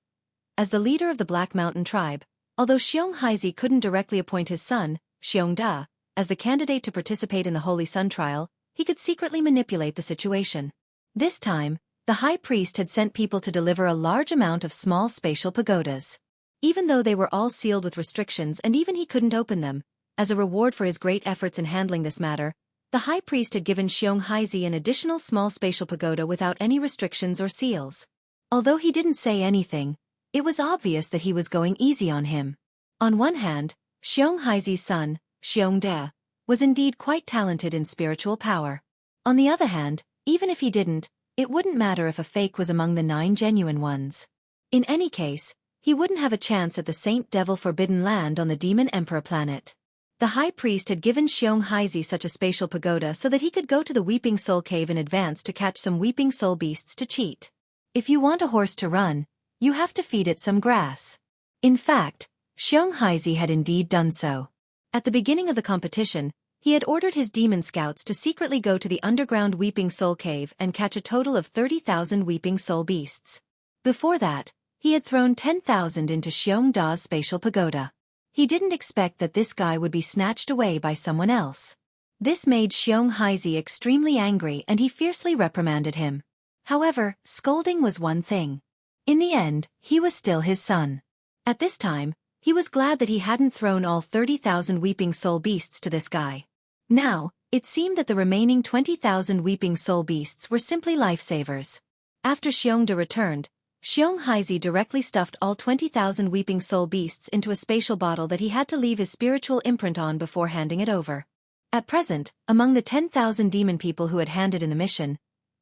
As the leader of the Black Mountain tribe, although Xianxia couldn't directly appoint his son, Xiangda, as the candidate to participate in the Holy Sun trial, he could secretly manipulate the situation. This time, the High Priest had sent people to deliver a large amount of small spatial pagodas. Even though they were all sealed with restrictions and even he couldn't open them, as a reward for his great efforts in handling this matter, the High Priest had given Xianxia an additional small spatial pagoda without any restrictions or seals. Although he didn't say anything, it was obvious that he was going easy on him. On one hand, Xianxia's son, Xiangda, was indeed quite talented in spiritual power. On the other hand, even if he didn't, it wouldn't matter if a fake was among the 9 genuine ones. In any case, he wouldn't have a chance at the Saint Devil Forbidden Land on the Demon Emperor planet. The High Priest had given Xianxia such a spatial pagoda so that he could go to the Weeping Soul Cave in advance to catch some Weeping Soul beasts to cheat. If you want a horse to run, you have to feed it some grass. In fact, Xianxia had indeed done so. At the beginning of the competition, he had ordered his demon scouts to secretly go to the underground Weeping Soul Cave and catch a total of 30,000 Weeping Soul beasts. Before that, he had thrown 10,000 into Xiangda's spatial pagoda. He didn't expect that this guy would be snatched away by someone else. This made Xianxia extremely angry and he fiercely reprimanded him. However, scolding was one thing. In the end, he was still his son. At this time, he was glad that he hadn't thrown all 30,000 Weeping Soul beasts to this guy. Now, it seemed that the remaining 20,000 Weeping Soul beasts were simply lifesavers. After Xiangda returned, Xianxia directly stuffed all 20,000 Weeping Soul beasts into a spatial bottle that he had to leave his spiritual imprint on before handing it over. At present, among the 10,000 demon people who had handed in the mission,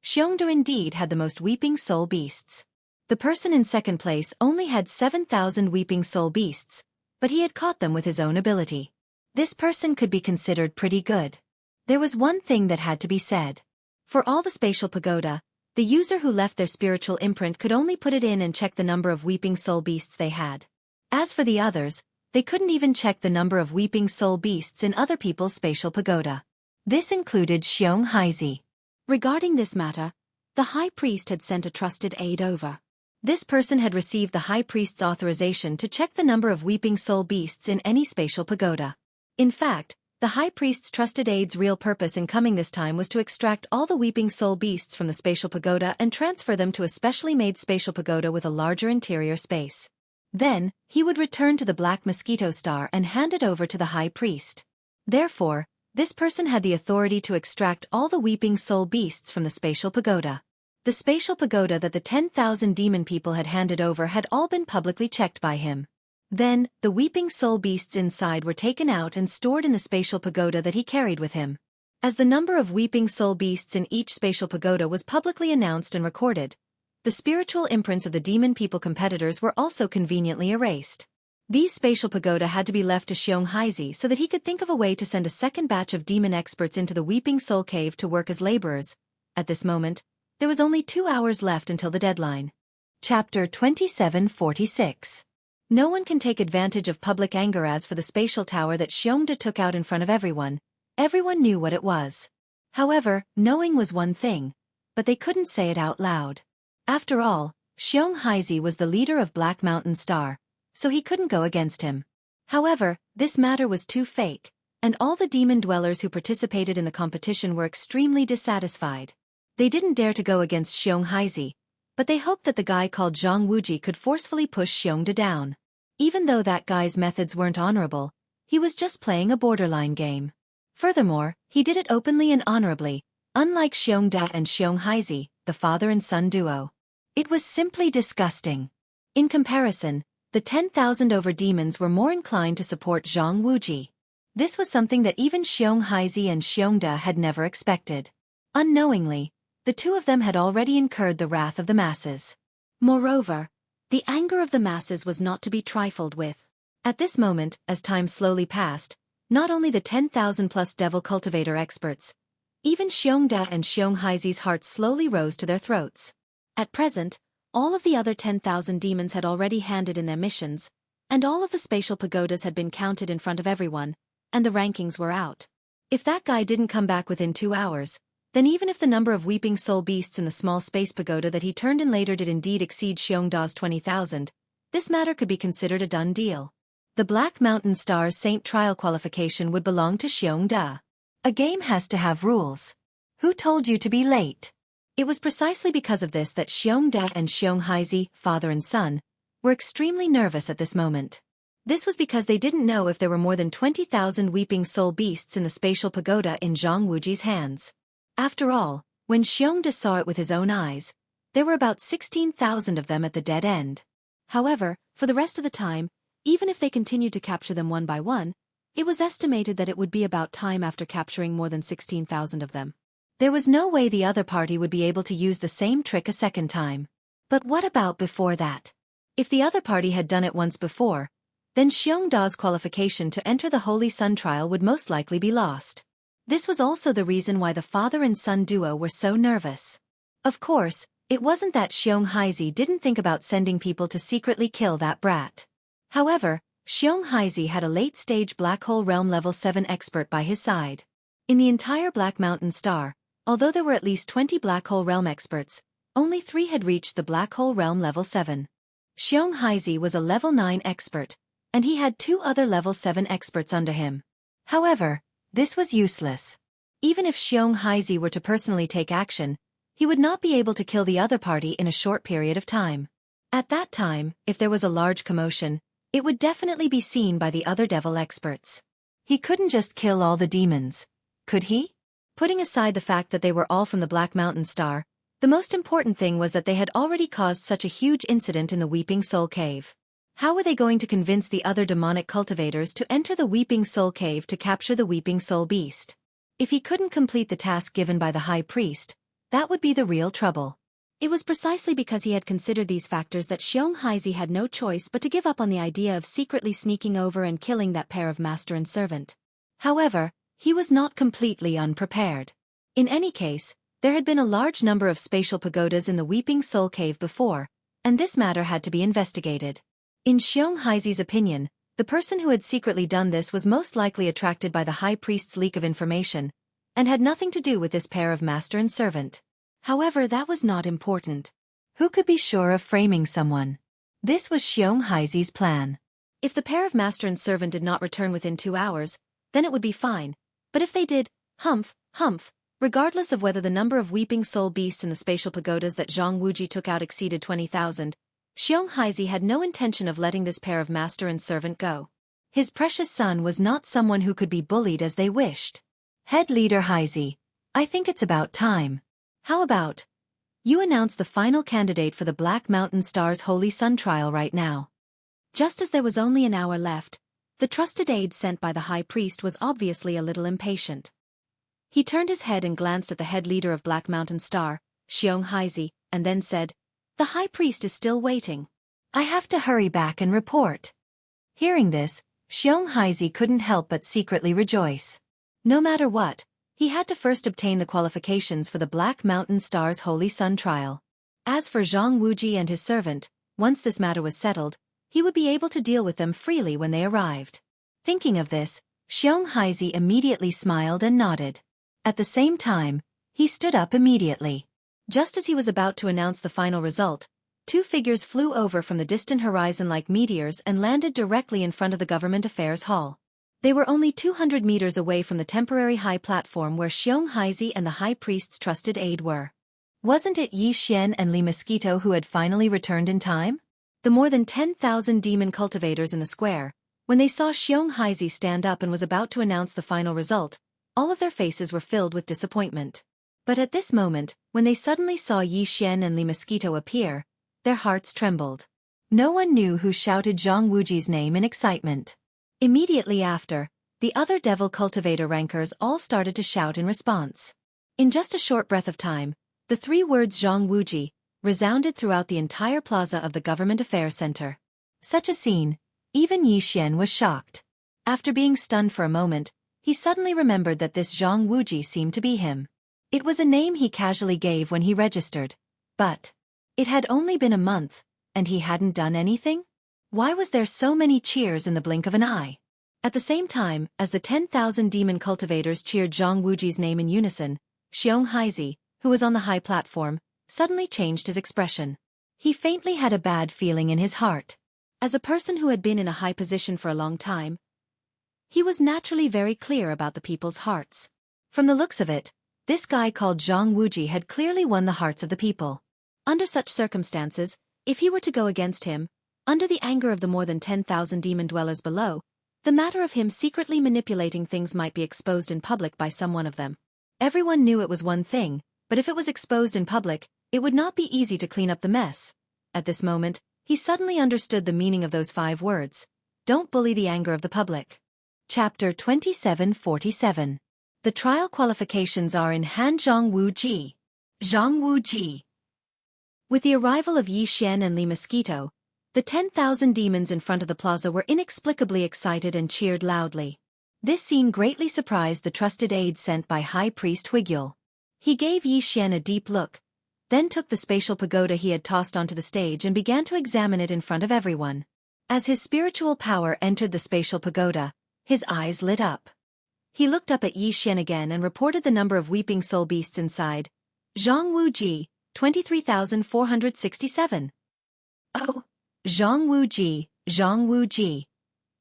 Xiongda indeed had the most weeping soul beasts. The person in second place only had 7,000 weeping soul beasts, but he had caught them with his own ability. This person could be considered pretty good. There was one thing that had to be said. For all the spatial pagoda, the user who left their spiritual imprint could only put it in and check the number of weeping soul beasts they had. As for the others, they couldn't even check the number of weeping soul beasts in other people's spatial pagoda. This included Xianxia. Regarding this matter, the high priest had sent a trusted aide over. This person had received the high priest's authorization to check the number of weeping soul beasts in any spatial pagoda. In fact, the high priest's trusted aide's real purpose in coming this time was to extract all the weeping soul beasts from the spatial pagoda and transfer them to a specially made spatial pagoda with a larger interior space. Then, he would return to the Black Mosquito Star and hand it over to the high priest. Therefore, this person had the authority to extract all the weeping soul beasts from the spatial pagoda. The spatial pagoda that the 10,000 demon people had handed over had all been publicly checked by him. Then, the weeping soul beasts inside were taken out and stored in the spatial pagoda that he carried with him. As the number of weeping soul beasts in each spatial pagoda was publicly announced and recorded, the spiritual imprints of the demon people competitors were also conveniently erased. These spatial pagoda had to be left to Xianxia so that he could think of a way to send a second batch of demon experts into the Weeping Soul Cave to work as laborers. At this moment, there was only 2 hours left until the deadline. Chapter 2746. No one can take advantage of public anger. As for the spatial tower that Xiongda took out in front of everyone, everyone knew what it was. However, knowing was one thing, but they couldn't say it out loud. After all, Xianxia was the leader of Black Mountain Star, so he couldn't go against him. However, this matter was too fake, and all the demon dwellers who participated in the competition were extremely dissatisfied. They didn't dare to go against Xianxia, but they hoped that the guy called Jianghu could forcefully push Xiongda down. Even though that guy's methods weren't honorable, he was just playing a borderline game. Furthermore, he did it openly and honorably, unlike Xiongda and Xianxia, the father and son duo. It was simply disgusting. In comparison, the 10,000 over demons were more inclined to support Jianghu. This was something that even Xianxia and Xiongda had never expected. Unknowingly, the two of them had already incurred the wrath of the masses. Moreover, the anger of the masses was not to be trifled with. At this moment, as time slowly passed, not only the 10,000 plus devil cultivator experts, even Xiongda and Xianxia's hearts slowly rose to their throats. At present, all of the other 10,000 demons had already handed in their missions, and all of the spatial pagodas had been counted in front of everyone, and the rankings were out. If that guy didn't come back within 2 hours, then even if the number of weeping soul beasts in the small space pagoda that he turned in later did indeed exceed Xiongda's 20,000, this matter could be considered a done deal. The Black Mountain Star's Saint Trial qualification would belong to Xiongda. A game has to have rules. Who told you to be late? It was precisely because of this that Xiongda and Xianxia, father and son, were extremely nervous at this moment. This was because they didn't know if there were more than 20,000 weeping soul beasts in the spatial pagoda in Zhang Wuji's hands. After all, when Xiongda saw it with his own eyes, there were about 16,000 of them at the dead end. However, for the rest of the time, even if they continued to capture them one by one, it was estimated that it would be about time after capturing more than 16,000 of them. There was no way the other party would be able to use the same trick a second time. But what about before that? If the other party had done it once before, then Xiongda's qualification to enter the Holy Sun trial would most likely be lost. This was also the reason why the father and son duo were so nervous. Of course, it wasn't that Xianxia didn't think about sending people to secretly kill that brat. However, Xianxia had a late-stage Black Hole Realm Level 7 expert by his side. In the entire Black Mountain Star, although there were at least 20 Black Hole Realm experts, only 3 had reached the Black Hole Realm Level 7. Xianxia was a Level 9 expert, and he had 2 other Level 7 experts under him. However, this was useless. Even if Xianxia were to personally take action, he would not be able to kill the other party in a short period of time. At that time, if there was a large commotion, it would definitely be seen by the other devil experts. He couldn't just kill all the demons, could he? Putting aside the fact that they were all from the Black Mountain Star, the most important thing was that they had already caused such a huge incident in the Weeping Soul Cave. How were they going to convince the other demonic cultivators to enter the Weeping Soul Cave to capture the Weeping Soul Beast? If he couldn't complete the task given by the High Priest, That would be the real trouble. It was precisely because he had considered these factors that Xianxia had no choice but to give up on the idea of secretly sneaking over and killing that pair of master and servant. However, he was not completely unprepared. In any case, there had been a large number of spatial pagodas in the Weeping Soul Cave before, and this matter had to be investigated. In Xianxia's opinion, the person who had secretly done this was most likely attracted by the high priest's leak of information, and had nothing to do with this pair of master and servant. However, that was not important. Who could be sure of framing someone? This was Xianxia's plan. If the pair of master and servant did not return within 2 hours, then it would be fine. But if they did, humph, regardless of whether the number of weeping soul beasts in the spatial pagodas that Zhang Wuji took out exceeded 20,000, Xianxia had no intention of letting this pair of master and servant go. His precious son was not someone who could be bullied as they wished. Head leader Haizi, I think it's about time. How about you announce the final candidate for the Black Mountain Star's Holy Sun trial right now? Just as there was only an hour left, the trusted aide sent by the high priest was obviously a little impatient. He turned his head and glanced at the head leader of Black Mountain Star, Xianxia, and then said, "The high priest is still waiting. I have to hurry back and report." Hearing this, Xianxia couldn't help but secretly rejoice. No matter what, he had to first obtain the qualifications for the Black Mountain Star's Holy Sun trial. As for Zhang Wuji and his servant, once this matter was settled, he would be able to deal with them freely when they arrived. Thinking of this, Xianxia immediately smiled and nodded. At the same time, he stood up immediately. Just as he was about to announce the final result, 2 figures flew over from the distant horizon like meteors and landed directly in front of the Government Affairs Hall. They were only 200 meters away from the temporary high platform where Xianxia and the high priest's trusted aide were. Wasn't it Yixian and Li Mosquito who had finally returned in time? The more than 10,000 demon cultivators in the square, when they saw Xianxia stand up and was about to announce the final result, all of their faces were filled with disappointment. But at this moment, when they suddenly saw Yixian and Li Mosquito appear, their hearts trembled. No one knew who shouted Zhang Wuji's name in excitement. Immediately after, the other devil cultivator rankers all started to shout in response. In just a short breath of time, the 3 words Zhang Wuji resounded throughout the entire plaza of the Government Affairs Center. Such a scene, even Yixian was shocked. After being stunned for a moment, he suddenly remembered that this Zhang Wuji seemed to be him. It was a name he casually gave when he registered. But it had only been a month, and he hadn't done anything? Why was there so many cheers in the blink of an eye? At the same time, as the 10,000 demon cultivators cheered Zhang Wuji's name in unison, Xianxia, who was on the high platform, suddenly changed his expression. He faintly had a bad feeling in his heart. As a person who had been in a high position for a long time, he was naturally very clear about the people's hearts. From the looks of it, this guy called Zhang Wuji had clearly won the hearts of the people. Under such circumstances, if he were to go against him, under the anger of the more than 10,000 demon dwellers below, the matter of him secretly manipulating things might be exposed in public by some one of them. Everyone knew it was one thing, but if it was exposed in public, it would not be easy to clean up the mess. At this moment, he suddenly understood the meaning of those 5 words. Don't bully the anger of the public. Chapter 2747. The trial qualifications are in hand. Zhang Wuji. Zhang Wuji. With the arrival of Yixian and Li Mosquito, the 10,000 demons in front of the plaza were inexplicably excited and cheered loudly. This scene greatly surprised the trusted aide sent by High Priest Huigyul. He gave Yixian a deep look, then took the spatial pagoda he had tossed onto the stage and began to examine it in front of everyone. As his spiritual power entered the spatial pagoda, his eyes lit up. He looked up at Yixian again and reported the number of weeping soul beasts inside. Zhang Wuji, 23,467. Oh, Zhang Wuji.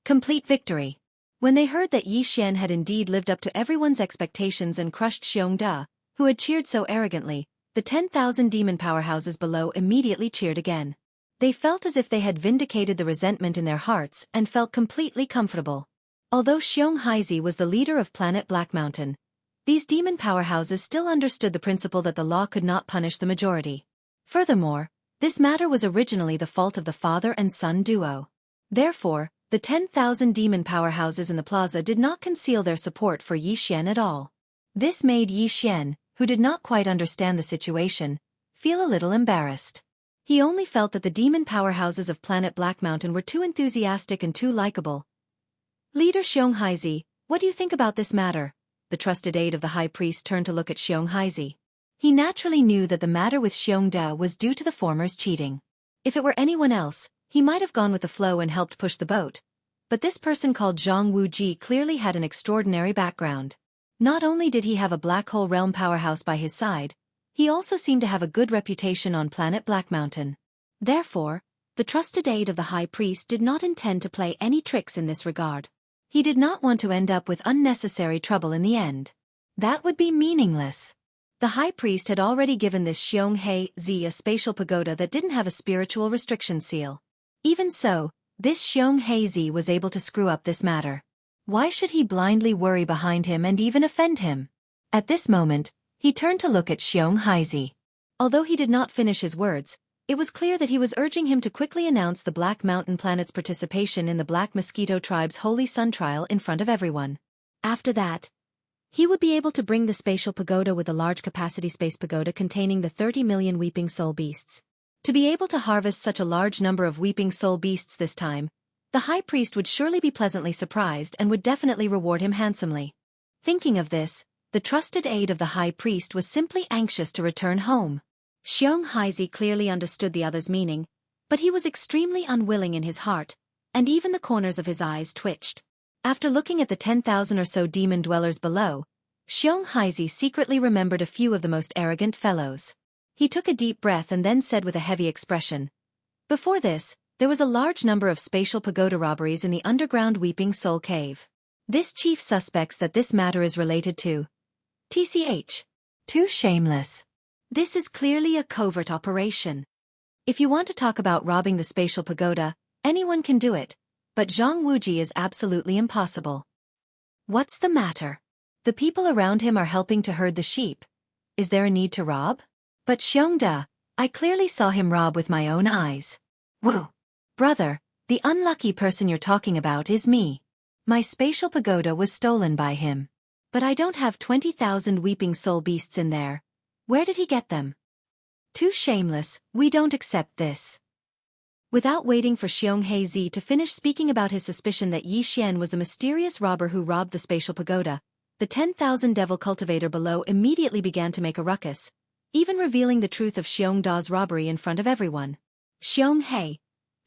Complete victory. When they heard that Yixian had indeed lived up to everyone's expectations and crushed Xiongda, who had cheered so arrogantly, the 10,000 demon powerhouses below immediately cheered again. They felt as if they had vindicated the resentment in their hearts and felt completely comfortable. Although Xianxia was the leader of Planet Black Mountain, these demon powerhouses still understood the principle that the law could not punish the majority. Furthermore, this matter was originally the fault of the father and son duo. Therefore, the 10,000 demon powerhouses in the plaza did not conceal their support for Yixian at all. This made Yixian, who did not quite understand the situation, feel a little embarrassed. He only felt that the demon powerhouses of planet Black Mountain were too enthusiastic and too likable. Leader Xianxia, what do you think about this matter? The trusted aide of the high priest turned to look at Xianxia. He naturally knew that the matter with Xiangda was due to the former's cheating. If it were anyone else, he might have gone with the flow and helped push the boat. But this person called Jianghu clearly had an extraordinary background. Not only did he have a black hole realm powerhouse by his side, he also seemed to have a good reputation on planet Black Mountain. Therefore, the trusted aide of the high priest did not intend to play any tricks in this regard. He did not want to end up with unnecessary trouble in the end. That would be meaningless. The high priest had already given this Xianxia a spatial pagoda that didn't have a spiritual restriction seal. Even so, this Xianxia was able to screw up this matter. Why should he blindly worry behind him and even offend him? At this moment, he turned to look at Xianxia. Although he did not finish his words, it was clear that he was urging him to quickly announce the Black Mountain planet's participation in the Black Mosquito tribe's Holy Sun trial in front of everyone. After that, he would be able to bring the spatial pagoda with a large-capacity space pagoda containing the 30 million weeping soul beasts. To be able to harvest such a large number of weeping soul beasts this time, the high priest would surely be pleasantly surprised and would definitely reward him handsomely. Thinking of this, the trusted aide of the high priest was simply anxious to return home. Xianxia clearly understood the other's meaning, but he was extremely unwilling in his heart, and even the corners of his eyes twitched. After looking at the 10,000 or so demon dwellers below, Xianxia secretly remembered a few of the most arrogant fellows. He took a deep breath and then said with a heavy expression, "Before this, there was a large number of spatial pagoda robberies in the underground Weeping Soul Cave. This chief suspects that this matter is related to TCH. Too shameless. This is clearly a covert operation. If you want to talk about robbing the spatial pagoda, anyone can do it, but Jianghu is absolutely impossible. What's the matter? The people around him are helping to herd the sheep. Is there a need to rob? But Xiangda, I clearly saw him rob with my own eyes. Woo! Brother, the unlucky person you're talking about is me. My spatial pagoda was stolen by him. But I don't have 20,000 weeping soul beasts in there. Where did he get them? Too shameless, we don't accept this." Without waiting for Xianxia to finish speaking about his suspicion that Yi Xian was the mysterious robber who robbed the spatial pagoda, the 10,000 devil cultivator below immediately began to make a ruckus, even revealing the truth of Xiangda's robbery in front of everyone. Xianxia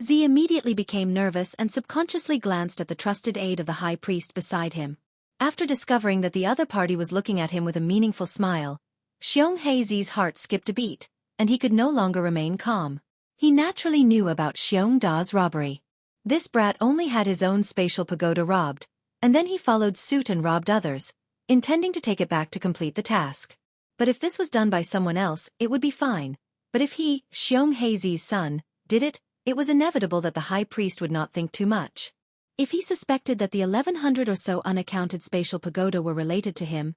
immediately became nervous and subconsciously glanced at the trusted aide of the high priest beside him. After discovering that the other party was looking at him with a meaningful smile, Xianxia's heart skipped a beat, and he could no longer remain calm. He naturally knew about Xiangda's robbery. This brat only had his own spatial pagoda robbed, and then he followed suit and robbed others, intending to take it back to complete the task. But if this was done by someone else, it would be fine. But if he, Xianxia's son, did it, it was inevitable that the high priest would not think too much. If he suspected that the 1,100 or so unaccounted spatial pagoda were related to him,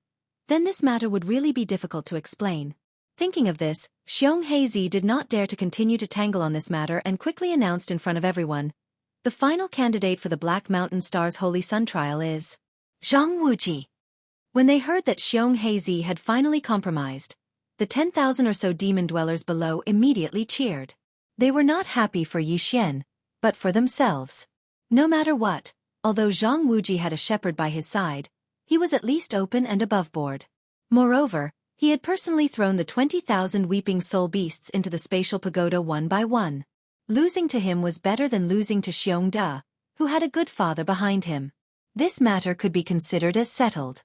then this matter would really be difficult to explain. Thinking of this, Xianxia did not dare to continue to tangle on this matter and quickly announced in front of everyone, "The final candidate for the Black Mountain Star's Holy Sun trial is Jianghu." When they heard that Xianxia had finally compromised, the 10,000 or so demon dwellers below immediately cheered. They were not happy for Yi Xian, but for themselves. No matter what, although Jianghu had a shepherd by his side, he was at least open and above board. Moreover, he had personally thrown the 20,000 weeping soul beasts into the spatial pagoda one by one. Losing to him was better than losing to Xiangda, who had a good father behind him. This matter could be considered as settled.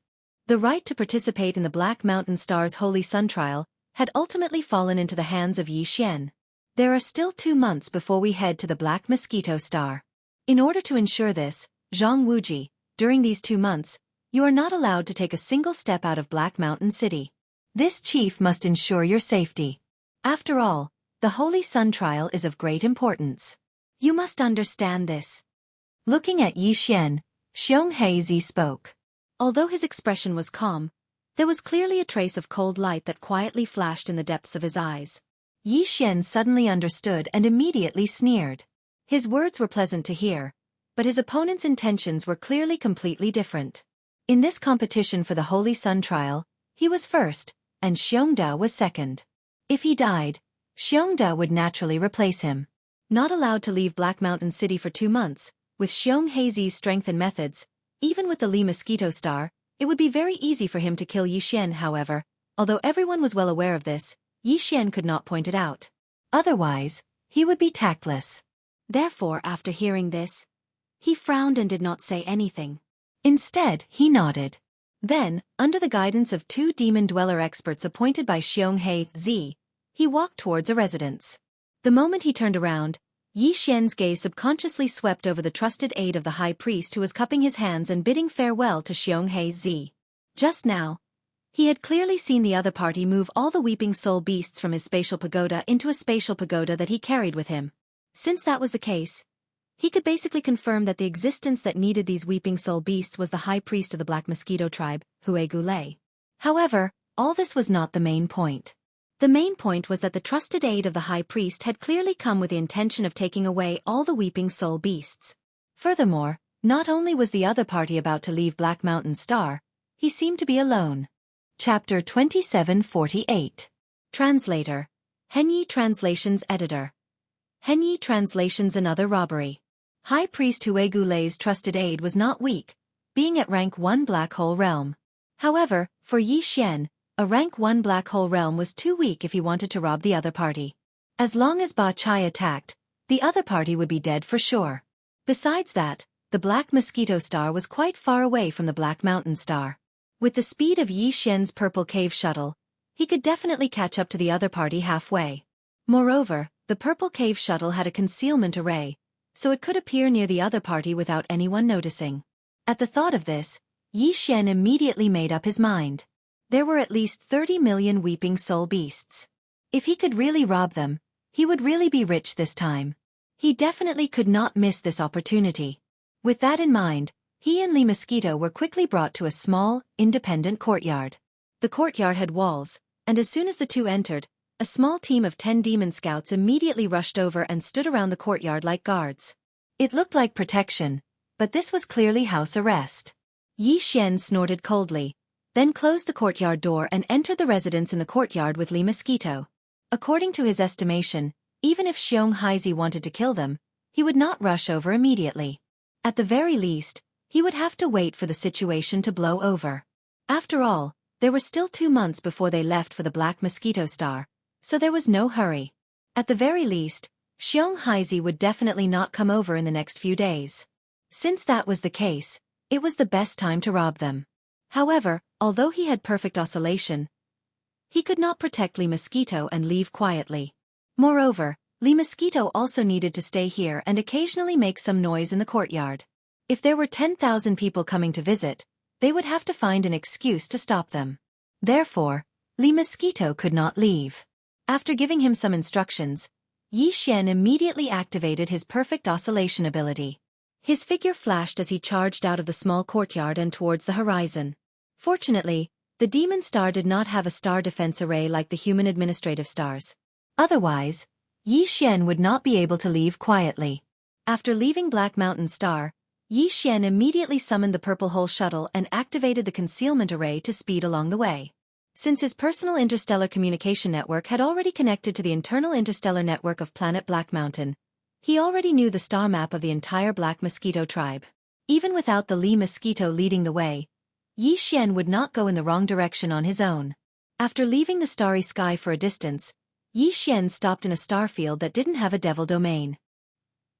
The right to participate in the Black Mountain Star's Holy Sun trial had ultimately fallen into the hands of Yi Xian. There are still 2 months before we head to the Black Mosquito Star. In order to ensure this, Jianghu, during these 2 months, you are not allowed to take a single step out of Black Mountain City. This chief must ensure your safety. After all, the Holy Sun trial is of great importance. You must understand this. Looking at Yi Xian, Xianxia spoke. Although his expression was calm, there was clearly a trace of cold light that quietly flashed in the depths of his eyes. Yi Xian suddenly understood and immediately sneered. His words were pleasant to hear, but his opponent's intentions were clearly completely different. In this competition for the Holy Sun trial, he was first, and Xiongda was second. If he died, Xiongda would naturally replace him. Not allowed to leave Black Mountain City for 2 months, with Xianxia's strength and methods, even with the Li Mosquito Star, it would be very easy for him to kill Yi Xian. However, although everyone was well aware of this, Yi Xian could not point it out. Otherwise, he would be tactless. Therefore, after hearing this, he frowned and did not say anything. Instead, he nodded. Then, under the guidance of 2 demon dweller experts appointed by Xianxia, he walked towards a residence. The moment he turned around, Yi Xian's gaze subconsciously swept over the trusted aide of the high priest who was cupping his hands and bidding farewell to Xianxia. Just now, he had clearly seen the other party move all the weeping soul beasts from his spatial pagoda into a spatial pagoda that he carried with him. Since that was the case, he could basically confirm that the existence that needed these weeping soul beasts was the high priest of the Black Mosquito tribe, Hue Gulei. However, all this was not the main point. The main point was that the trusted aide of the high priest had clearly come with the intention of taking away all the weeping soul beasts. Furthermore, not only was the other party about to leave Black Mountain Star, he seemed to be alone. Chapter 2748. Translator. Henyi Translations Editor. Henyi Translations Another Robbery. High Priest Hue Gulei's trusted aide was not weak, being at rank 1 Black Hole Realm. However, for Yi Xian, a rank 1 Black Hole Realm was too weak if he wanted to rob the other party. As long as Ba Chai attacked, the other party would be dead for sure. Besides that, the Black Mosquito Star was quite far away from the Black Mountain Star. With the speed of Yi Xian's Purple Cave Shuttle, he could definitely catch up to the other party halfway. Moreover, the Purple Cave Shuttle had a concealment array, so it could appear near the other party without anyone noticing. At the thought of this, Yi Xian immediately made up his mind. There were at least 30 million weeping soul beasts. If he could really rob them, he would really be rich this time. He definitely could not miss this opportunity. With that in mind, he and Li Mosquito were quickly brought to a small, independent courtyard. The courtyard had walls, and as soon as the two entered, a small team of 10 demon scouts immediately rushed over and stood around the courtyard like guards. It looked like protection, but this was clearly house arrest. Yi Xian snorted coldly, then closed the courtyard door and entered the residence in the courtyard with Li Mosquito. According to his estimation, even if Xianxia wanted to kill them, he would not rush over immediately. At the very least, he would have to wait for the situation to blow over. After all, there were still 2 months before they left for the Black Mosquito Star, so there was no hurry. At the very least, Xianxia would definitely not come over in the next few days. Since that was the case, it was the best time to rob them. However, although he had perfect oscillation, he could not protect Li Mosquito and leave quietly. Moreover, Li Mosquito also needed to stay here and occasionally make some noise in the courtyard. If there were 10,000 people coming to visit, they would have to find an excuse to stop them. Therefore, Li Mosquito could not leave. After giving him some instructions, Yi Xian immediately activated his perfect oscillation ability. His figure flashed as he charged out of the small courtyard and towards the horizon. Fortunately, the demon star did not have a star defense array like the human administrative stars. Otherwise, Yi Xian would not be able to leave quietly. After leaving Black Mountain Star, Yi Xian immediately summoned the Purple Hole Shuttle and activated the concealment array to speed along the way. Since his personal interstellar communication network had already connected to the internal interstellar network of planet Black Mountain, he already knew the star map of the entire Black Mosquito tribe. Even without the Li Mosquito leading the way, Yi Xian would not go in the wrong direction on his own. After leaving the starry sky for a distance, Yi Xian stopped in a star field that didn't have a devil domain.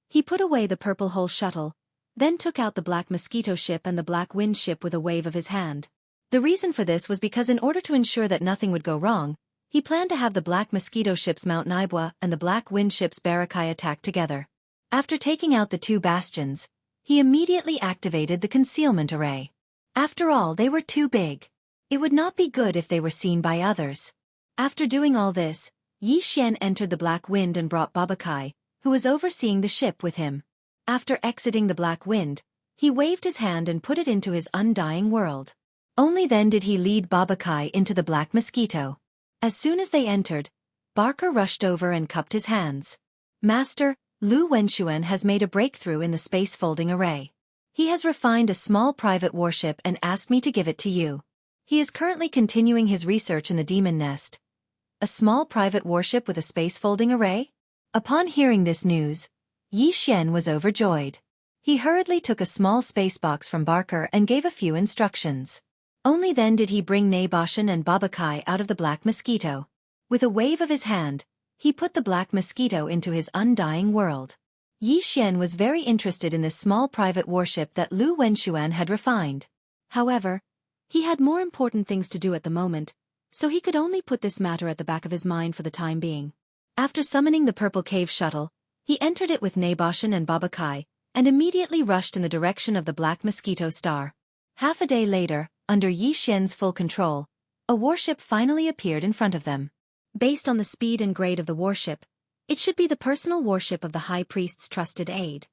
He put away the Purple Hole Shuttle, then took out the Black Mosquito ship and the Black Wind ship with a wave of his hand. The reason for this was because in order to ensure that nothing would go wrong, he planned to have the Black Mosquito ship's Mount Naibwa and the Black Wind ship's Barakai attack together. After taking out the 2 bastions, he immediately activated the concealment array. After all, they were too big. It would not be good if they were seen by others. After doing all this, Yi Xian entered the Black Wind and brought Babakai, who was overseeing the ship, with him. After exiting the Black Wind, he waved his hand and put it into his undying world. Only then did he lead Babakai into the Black Mosquito. As soon as they entered, Barker rushed over and cupped his hands. Master, Lu Wenxuan has made a breakthrough in the space folding array. He has refined a small private warship and asked me to give it to you. He is currently continuing his research in the Demon Nest, a small private warship with a space-folding array. Upon hearing this news, Yi Xian was overjoyed. He hurriedly took a small space box from Barker and gave a few instructions. Only then did he bring Neiboshan and Babakai out of the Black Mosquito. With a wave of his hand, he put the Black Mosquito into his undying world. Yi Xian was very interested in this small private warship that Lu Wenshuan had refined. However, he had more important things to do at the moment, so he could only put this matter at the back of his mind for the time being. After summoning the Purple Cave Shuttle, he entered it with Neiboshan and Babakai, and immediately rushed in the direction of the Black Mosquito Star. Half a day later, under Yi Xian's full control, a warship finally appeared in front of them. Based on the speed and grade of the warship, it should be the personal warship of the High Priest's trusted aide.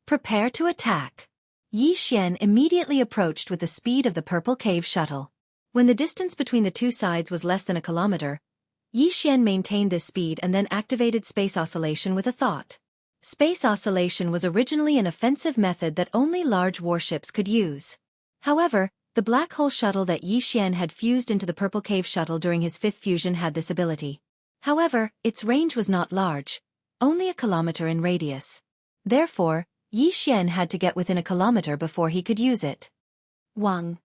Prepare to attack. Yi Xian immediately approached with the speed of the Purple Cave Shuttle. When the distance between the two sides was less than a kilometer, Yi Xian maintained this speed and then activated Space Oscillation with a thought. Space Oscillation was originally an offensive method that only large warships could use. However, the black hole shuttle that Yi Xian had fused into the Purple Cave Shuttle during his fifth fusion had this ability. However, its range was not large, only a kilometer in radius. Therefore, Yi Xian had to get within a kilometer before he could use it. Wang.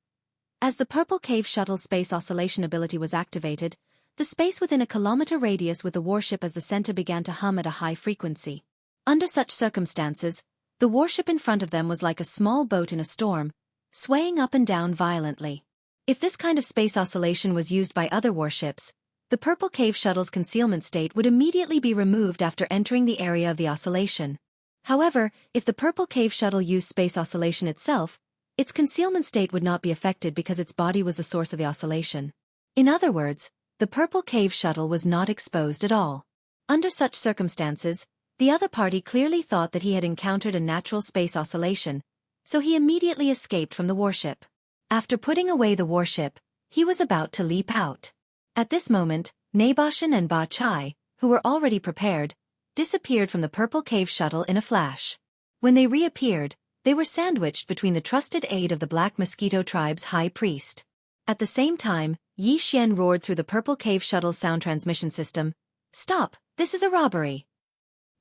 As the Purple Cave Shuttle's Space Oscillation ability was activated, the space within a kilometer radius with the warship as the center began to hum at a high frequency. Under such circumstances, the warship in front of them was like a small boat in a storm, swaying up and down violently. If this kind of space oscillation was used by other warships, the Purple Cave Shuttle's concealment state would immediately be removed after entering the area of the oscillation. However, if the Purple Cave Shuttle used space oscillation itself, its concealment state would not be affected because its body was the source of the oscillation. In other words, the Purple Cave Shuttle was not exposed at all. Under such circumstances, the other party clearly thought that he had encountered a natural space oscillation, so he immediately escaped from the warship. After putting away the warship, he was about to leap out. At this moment, Neiboshan and Ba Chai, who were already prepared, disappeared from the Purple Cave Shuttle in a flash. When they reappeared, they were sandwiched between the trusted aide of the Black Mosquito Tribe's High Priest. At the same time, Yi Xian roared through the Purple Cave Shuttle's sound transmission system, "Stop, this is a robbery."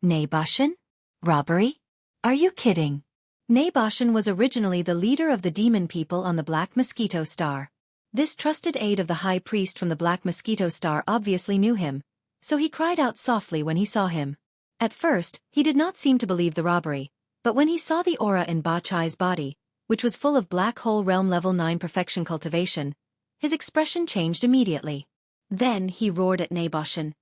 Neiboshan? Robbery? Are you kidding? Neiboshan was originally the leader of the demon people on the Black Mosquito Star. This trusted aide of the High Priest from the Black Mosquito Star obviously knew him, so he cried out softly when he saw him. At first, he did not seem to believe the robbery, but when he saw the aura in Ba Chai's body, which was full of Black Hole Realm Level 9 Perfection Cultivation, his expression changed immediately. Then he roared at Neiboshan.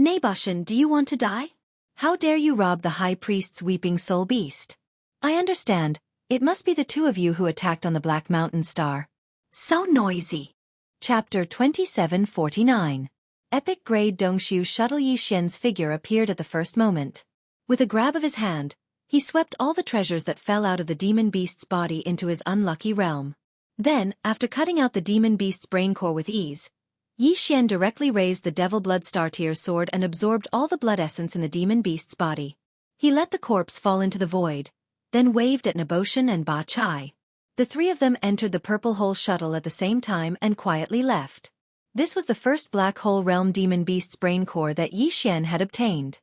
"Neiboshan, do you want to die? How dare you rob the High Priest's weeping soul beast? I understand, it must be the two of you who attacked on the Black Mountain Star. So noisy." Chapter 2749. Epic Grade Dongshu Shuttle. Yi Xian's figure appeared at the first moment. With a grab of his hand, he swept all the treasures that fell out of the demon beast's body into his unlucky realm. Then, after cutting out the demon beast's brain core with ease, Yi Xian directly raised the Devil Blood Star Tier sword and absorbed all the blood essence in the demon beast's body. He let the corpse fall into the void, then waved at Neiboshan and Ba Chai. The three of them entered the Purple Hole Shuttle at the same time and quietly left. This was the first Black Hole Realm demon beast's brain core that Yi Xian had obtained.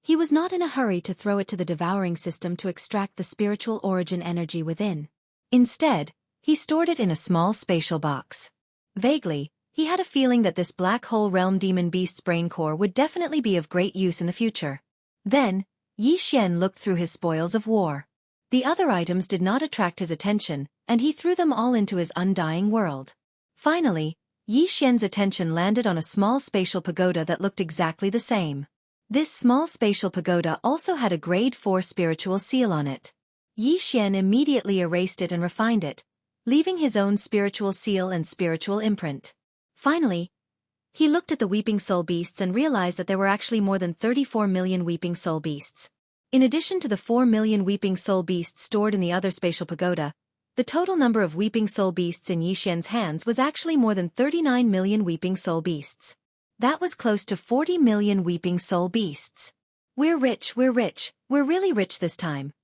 He was not in a hurry to throw it to the devouring system to extract the spiritual origin energy within. Instead, he stored it in a small spatial box. Vaguely, he had a feeling that this Black Hole Realm demon beast's brain core would definitely be of great use in the future. Then, Yi Xian looked through his spoils of war. The other items did not attract his attention, and he threw them all into his undying world. Finally, Yi Xian's attention landed on a small spatial pagoda that looked exactly the same. This small spatial pagoda also had a Grade 4 spiritual seal on it. Yi Xian immediately erased it and refined it, leaving his own spiritual seal and spiritual imprint. Finally, he looked at the Weeping Soul Beasts and realized that there were actually more than 34 million Weeping Soul Beasts. In addition to the 4 million Weeping Soul Beasts stored in the other spatial pagoda, the total number of Weeping Soul Beasts in Yi Xian's hands was actually more than 39 million Weeping Soul Beasts. That was close to 40 million Weeping Soul Beasts. We're rich, we're really rich this time.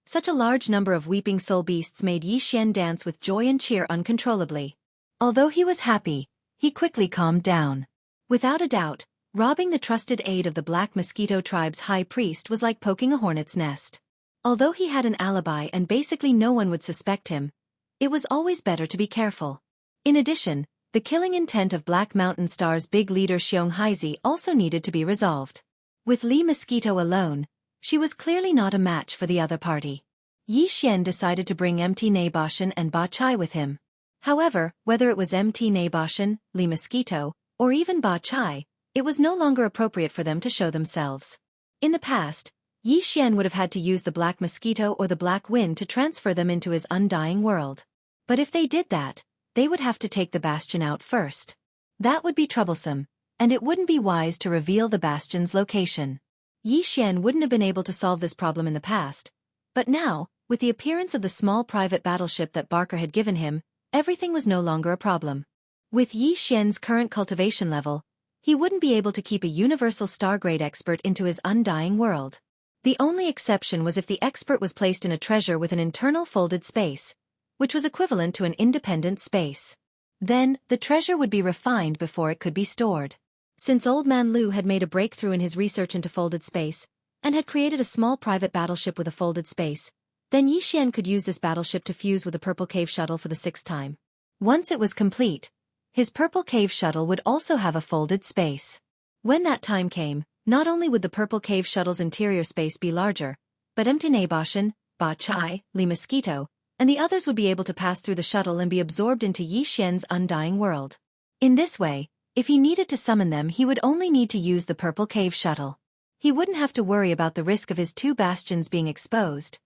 Such a large number of Weeping Soul Beasts made Yi Xian dance with joy and cheer uncontrollably. Although he was happy, he quickly calmed down. Without a doubt, robbing the trusted aid of the Black Mosquito tribe's high priest was like poking a hornet's nest. Although he had an alibi and basically no one would suspect him, it was always better to be careful. In addition, the killing intent of Black Mountain Star's big leader Xianxia also needed to be resolved. With Li Mosquito alone, she was clearly not a match for the other party. Yi Xian decided to bring MT Naboshan and Ba Chai with him. However, whether it was MT Naboshan, Li Mosquito, or even Ba Chai, it was no longer appropriate for them to show themselves. In the past, Yi Xian would have had to use the Black Mosquito or the Black Wind to transfer them into his undying world. But if they did that, they would have to take the bastion out first. That would be troublesome, and it wouldn't be wise to reveal the bastion's location. Yi Xian wouldn't have been able to solve this problem in the past, but now, with the appearance of the small private battleship that Barker had given him, everything was no longer a problem. With Yi Xian's current cultivation level, he wouldn't be able to keep a universal star-grade expert into his undying world. The only exception was if the expert was placed in a treasure with an internal folded space, which was equivalent to an independent space. Then, the treasure would be refined before it could be stored. Since Old Man Lu had made a breakthrough in his research into folded space, and had created a small private battleship with a folded space, then Yi Xian could use this battleship to fuse with the Purple Cave Shuttle for the 6th time. Once it was complete, his Purple Cave Shuttle would also have a folded space. When that time came, not only would the Purple Cave Shuttle's interior space be larger, but MT Naboshan, Ba Chai, Li Mosquito, and the others would be able to pass through the shuttle and be absorbed into Yi Xian's undying world. In this way, if he needed to summon them, he would only need to use the Purple Cave Shuttle. He wouldn't have to worry about the risk of his 2 bastions being exposed.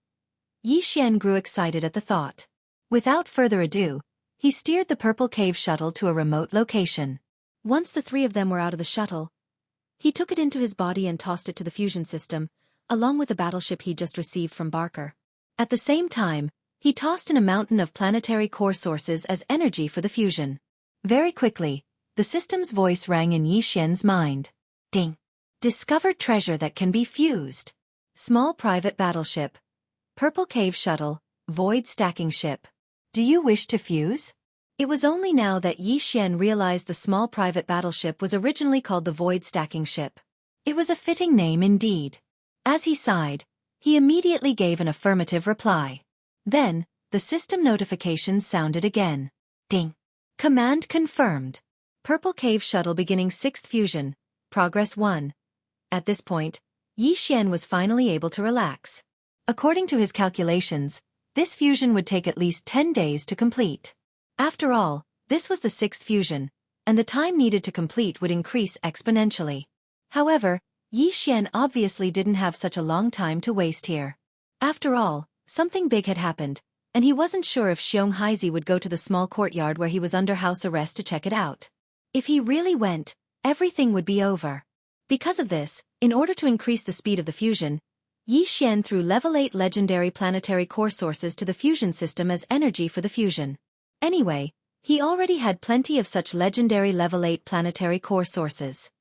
Yi Xian grew excited at the thought. Without further ado, he steered the Purple Cave Shuttle to a remote location. Once the 3 of them were out of the shuttle, he took it into his body and tossed it to the fusion system, along with the battleship he'd just received from Barker. At the same time, he tossed in a mountain of planetary core sources as energy for the fusion. Very quickly, the system's voice rang in Yi Xian's mind. Ding! Discovered treasure that can be fused. Small private battleship. Purple Cave Shuttle, Void Stacking Ship. Do you wish to fuse? It was only now that Yi Xian realized the small private battleship was originally called the Void Stacking Ship. It was a fitting name indeed. As he sighed, he immediately gave an affirmative reply. Then, the system notifications sounded again. Ding! Command confirmed. Purple Cave Shuttle beginning 6th fusion, progress 1. At this point, Yi Xian was finally able to relax. According to his calculations, this fusion would take at least 10 days to complete. After all, this was the 6th fusion, and the time needed to complete would increase exponentially. However, Yi Xian obviously didn't have such a long time to waste here. After all, something big had happened, and he wasn't sure if Xianxia would go to the small courtyard where he was under house arrest to check it out. If he really went, everything would be over. Because of this, in order to increase the speed of the fusion, Yi Xian threw level 8 legendary planetary core sources to the fusion system as energy for the fusion. Anyway, he already had plenty of such legendary level 8 planetary core sources.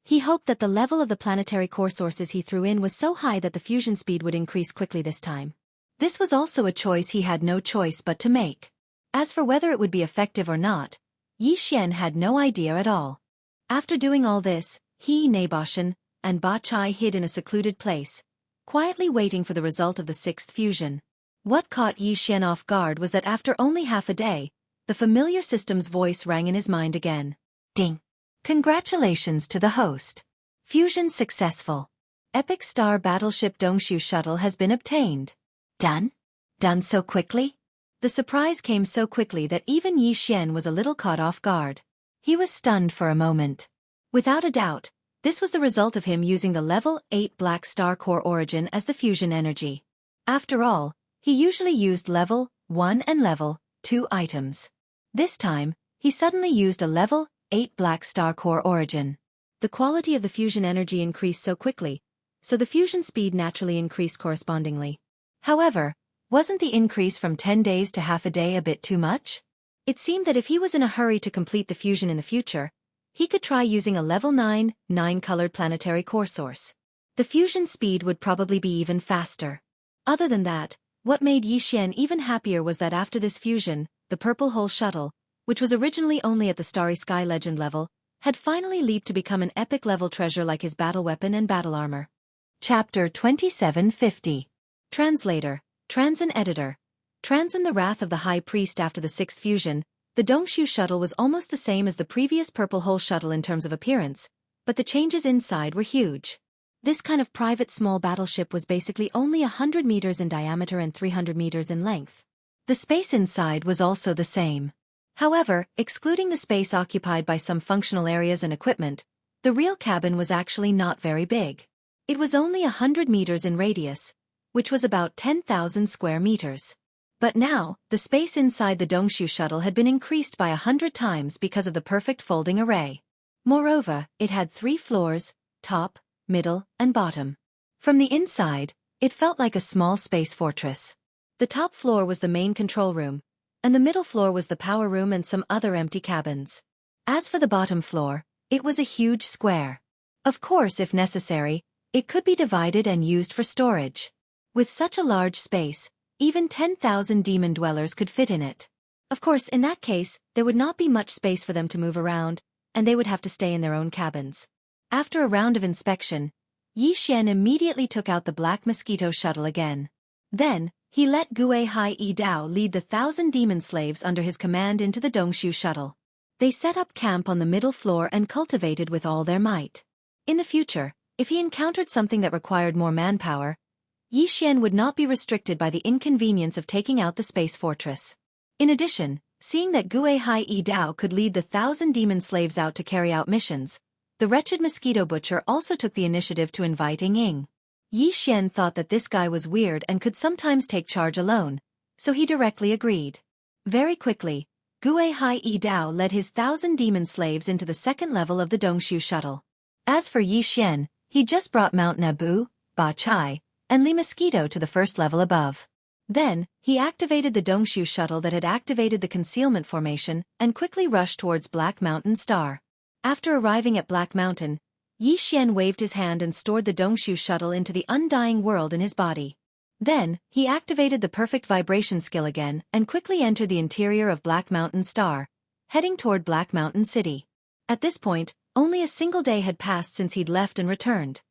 He hoped that the level of the planetary core sources he threw in was so high that the fusion speed would increase quickly this time. This was also a choice he had no choice but to make. As for whether it would be effective or not, Yi Xian had no idea at all. After doing all this, he, Naboshan, and Ba Chai hid in a secluded place, quietly waiting for the result of the 6th fusion. What caught Yi Xian off guard was that after only half a day, the familiar system's voice rang in his mind again. Ding! Congratulations to the host. Fusion successful. Epic Star Battleship Dongshu Shuttle has been obtained. Done? Done so quickly? The surprise came so quickly that even Yi Xian was a little caught off guard. He was stunned for a moment. Without a doubt, this was the result of him using the level 8 Black Star Core origin as the fusion energy. After all, he usually used level 1 and level 2 items. This time, he suddenly used a level 8 Black Star Core origin. The quality of the fusion energy increased so quickly, so the fusion speed naturally increased correspondingly. However, wasn't the increase from 10 days to half a day a bit too much? It seemed that if he was in a hurry to complete the fusion in the future, he could try using a level 9 colored planetary core source. The fusion speed would probably be even faster. Other than that, what made Yi Xian even happier was that after this fusion, the Purple Hole Shuttle, which was originally only at the Starry Sky legend level, had finally leaped to become an epic-level treasure like his battle weapon and battle armor. Chapter 2750. Translator, Transin Editor. Transin the Wrath of the High Priest. After the sixth fusion, the Dongshu shuttle was almost the same as the previous Purple Hole shuttle in terms of appearance, but the changes inside were huge. This kind of private small battleship was basically only 100 meters in diameter and 300 meters in length. The space inside was also the same. However, excluding the space occupied by some functional areas and equipment, the real cabin was actually not very big. It was only 100 meters in radius, which was about 10,000 square meters. But now, the space inside the Dongshu shuttle had been increased by 100 times because of the perfect folding array. Moreover, it had 3 floors, top, middle, and bottom. From the inside, it felt like a small space fortress. The top floor was the main control room, and the middle floor was the power room and some other empty cabins. As for the bottom floor, it was a huge square. Of course, if necessary, it could be divided and used for storage. With such a large space, even 10,000 demon dwellers could fit in it. Of course, in that case, there would not be much space for them to move around, and they would have to stay in their own cabins. After a round of inspection, Xian immediately took out the Black Mosquito shuttle again. Then, he let Gue Hai Yi Dao lead the 1,000 demon slaves under his command into the Dongshu shuttle. They set up camp on the middle floor and cultivated with all their might. In the future, if he encountered something that required more manpower, Xian would not be restricted by the inconvenience of taking out the space fortress. In addition, seeing that Gue Hai Yi Dao could lead the 1,000 demon slaves out to carry out missions, the wretched mosquito butcher also took the initiative to invite Ying. Xian thought that this guy was weird and could sometimes take charge alone, so he directly agreed. Very quickly, Gue Hai Yi Dao led his 1,000 demon slaves into the second level of the Dongshu shuttle. As for Xian, he just brought Mount Nabu, Ba Chai, and Li Mosquito to the first level above. Then, he activated the Dongshu shuttle that had activated the concealment formation and quickly rushed towards Black Mountain Star. After arriving at Black Mountain, Xian waved his hand and stored the Dongshu shuttle into the undying world in his body. Then, he activated the perfect vibration skill again and quickly entered the interior of Black Mountain Star, heading toward Black Mountain City. At this point, only a single day had passed since he'd left and returned.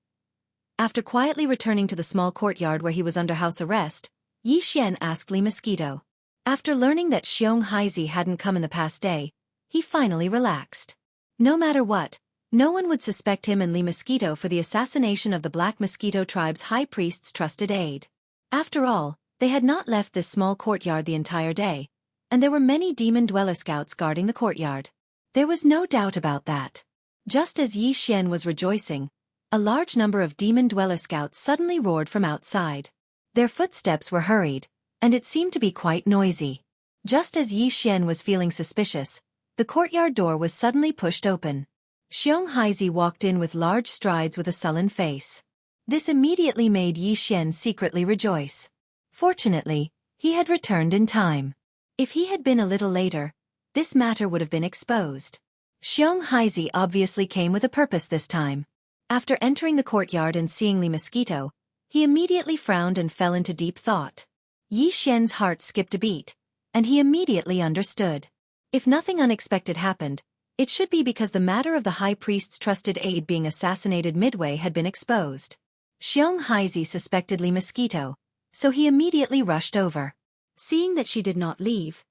After quietly returning to the small courtyard where he was under house arrest, Xian asked Li Mosquito. After learning that Xianxia hadn't come in the past day, he finally relaxed. No matter what, no one would suspect him and Li Mosquito for the assassination of the Black Mosquito tribe's high priest's trusted aide. After all, they had not left this small courtyard the entire day, and there were many demon dweller scouts guarding the courtyard. There was no doubt about that. Just as Xian was rejoicing, a large number of demon dweller scouts suddenly roared from outside. Their footsteps were hurried, and it seemed to be quite noisy. Just as Xian was feeling suspicious, the courtyard door was suddenly pushed open. Xianxia walked in with large strides with a sullen face. This immediately made Xian secretly rejoice. Fortunately, he had returned in time. If he had been a little later, this matter would have been exposed. Xianxia obviously came with a purpose this time. After entering the courtyard and seeing Li Mosquito, he immediately frowned and fell into deep thought. Xian's heart skipped a beat, and he immediately understood. If nothing unexpected happened, it should be because the matter of the high priest's trusted aide being assassinated midway had been exposed. Xianxia suspected Li Mosquito, so he immediately rushed over. Seeing that she did not leave,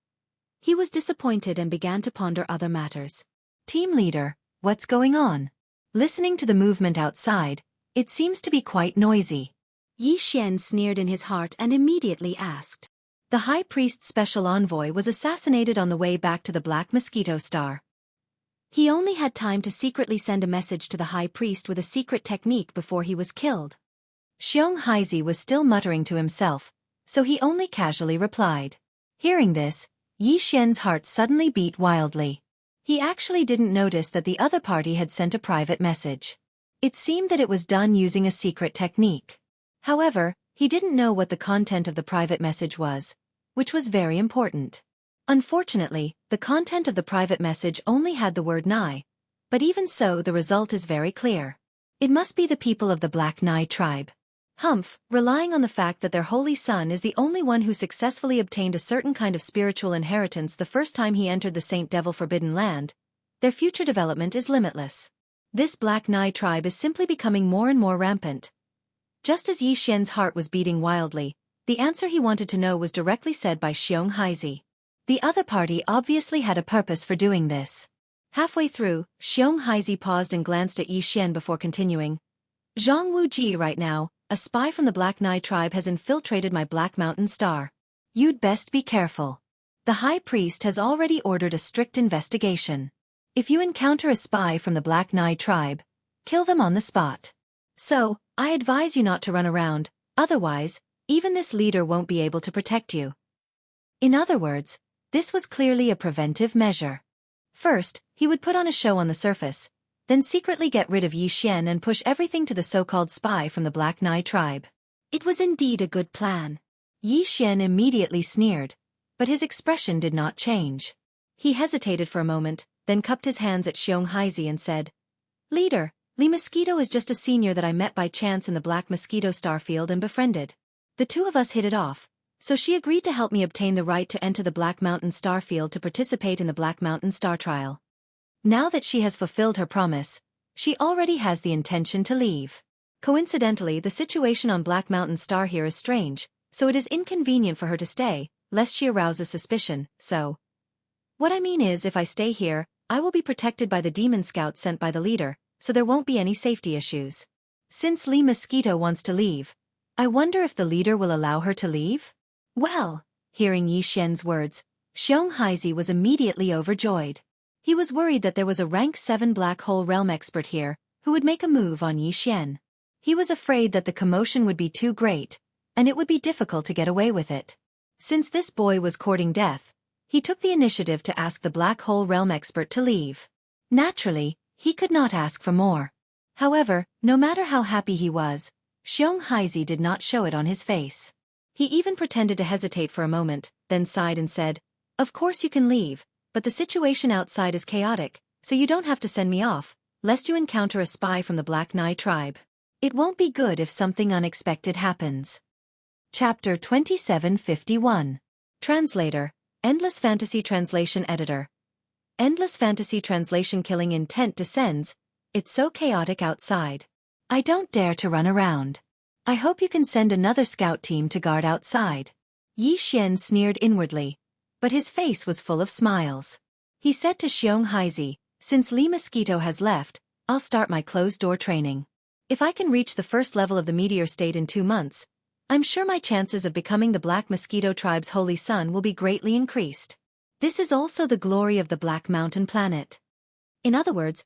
he was disappointed and began to ponder other matters. Team leader, what's going on? Listening to the movement outside, it seems to be quite noisy. Xian sneered in his heart and immediately asked. The high priest's special envoy was assassinated on the way back to the Black Mosquito Star. He only had time to secretly send a message to the high priest with a secret technique before he was killed. Xianxia was still muttering to himself, so he only casually replied. Hearing this, Xian's heart suddenly beat wildly. He actually didn't notice that the other party had sent a private message. It seemed that it was done using a secret technique. However, he didn't know what the content of the private message was, which was very important. Unfortunately, the content of the private message only had the word Nai, but even so the result is very clear. It must be the people of the Black Nai tribe. Humph, relying on the fact that their holy son is the only one who successfully obtained a certain kind of spiritual inheritance the first time he entered the Saint Devil Forbidden Land, their future development is limitless. This Black Nai tribe is simply becoming more and more rampant. Just as Yi Xian's heart was beating wildly, the answer he wanted to know was directly said by Xianxia. The other party obviously had a purpose for doing this. Halfway through, Xianxia paused and glanced at Yi Xian before continuing. Jianghu right now, a spy from the Black Nai tribe has infiltrated my Black Mountain Star. You'd best be careful. The High Priest has already ordered a strict investigation. If you encounter a spy from the Black Nai tribe, kill them on the spot. So, I advise you not to run around, otherwise, even this leader won't be able to protect you. In other words, this was clearly a preventive measure. First, he would put on a show on the surface, then secretly get rid of Yi Xian and push everything to the so-called spy from the Black Nai tribe. It was indeed a good plan. Yi Xian immediately sneered, but his expression did not change. He hesitated for a moment, then cupped his hands at Xianxia and said, Leader, Li Mosquito is just a senior that I met by chance in the Black Mosquito Starfield and befriended. The two of us hit it off, so she agreed to help me obtain the right to enter the Black Mountain Starfield to participate in the Black Mountain Star Trial. Now that she has fulfilled her promise, she already has the intention to leave. Coincidentally, the situation on Black Mountain Star here is strange, so it is inconvenient for her to stay, lest she arouses suspicion, so. What I mean is if I stay here, I will be protected by the demon scouts sent by the leader, so there won't be any safety issues. Since Li Mosquito wants to leave, I wonder if the leader will allow her to leave? Well, hearing Yi Xian's words, Xianxia was immediately overjoyed. He was worried that there was a rank 7 black hole realm expert here, who would make a move on Yi Xian. He was afraid that the commotion would be too great, and it would be difficult to get away with it. Since this boy was courting death, he took the initiative to ask the black hole realm expert to leave. Naturally, he could not ask for more. However, no matter how happy he was, Xianxia did not show it on his face. He even pretended to hesitate for a moment, then sighed and said, Of course you can leave, but the situation outside is chaotic, so you don't have to send me off, lest you encounter a spy from the Black Nai tribe. It won't be good if something unexpected happens. Chapter 2751. Translator, Endless Fantasy Translation Editor. Endless Fantasy Translation. Killing intent descends, it's so chaotic outside. I don't dare to run around. I hope you can send another scout team to guard outside. Yi Xian sneered inwardly, but his face was full of smiles. He said to Xianxia, Since Li Mosquito has left, I'll start my closed-door training. If I can reach the first level of the meteor state in 2 months, I'm sure my chances of becoming the Black Mosquito tribe's holy son will be greatly increased. This is also the glory of the Black Mountain planet. In other words,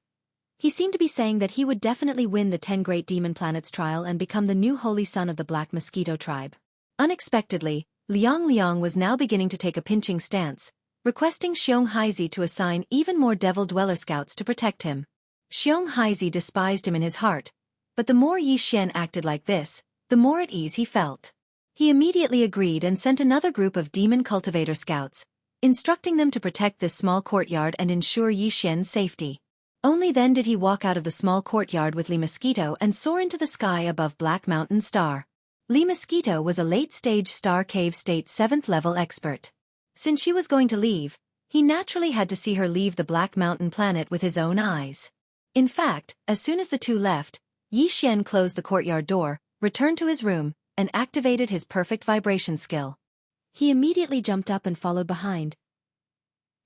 he seemed to be saying that he would definitely win the 10 Great Demon Planets trial and become the new holy son of the Black Mosquito tribe. Unexpectedly, Liang was now beginning to take a pinching stance, requesting Xianxia to assign even more Devil Dweller scouts to protect him. Xianxia despised him in his heart, but the more Yi Xian acted like this, the more at ease he felt. He immediately agreed and sent another group of demon cultivator scouts, instructing them to protect this small courtyard and ensure Yi Xian's safety. Only then did he walk out of the small courtyard with Li Mosquito and soar into the sky above Black Mountain Star. Li Mosquito was a late-stage Star Cave State 7th level expert. Since she was going to leave, he naturally had to see her leave the Black Mountain planet with his own eyes. In fact, as soon as the two left, Yi Xian closed the courtyard door, returned to his room, and activated his perfect vibration skill. He immediately jumped up and followed behind.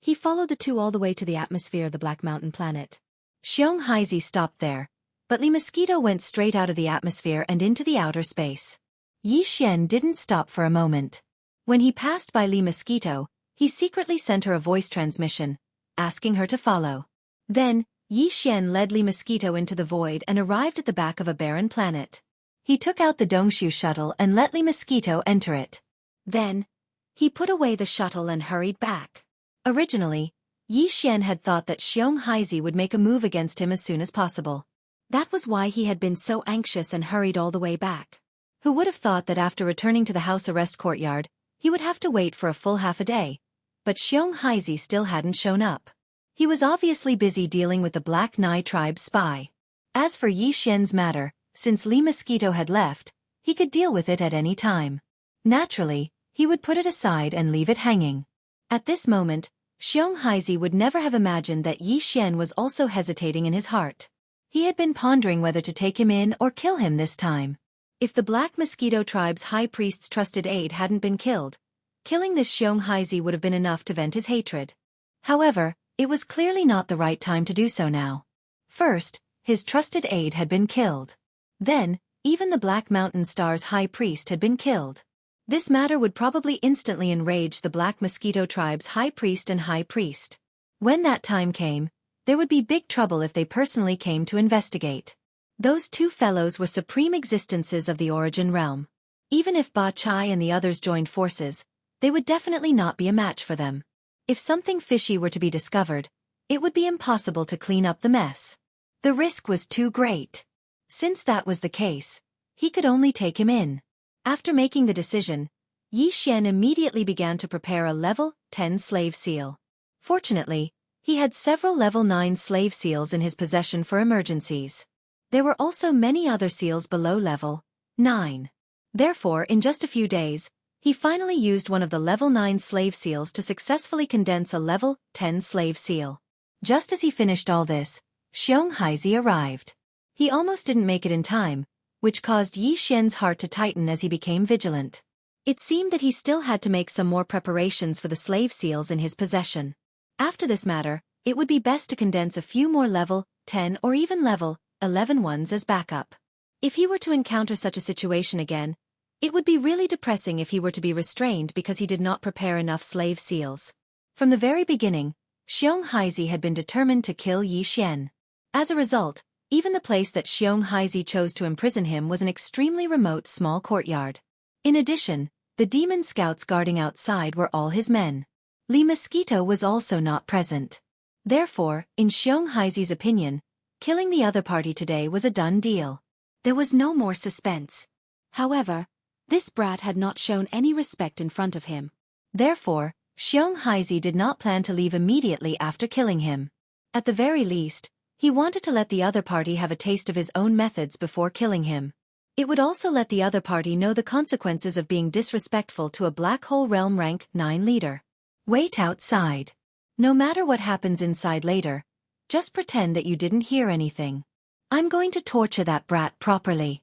He followed the two all the way to the atmosphere of the Black Mountain planet. Xianxia stopped there, but Li Mosquito went straight out of the atmosphere and into the outer space. Yi Xian didn't stop for a moment. When he passed by Li Mosquito, he secretly sent her a voice transmission, asking her to follow. Then, Yi Xian led Li Mosquito into the void and arrived at the back of a barren planet. He took out the Dongshu shuttle and let Li Mosquito enter it. Then, he put away the shuttle and hurried back. Originally, Yi Xian had thought that Xianxia would make a move against him as soon as possible. That was why he had been so anxious and hurried all the way back. Who would have thought that after returning to the house arrest courtyard, he would have to wait for a full half a day? But Xianxia still hadn't shown up. He was obviously busy dealing with the Black Nai tribe spy. As for Yi Xian's matter, since Li Mosquito had left, he could deal with it at any time. Naturally, he would put it aside and leave it hanging. At this moment, Xianxia would never have imagined that Yi Xian was also hesitating in his heart. He had been pondering whether to take him in or kill him this time. If the Black Mosquito tribe's high priest's trusted aide hadn't been killed, killing this Xianxia would have been enough to vent his hatred. However, it was clearly not the right time to do so now. First, his trusted aide had been killed. Then, even the Black Mountain Star's high priest had been killed. This matter would probably instantly enrage the Black Mosquito tribe's high priest and high priest. When that time came, there would be big trouble if they personally came to investigate. Those two fellows were supreme existences of the Origin Realm. Even if Ba Chai and the others joined forces, they would definitely not be a match for them. If something fishy were to be discovered, it would be impossible to clean up the mess. The risk was too great. Since that was the case, he could only take him in. After making the decision, Yi Xian immediately began to prepare a level 10 slave seal. Fortunately, he had several level 9 slave seals in his possession for emergencies. There were also many other seals below level 9. Therefore, in just a few days, he finally used one of the level 9 slave seals to successfully condense a level 10 slave seal. Just as he finished all this, Xianxia arrived. He almost didn't make it in time, which caused Yi Xian's heart to tighten as he became vigilant. It seemed that he still had to make some more preparations for the slave seals in his possession. After this matter, it would be best to condense a few more level 10 or even level 11 ones as backup. If he were to encounter such a situation again, it would be really depressing if he were to be restrained because he did not prepare enough slave seals. From the very beginning, Xianxia had been determined to kill Yi Xian. As a result, even the place that Xianxia chose to imprison him was an extremely remote small courtyard. In addition, the demon scouts guarding outside were all his men. Li Mosquito was also not present. Therefore, in Xianxia's opinion, killing the other party today was a done deal. There was no more suspense. However, this brat had not shown any respect in front of him. Therefore, Xianxia did not plan to leave immediately after killing him. At the very least, he wanted to let the other party have a taste of his own methods before killing him. It would also let the other party know the consequences of being disrespectful to a Black Hole Realm rank 9 leader. Wait outside. No matter what happens inside later, just pretend that you didn't hear anything. I'm going to torture that brat properly.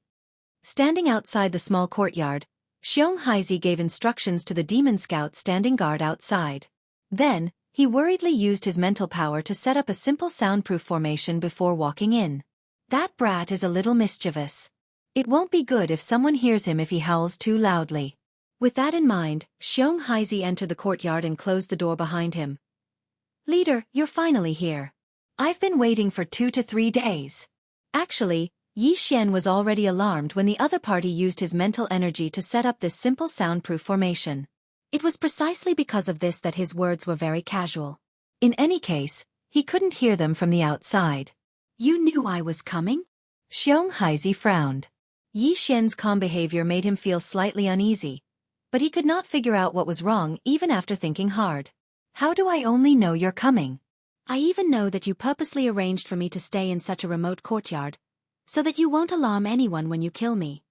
Standing outside the small courtyard, Xianxia gave instructions to the demon scout standing guard outside. Then, he worriedly used his mental power to set up a simple soundproof formation before walking in. That brat is a little mischievous. It won't be good if someone hears him if he howls too loudly. With that in mind, Xianxia entered the courtyard and closed the door behind him. Leader, you're finally here. I've been waiting for 2 to 3 days. Actually, Yi Xian was already alarmed when the other party used his mental energy to set up this simple soundproof formation. It was precisely because of this that his words were very casual. In any case, he couldn't hear them from the outside. You knew I was coming? Xianxia frowned. Yi Xian's calm behavior made him feel slightly uneasy, but he could not figure out what was wrong even after thinking hard. How do I only know you're coming? I even know that you purposely arranged for me to stay in such a remote courtyard, so that you won't alarm anyone when you kill me.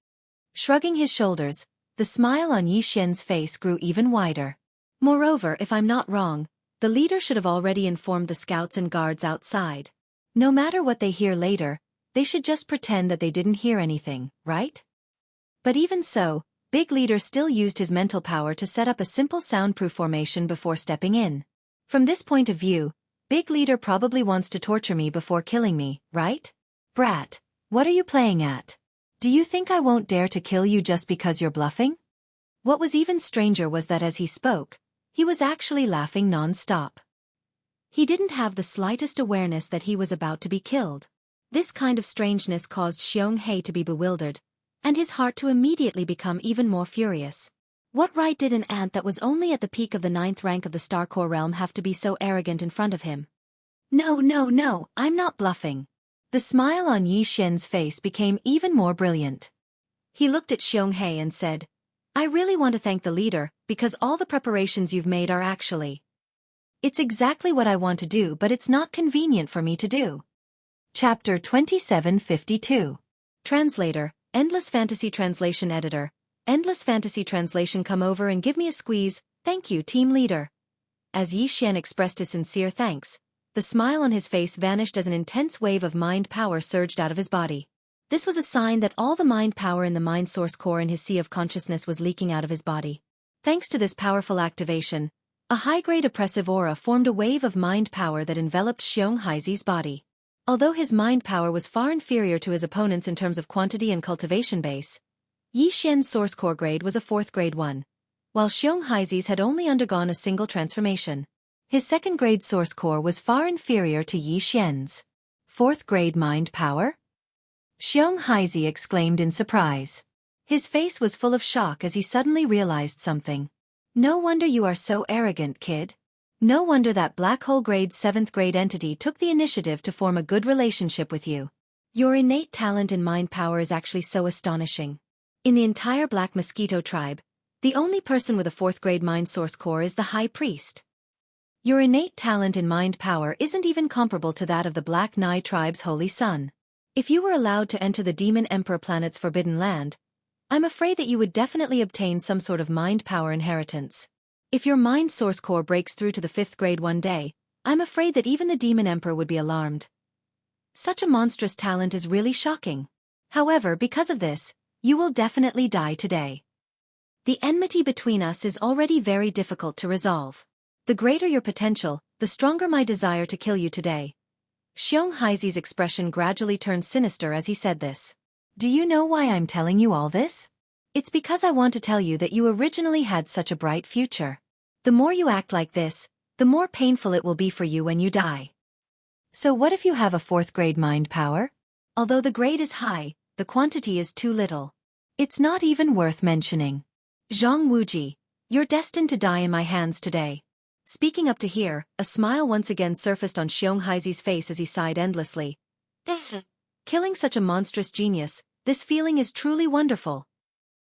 Shrugging his shoulders, the smile on Yi Xian's face grew even wider. Moreover, if I'm not wrong, the leader should have already informed the scouts and guards outside. No matter what they hear later, they should just pretend that they didn't hear anything, right? But even so, Big Leader still used his mental power to set up a simple soundproof formation before stepping in. From this point of view, Big Leader probably wants to torture me before killing me, right? Brat, what are you playing at? Do you think I won't dare to kill you just because you're bluffing? What was even stranger was that as he spoke, he was actually laughing non-stop. He didn't have the slightest awareness that he was about to be killed. This kind of strangeness caused Xianxia to be bewildered, and his heart to immediately become even more furious. What right did an ant that was only at the peak of the 9th rank of the Star Core realm have to be so arrogant in front of him? No, I'm not bluffing. The smile on Yi Xian's face became even more brilliant. He looked at Xianxia and said, I really want to thank the leader, because all the preparations you've made are actually. It's exactly what I want to do, but it's not convenient for me to do. Chapter 2752. Translator, Endless Fantasy Translation Editor. Endless Fantasy Translation, come over and give me a squeeze, thank you, team leader. As Xian expressed his sincere thanks, the smile on his face vanished as an intense wave of mind power surged out of his body. This was a sign that all the mind power in the mind source core in his sea of consciousness was leaking out of his body. Thanks to this powerful activation, a high-grade oppressive aura formed a wave of mind power that enveloped Xianxia's body. Although his mind power was far inferior to his opponent's in terms of quantity and cultivation base, Xian's source core grade was a 4th grade one, while Xianxia's had only undergone a single transformation. His 2nd grade source core was far inferior to Xian's 4th grade mind power. Xianxia exclaimed in surprise. His face was full of shock as he suddenly realized something. No wonder you are so arrogant, kid. No wonder that black hole grade 7th grade entity took the initiative to form a good relationship with you. Your innate talent in mind power is actually so astonishing. In the entire Black Mosquito tribe, the only person with a 4th grade mind source core is the High Priest. Your innate talent in mind power isn't even comparable to that of the Black Nai tribe's Holy Son. If you were allowed to enter the Demon Emperor planet's Forbidden Land, I'm afraid that you would definitely obtain some sort of mind power inheritance. If your mind source core breaks through to the 5th grade one day, I'm afraid that even the Demon Emperor would be alarmed. Such a monstrous talent is really shocking. However, because of this, you will definitely die today. The enmity between us is already very difficult to resolve. The greater your potential, the stronger my desire to kill you today. Xianxia's expression gradually turned sinister as he said this. Do you know why I'm telling you all this? It's because I want to tell you that you originally had such a bright future. The more you act like this, the more painful it will be for you when you die. So what if you have a 4th grade mind power? Although the grade is high, the quantity is too little. It's not even worth mentioning. Jianghu, you're destined to die in my hands today. Speaking up to here, a smile once again surfaced on Xianxia's face as he sighed endlessly. Killing such a monstrous genius, this feeling is truly wonderful.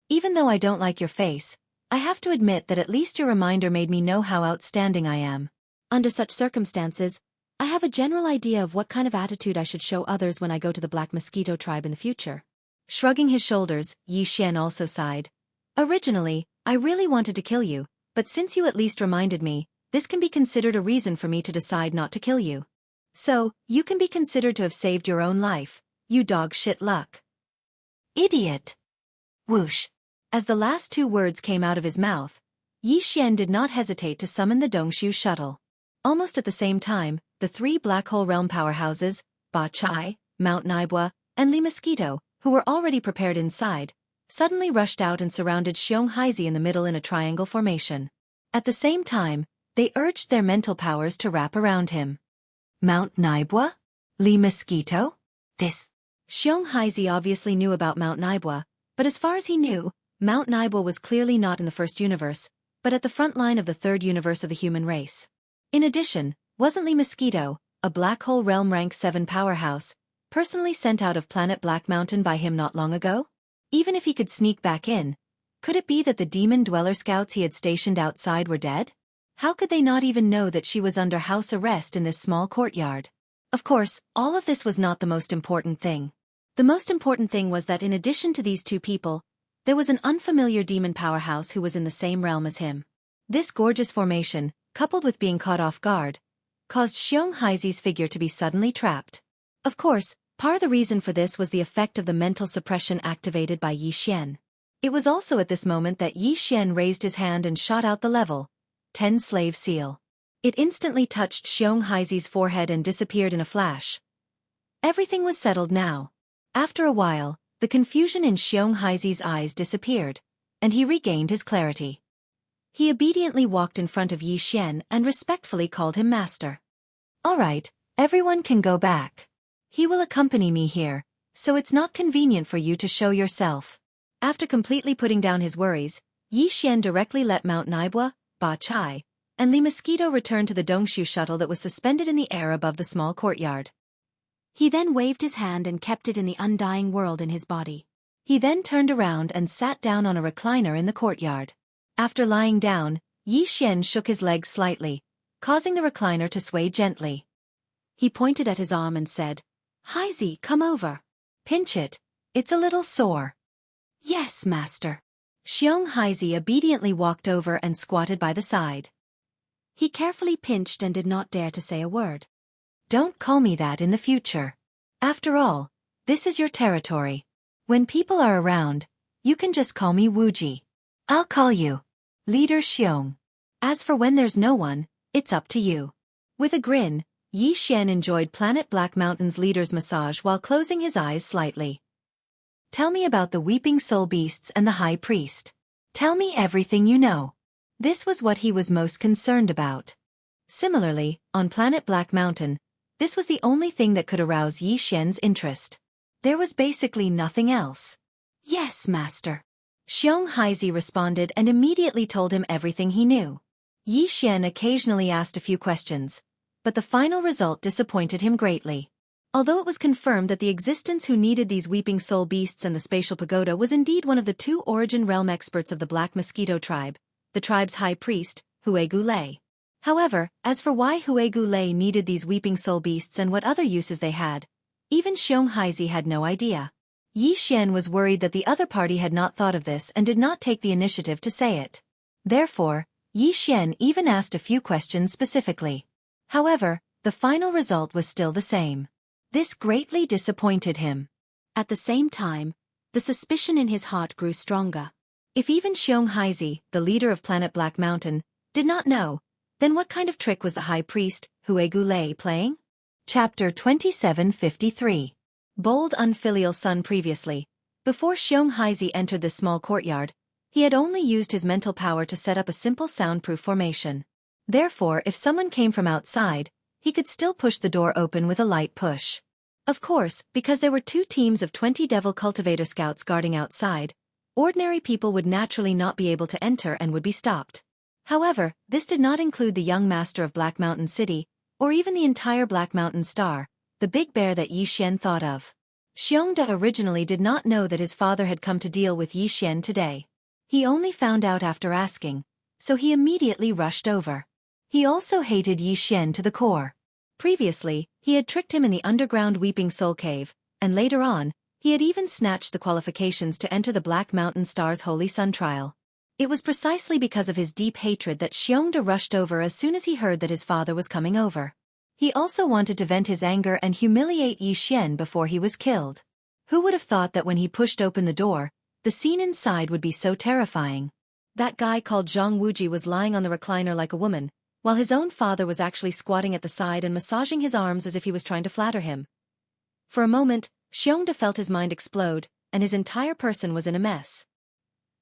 Even though I don't like your face, I have to admit that at least your reminder made me know how outstanding I am. Under such circumstances, I have a general idea of what kind of attitude I should show others when I go to the Black Mosquito tribe in the future. Shrugging his shoulders, Xian also sighed. Originally, I really wanted to kill you, but since you at least reminded me, this can be considered a reason for me to decide not to kill you. So, you can be considered to have saved your own life, you dog shit luck. Idiot! Whoosh! As the last 2 words came out of his mouth, Xian did not hesitate to summon the Dongshu shuttle. Almost at the same time, the 3 Black Hole Realm powerhouses, Ba Chai, Mount Naibwa, and Li Mosquito, who were already prepared inside, suddenly rushed out and surrounded Xianxia in the middle in a triangle formation. At the same time, they urged their mental powers to wrap around him. Mount Naibwa? Li Mosquito? This. Xianxia obviously knew about Mount Naibwa, but as far as he knew, Mount Naibwa was clearly not in the 1st universe, but at the front line of the 3rd universe of the human race. In addition, wasn't Li Mosquito, a Black Hole Realm Rank 7 powerhouse, personally sent out of planet Black Mountain by him not long ago? Even if he could sneak back in, could it be that the demon dweller scouts he had stationed outside were dead? How could they not even know that she was under house arrest in this small courtyard? Of course, all of this was not the most important thing. The most important thing was that in addition to these 2 people, there was an unfamiliar demon powerhouse who was in the same realm as him. This gorgeous formation, coupled with being caught off guard, caused Xianxia's figure to be suddenly trapped. Of course, part of the reason for this was the effect of the mental suppression activated by Xian. It was also at this moment that Xian raised his hand and shot out the level 10 slave seal. It instantly touched Xianxia's forehead and disappeared in a flash. Everything was settled now. After a while, the confusion in Xianxia's eyes disappeared, and he regained his clarity. He obediently walked in front of Xian and respectfully called him master. All right, everyone can go back. He will accompany me here, so it's not convenient for you to show yourself. After completely putting down his worries, Xian directly let Mount Naibwa, Ba Chai, and Li Mosquito return to the Dongshu shuttle that was suspended in the air above the small courtyard. He then waved his hand and kept it in the undying world in his body. He then turned around and sat down on a recliner in the courtyard. After lying down, Xian shook his legs slightly, causing the recliner to sway gently. He pointed at his arm and said, "Haizi, come over. Pinch it, It's a little sore. Yes, master. Xianxia obediently walked over and squatted by the side. He carefully pinched and did not dare to say a word. Don't call me that in the future. After all, this is your territory. When people are around, you can just call me Wuji. I'll call you Leader Xiong. As for when there's no one, it's up to you. With a grin, Yi Xian enjoyed Planet Black Mountain's leader's massage while closing his eyes slightly. Tell me about the weeping soul beasts and the high priest. Tell me everything you know. This was what he was most concerned about. Similarly, on Planet Black Mountain, this was the only thing that could arouse Yi Xian's interest. There was basically nothing else. Yes, master. Xianxia responded and immediately told him everything he knew. Yi Xian occasionally asked a few questions, but the final result disappointed him greatly. Although it was confirmed that the existence who needed these weeping soul beasts and the spatial pagoda was indeed one of the 2 origin realm experts of the Black Mosquito tribe, the tribe's high priest, Huegu Lei. However, as for why Huegu Lei needed these weeping soul beasts and what other uses they had, even Xianxia had no idea. Yi Xian was worried that the other party had not thought of this and did not take the initiative to say it. Therefore, Yi Xian even asked a few questions specifically. However, the final result was still the same. This greatly disappointed him. At the same time, the suspicion in his heart grew stronger. If even Xianxia, the leader of Planet Black Mountain, did not know, then what kind of trick was the high priest, Huegu Lei, playing? Chapter 2753. Bold unfilial son. Previously, before Xianxia entered the small courtyard, he had only used his mental power to set up a simple soundproof formation. Therefore, if someone came from outside, he could still push the door open with a light push. Of course, because there were 2 teams of 20 Devil Cultivator scouts guarding outside, ordinary people would naturally not be able to enter and would be stopped. However, this did not include the young master of Black Mountain City, or even the entire Black Mountain Star, the big bear that Yi Xian thought of. Xiongda originally did not know that his father had come to deal with Yi Xian today. He only found out after asking, so he immediately rushed over. He also hated Yi Xian to the core. Previously, he had tricked him in the underground Weeping Soul Cave, and later on, he had even snatched the qualifications to enter the Black Mountain Star's Holy Sun trial. It was precisely because of his deep hatred that Xiongda rushed over as soon as he heard that his father was coming over. He also wanted to vent his anger and humiliate Yi Xian before he was killed. Who would have thought that when he pushed open the door, the scene inside would be so terrifying? That guy called Zhang Wuji was lying on the recliner like a woman, while his own father was actually squatting at the side and massaging his arms as if he was trying to flatter him. For a moment, Xiongda felt his mind explode, and his entire person was in a mess.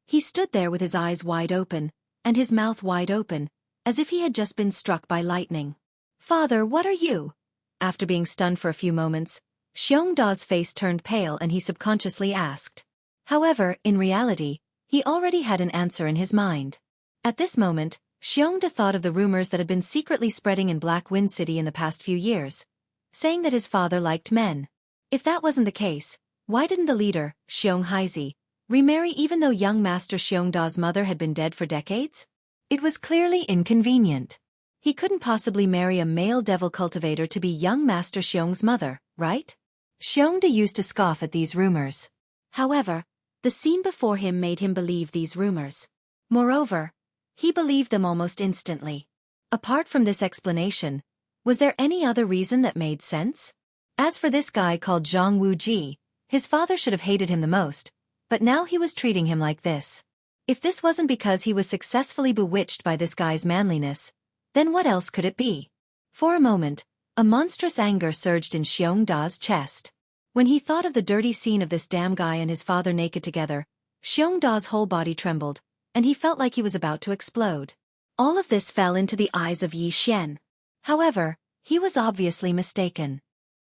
He stood there with his eyes wide open, and his mouth wide open, as if he had just been struck by lightning. "Father, what are you?" After being stunned for a few moments, Xiongda's face turned pale and he subconsciously asked. However, in reality, he already had an answer in his mind. At this moment, Xiongda thought of the rumors that had been secretly spreading in Black Wind City in the past few years, saying that his father liked men. If that wasn't the case, why didn't the leader, Xianxia, remarry even though young Master Xiongda's mother had been dead for decades? It was clearly inconvenient. He couldn't possibly marry a male devil cultivator to be young Master Xiong's mother, right? Xiongda used to scoff at these rumors. However, the scene before him made him believe these rumors. Moreover, he believed them almost instantly. Apart from this explanation, was there any other reason that made sense? As for this guy called Zhang Wuji, his father should have hated him the most, but now he was treating him like this. If this wasn't because he was successfully bewitched by this guy's manliness, then what else could it be? For a moment, a monstrous anger surged in Xiongda's chest. When he thought of the dirty scene of this damn guy and his father naked together, Xiongda's whole body trembled, and he felt like he was about to explode. All of this fell into the eyes of Yi Xian. However, he was obviously mistaken.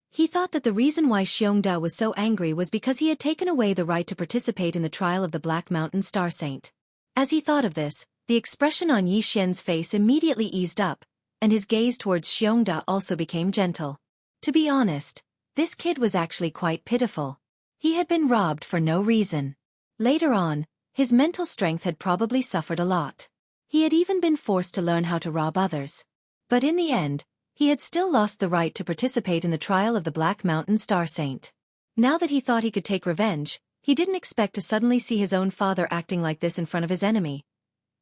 He thought that the reason why Xiongda was so angry was because he had taken away the right to participate in the trial of the Black Mountain Star Saint. As he thought of this, the expression on Yi Xian's face immediately eased up, and his gaze towards Xiongda also became gentle. To be honest, this kid was actually quite pitiful. He had been robbed for no reason. Later on, his mental strength had probably suffered a lot. He had even been forced to learn how to rob others. But in the end, he had still lost the right to participate in the trial of the Black Mountain Star Saint. Now that he thought he could take revenge, he didn't expect to suddenly see his own father acting like this in front of his enemy.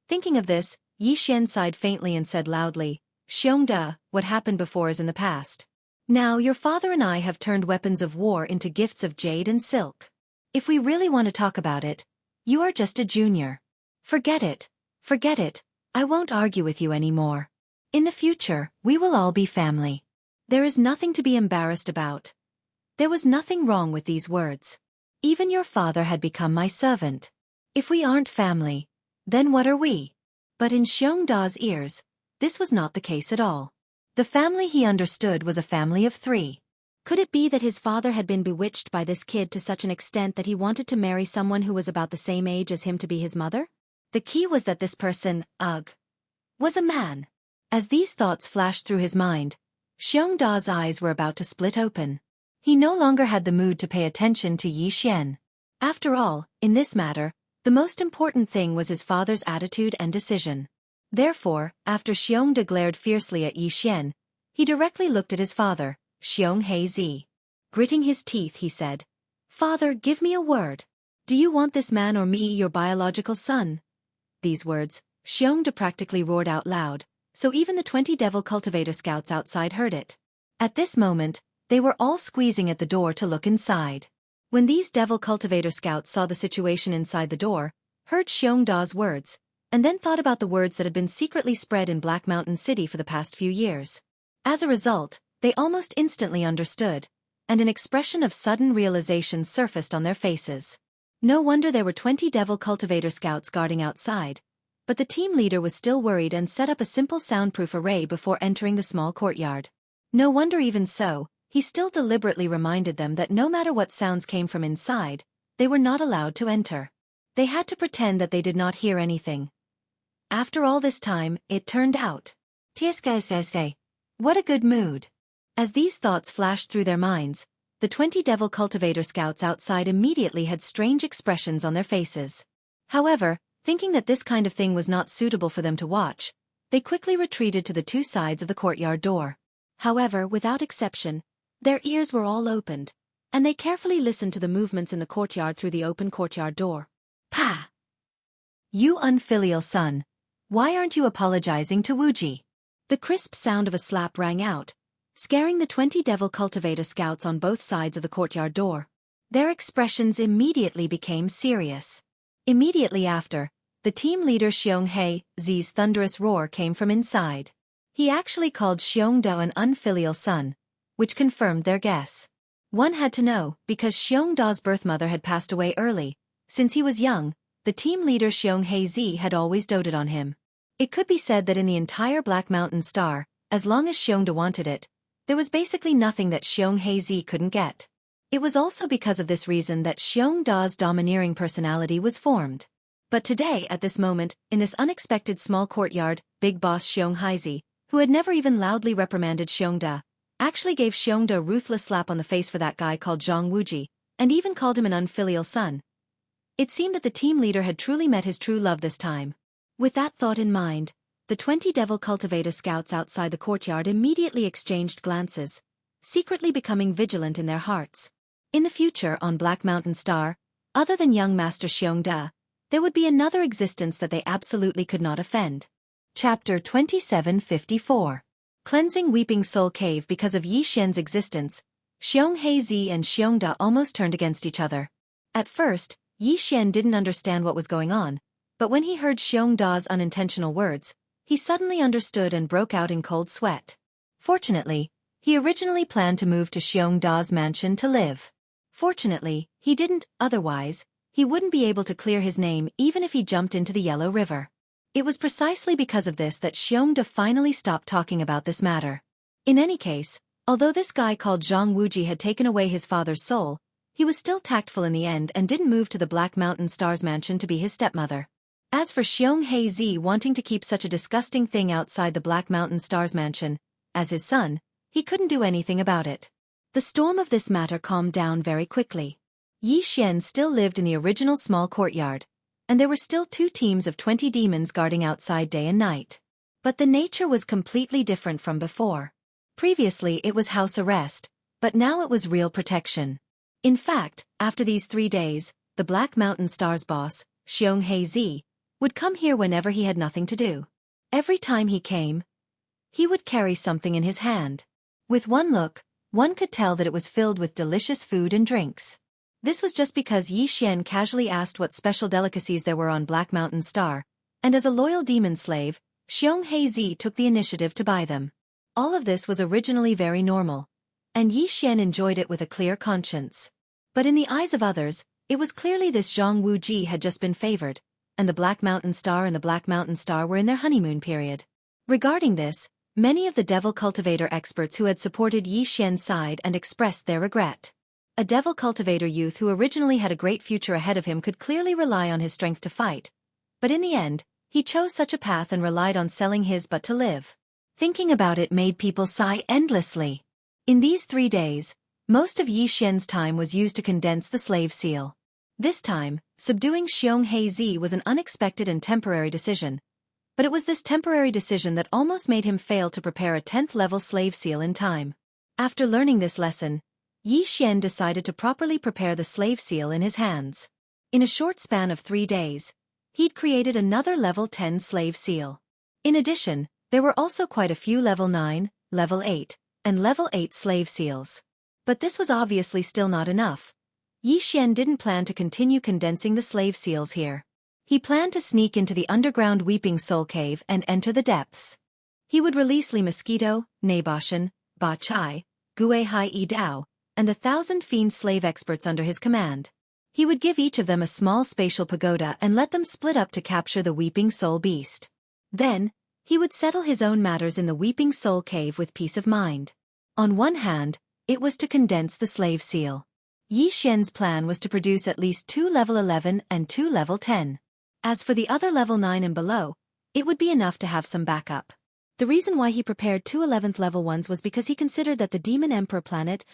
Thinking of this, Yixian sighed faintly and said loudly, Xiongda, what happened before is in the past. Now your father and I have turned weapons of war into gifts of jade and silk. If we really want to talk about it, you are just a junior. Forget it. Forget it. I won't argue with you anymore. In the future, we will all be family. There is nothing to be embarrassed about. There was nothing wrong with these words. Even your father had become my servant. If we aren't family, then what are we? But in Xiongda's ears, this was not the case at all. The family he understood was a family of 3. Could it be that his father had been bewitched by this kid to such an extent that he wanted to marry someone who was about the same age as him to be his mother? The key was that this person, was a man. As these thoughts flashed through his mind, Xiongda's eyes were about to split open. He no longer had the mood to pay attention to Yi Xian. After all, in this matter, the most important thing was his father's attitude and decision. Therefore, after Xiongda glared fiercely at Yi Xian, he directly looked at his father, Xianxia. Gritting his teeth, he said, Father, give me a word. Do you want this man or me, your biological son? These words, Xiongda practically roared out loud, so even the 20 devil cultivator scouts outside heard it. At this moment, they were all squeezing at the door to look inside. When these devil cultivator scouts saw the situation inside the door, heard Xiongda's words, and then thought about the words that had been secretly spread in Black Mountain City for the past few years. As a result, they almost instantly understood, and an expression of sudden realization surfaced on their faces. No wonder there were 20 devil cultivator scouts guarding outside, but the team leader was still worried and set up a simple soundproof array before entering the small courtyard. No wonder even so, he still deliberately reminded them that no matter what sounds came from inside, they were not allowed to enter. They had to pretend that they did not hear anything. After all this time, it turned out. What a good mood. As these thoughts flashed through their minds, the 20 devil cultivator scouts outside immediately had strange expressions on their faces. However, thinking that this kind of thing was not suitable for them to watch, they quickly retreated to the 2 sides of the courtyard door. However, without exception, their ears were all opened, and they carefully listened to the movements in the courtyard through the open courtyard door. Pa! You unfilial son, why aren't you apologizing to Wuji? The crisp sound of a slap rang out, scaring the 20 devil cultivator scouts on both sides of the courtyard door. Their expressions immediately became serious. Immediately after, the team leader Xianxia's thunderous roar came from inside. He actually called Xiongda an unfilial son, which confirmed their guess. One had to know, because Xiongda's birth mother had passed away early. Since he was young, the team leader Xianxia had always doted on him. It could be said that in the entire Black Mountain Star, as long as Xiongda wanted it, there was basically nothing that Xianxia couldn't get. It was also because of this reason that Xiongda's domineering personality was formed. But today, at this moment, in this unexpected small courtyard, Big Boss Xianxia, who had never even loudly reprimanded Xiongda, actually gave Xiongda a ruthless slap on the face for that guy called Zhang Wuji, and even called him an unfilial son. It seemed that the team leader had truly met his true love this time. With that thought in mind, the 20 devil cultivator scouts outside the courtyard immediately exchanged glances, secretly becoming vigilant in their hearts. In the future on Black Mountain Star, other than young Master Xiongda, there would be another existence that they absolutely could not offend. Chapter 2754. Cleansing Weeping Soul Cave. Because of Yi Xian's existence, Xianxia and Xiongda almost turned against each other. At first, Yi Xian didn't understand what was going on, but when he heard Xiongda's unintentional words, he suddenly understood and broke out in cold sweat. Fortunately, he originally planned to move to Xiongda's mansion to live. Fortunately, he didn't, otherwise, he wouldn't be able to clear his name even if he jumped into the Yellow River. It was precisely because of this that Xiongda finally stopped talking about this matter. In any case, although this guy called Zhang Wuji had taken away his father's soul, he was still tactful in the end and didn't move to the Black Mountain Star's mansion to be his stepmother. As for Xianxia wanting to keep such a disgusting thing outside the Black Mountain Star's mansion, as his son, he couldn't do anything about it. The storm of this matter calmed down very quickly. Yi Xian still lived in the original small courtyard, and there were still 2 teams of 20 demons guarding outside day and night. But the nature was completely different from before. Previously it was house arrest, but now it was real protection. In fact, after these 3 days, the Black Mountain Star's boss, Xianxia, would come here whenever he had nothing to do. Every time he came, he would carry something in his hand. With one look, one could tell that it was filled with delicious food and drinks. This was just because Yi Xian casually asked what special delicacies there were on Black Mountain Star, and as a loyal demon slave, Xianxia took the initiative to buy them. All of this was originally very normal, and Yi Xian enjoyed it with a clear conscience. But in the eyes of others, it was clearly this Jianghu Ji had just been favored, and the Black Mountain Star and the Black Mountain Star were in their honeymoon period. Regarding this, many of the devil cultivator experts who had supported Yi Xian's side and expressed their regret. A devil cultivator youth who originally had a great future ahead of him could clearly rely on his strength to fight, but in the end, he chose such a path and relied on selling his but to live. Thinking about it made people sigh endlessly. In these 3 days, most of Yi Xian's time was used to condense the slave seal. This time, subduing Xianxia was an unexpected and temporary decision, but it was this temporary decision that almost made him fail to prepare a 10th level slave seal in time. After learning this lesson, Yi Xian decided to properly prepare the slave seal in his hands. In a short span of 3 days, he'd created another level 10 slave seal. In addition, there were also quite a few level 9, level 8, and level 8 slave seals. But this was obviously still not enough. Yi Xian didn't plan to continue condensing the slave seals here. He planned to sneak into the underground Weeping Soul Cave and enter the depths. He would release Li Mosquito, Naboshan, Ba Chai, Gue Hai Yi Dao, and the 1,000 fiend slave experts under his command. He would give each of them a small spatial pagoda and let them split up to capture the Weeping Soul Beast. Then, he would settle his own matters in the Weeping Soul Cave with peace of mind. On one hand, it was to condense the slave seal. Yi Xian's plan was to produce at least 2 level 11 and 2 level 10. As for the other level 9 and below, it would be enough to have some backup. The reason why he prepared 2 11th level ones was because he considered that the Demon Emperor planet,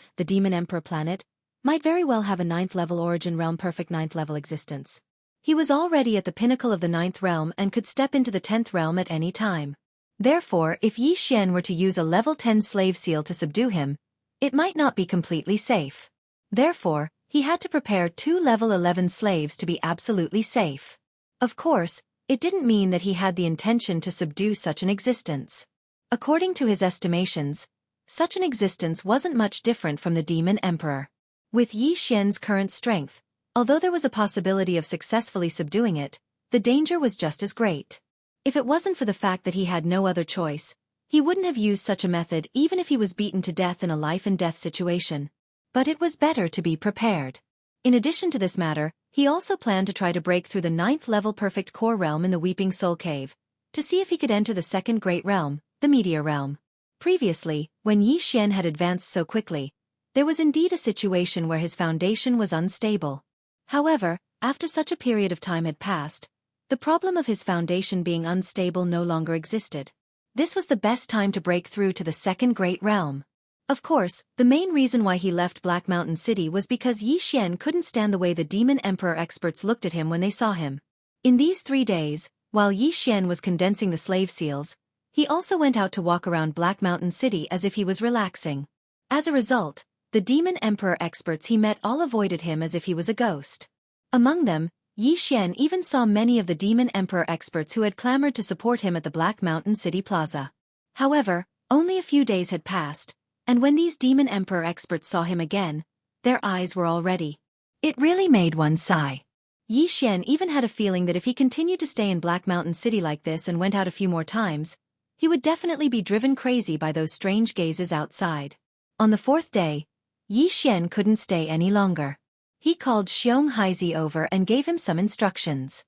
might very well have a 9th level origin realm perfect 9th level existence. He was already at the pinnacle of the 9th realm and could step into the 10th realm at any time. Therefore, if Yi Xian were to use a level 10 slave seal to subdue him, it might not be completely safe. Therefore, he had to prepare 2 level 11 slaves to be absolutely safe. Of course, it didn't mean that he had the intention to subdue such an existence. According to his estimations, such an existence wasn't much different from the Demon Emperor. With Yi Xian's current strength, although there was a possibility of successfully subduing it, the danger was just as great. If it wasn't for the fact that he had no other choice, he wouldn't have used such a method even if he was beaten to death in a life-and-death situation. But it was better to be prepared. In addition to this matter, he also planned to try to break through the 9th level perfect core realm in the Weeping Soul Cave, to see if he could enter the second great realm, the Meteor Realm. Previously, when Yi Xian had advanced so quickly, there was indeed a situation where his foundation was unstable. However, after such a period of time had passed, the problem of his foundation being unstable no longer existed. This was the best time to break through to the second great realm. Of course, the main reason why he left Black Mountain City was because Yi Xian couldn't stand the way the Demon Emperor experts looked at him when they saw him. In these 3 days, while Yi Xian was condensing the slave seals, he also went out to walk around Black Mountain City as if he was relaxing. As a result, the Demon Emperor experts he met all avoided him as if he was a ghost. Among them, Yi Xian even saw many of the Demon Emperor experts who had clamored to support him at the Black Mountain City Plaza. However, only a few days had passed, and when these Demon Emperor experts saw him again, their eyes were all ready. It really made one sigh. Yi Xian even had a feeling that if he continued to stay in Black Mountain City like this and went out a few more times, he would definitely be driven crazy by those strange gazes outside. On the 4th day, Yi Xian couldn't stay any longer. He called Xianxia over and gave him some instructions.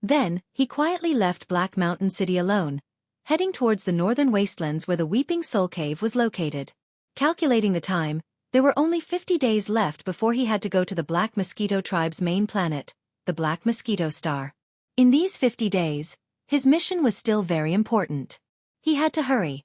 Then, he quietly left Black Mountain City alone, heading towards the northern wastelands where the Weeping Soul Cave was located. Calculating the time, there were only 50 days left before he had to go to the Black Mosquito tribe's main planet, the Black Mosquito Star. In these 50 days, his mission was still very important. He had to hurry.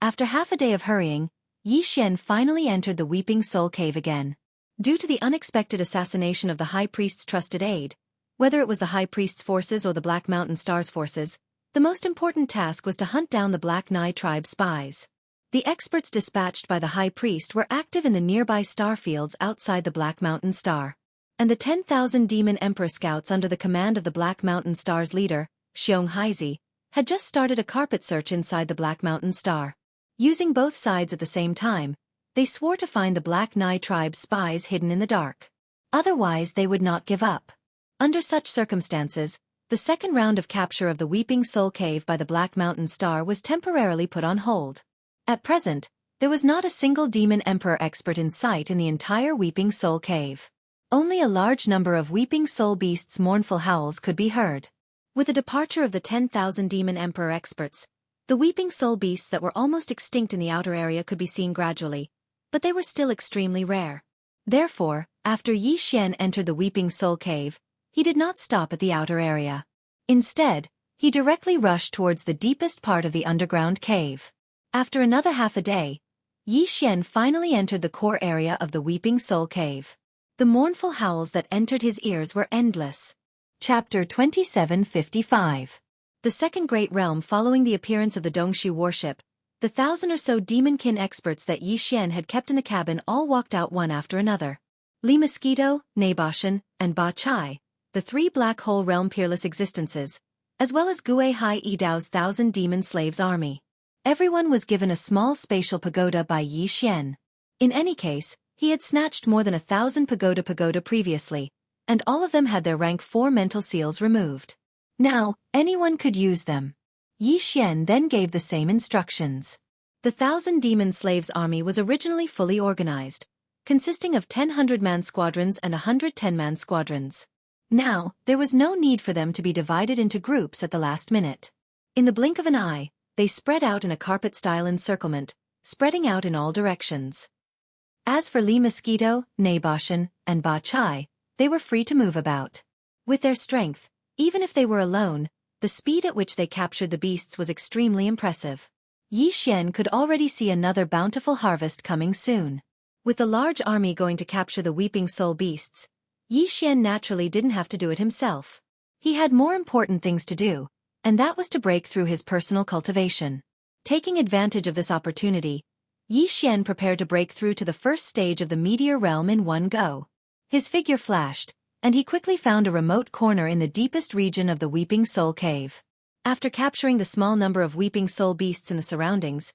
After half a day of hurrying, Yi Xian finally entered the Weeping Soul Cave again. Due to the unexpected assassination of the High Priest's trusted aide, whether it was the High Priest's forces or the Black Mountain Star's forces, the most important task was to hunt down the Black Nai tribe spies. The experts dispatched by the high priest were active in the nearby star fields outside the Black Mountain Star. And the 10,000 demon emperor scouts under the command of the Black Mountain Star's leader, Xianxia, had just started a carpet search inside the Black Mountain Star. Using both sides at the same time, they swore to find the Black Nai tribe's spies hidden in the dark. Otherwise they would not give up. Under such circumstances, the second round of capture of the Weeping Soul Cave by the Black Mountain Star was temporarily put on hold. At present, there was not a single demon emperor expert in sight in the entire Weeping Soul Cave. Only a large number of Weeping Soul beasts' mournful howls could be heard. With the departure of the 10,000 demon emperor experts, the Weeping Soul beasts that were almost extinct in the outer area could be seen gradually, but they were still extremely rare. Therefore, after Xian entered the Weeping Soul Cave, he did not stop at the outer area. Instead, he directly rushed towards the deepest part of the underground cave. After another half a day, Xian finally entered the core area of the Weeping Soul Cave. The mournful howls that entered his ears were endless. Chapter 2755. The second great realm. Following the appearance of the Dongshu warship, the 1,000 or so demonkin experts that Xian had kept in the cabin all walked out one after another. Li Mosquito, Naboshan, and Ba Chai, the three black hole realm peerless existences, as well as Gue Hai Idao's 1,000 demon slaves army. Everyone was given a small spatial pagoda by Xian. In any case, he had snatched more than 1,000 pagoda previously, and all of them had their rank 4 mental seals removed. Now, anyone could use them. Xian then gave the same instructions. The 1,000 demon slaves army was originally fully organized, consisting of 10 100-man squadrons and 100 10-man squadrons. Now, there was no need for them to be divided into groups at the last minute. In the blink of an eye, they spread out in a carpet-style encirclement, spreading out in all directions. As for Li Mosquito, Naboshan, and Ba Chai, they were free to move about. With their strength, even if they were alone, the speed at which they captured the beasts was extremely impressive. Xian could already see another bountiful harvest coming soon. With the large army going to capture the Weeping Soul beasts, Xian naturally didn't have to do it himself. He had more important things to do, and that was to break through his personal cultivation. Taking advantage of this opportunity, Xian prepared to break through to the first stage of the meteor realm in one go. His figure flashed, and he quickly found a remote corner in the deepest region of the Weeping Soul Cave. After capturing the small number of Weeping Soul beasts in the surroundings,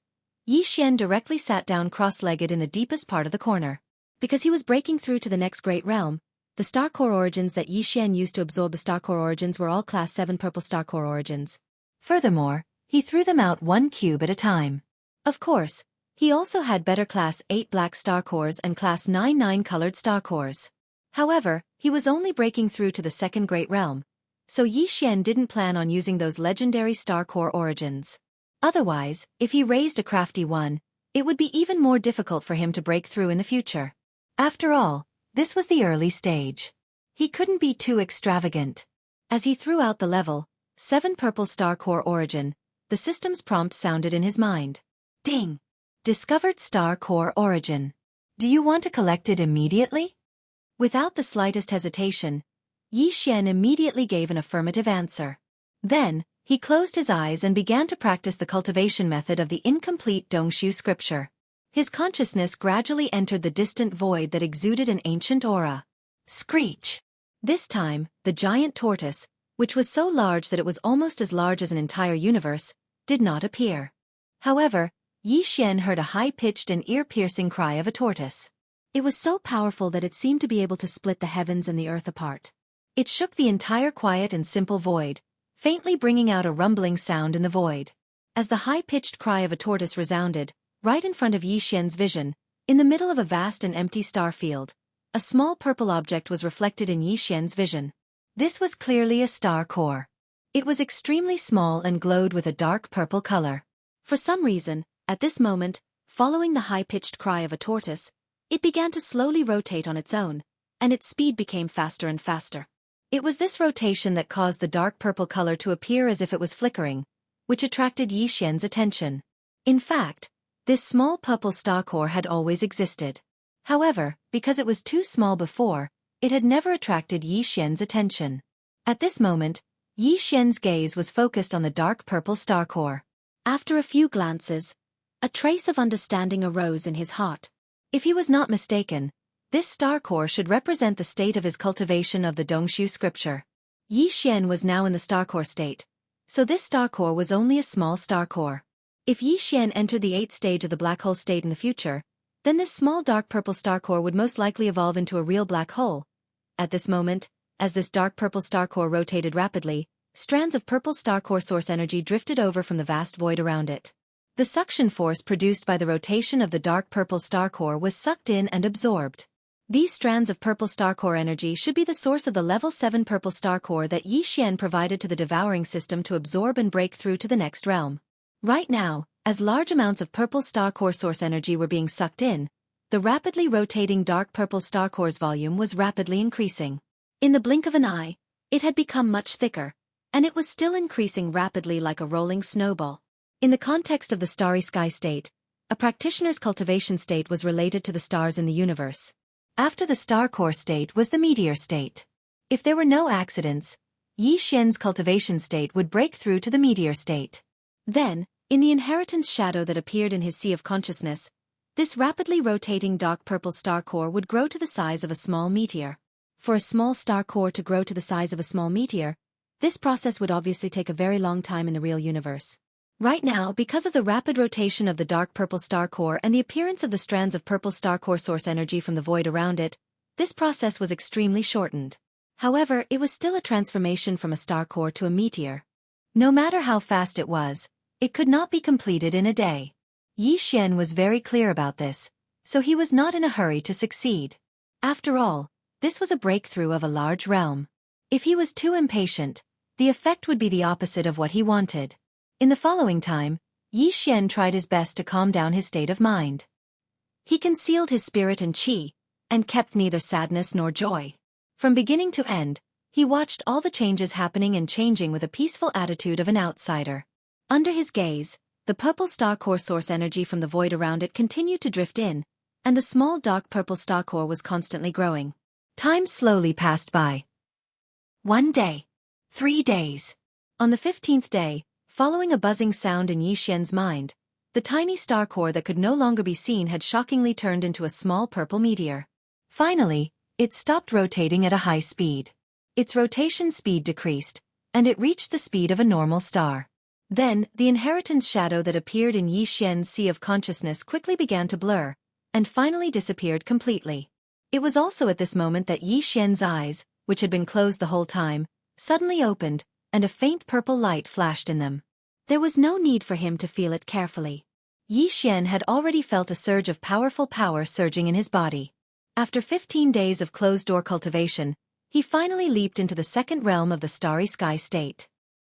Xian directly sat down cross-legged in the deepest part of the corner. Because he was breaking through to the next great realm, the star core origins that Xian used to absorb the star core origins were all class 7 purple star core origins. Furthermore, he threw them out one cube at a time. Of course, he also had better class 8 black star cores and class 9 colored star cores. However, he was only breaking through to the second great realm, so Xian didn't plan on using those legendary star core origins. Otherwise, if he raised a crafty one, it would be even more difficult for him to break through in the future. After all, this was the early stage. He couldn't be too extravagant. As he threw out the level 7 purple star core origin, the system's prompt sounded in his mind. Ding! Discovered star core origin. Do you want to collect it immediately? Without the slightest hesitation, Xian immediately gave an affirmative answer. Then, he closed his eyes and began to practice the cultivation method of the incomplete Dongshu scripture. His consciousness gradually entered the distant void that exuded an ancient aura. Screech! This time, the giant tortoise, which was so large that it was almost as large as an entire universe, did not appear. However, Xian heard a high-pitched and ear-piercing cry of a tortoise. It was so powerful that it seemed to be able to split the heavens and the earth apart. It shook the entire quiet and simple void, faintly bringing out a rumbling sound in the void. As the high-pitched cry of a tortoise resounded, right in front of Xian's vision, in the middle of a vast and empty star field, a small purple object was reflected in Xian's vision. This was clearly a star core. It was extremely small and glowed with a dark purple color. For some reason, at this moment, following the high-pitched cry of a tortoise, it began to slowly rotate on its own, and its speed became faster and faster. It was this rotation that caused the dark purple color to appear as if it was flickering, which attracted Xian's attention. In fact, this small purple star core had always existed. However, because it was too small before, it had never attracted Xian's attention. At this moment, Xian's gaze was focused on the dark purple star core. After a few glances, A trace of understanding arose in his heart. If he was not mistaken, this star core should represent the state of his cultivation of the Dongshu scripture. Yi Xian was now in the star core state, so this star core was only a small star core. If Yi Xian entered the 8th stage of the black hole state in the future, then this small dark purple star core would most likely evolve into a real black hole. At this moment, as this dark purple star core rotated rapidly, strands of purple star core source energy drifted over from the vast void around it. The suction force produced by the rotation of the dark purple star core was sucked in and absorbed. These strands of purple star core energy should be the source of the level 7 purple star core that Yi Xian provided to the devouring system to absorb and break through to the next realm. Right now, as large amounts of purple star core source energy were being sucked in, the rapidly rotating dark purple star core's volume was rapidly increasing. In the blink of an eye, it had become much thicker, and it was still increasing rapidly like a rolling snowball. In the context of the starry sky state, a practitioner's cultivation state was related to the stars in the universe. After the star core state was the meteor state. If there were no accidents, Yi Xian's cultivation state would break through to the meteor state. Then, in the inheritance shadow that appeared in his sea of consciousness, this rapidly rotating dark purple star core would grow to the size of a small meteor. For a small star core to grow to the size of a small meteor, this process would obviously take a very long time in the real universe. Right now, because of the rapid rotation of the dark purple star core and the appearance of the strands of purple star core source energy from the void around it, this process was extremely shortened. However, it was still a transformation from a star core to a meteor. No matter how fast it was, it could not be completed in a day. Yi Xian was very clear about this, so he was not in a hurry to succeed. After all, this was a breakthrough of a large realm. If he was too impatient, the effect would be the opposite of what he wanted. In the following time, Yi Xian tried his best to calm down his state of mind. He concealed his spirit and qi, and kept neither sadness nor joy. From beginning to end, he watched all the changes happening and changing with a peaceful attitude of an outsider. Under his gaze, the purple star core source energy from the void around it continued to drift in, and the small dark purple star core was constantly growing. Time slowly passed by. 1 day. 3 days. On the 15th day, following a buzzing sound in Yi Xian's mind, the tiny star core that could no longer be seen had shockingly turned into a small purple meteor. Finally, it stopped rotating at a high speed. Its rotation speed decreased, and it reached the speed of a normal star. Then, the inheritance shadow that appeared in Yi Xian's sea of consciousness quickly began to blur, and finally disappeared completely. It was also at this moment that Yi Xian's eyes, which had been closed the whole time, suddenly opened, and a faint purple light flashed in them. There was no need for him to feel it carefully. Yi Xian had already felt a surge of powerful power surging in his body. After 15 days of closed-door cultivation, he finally leaped into the second realm of the starry sky state.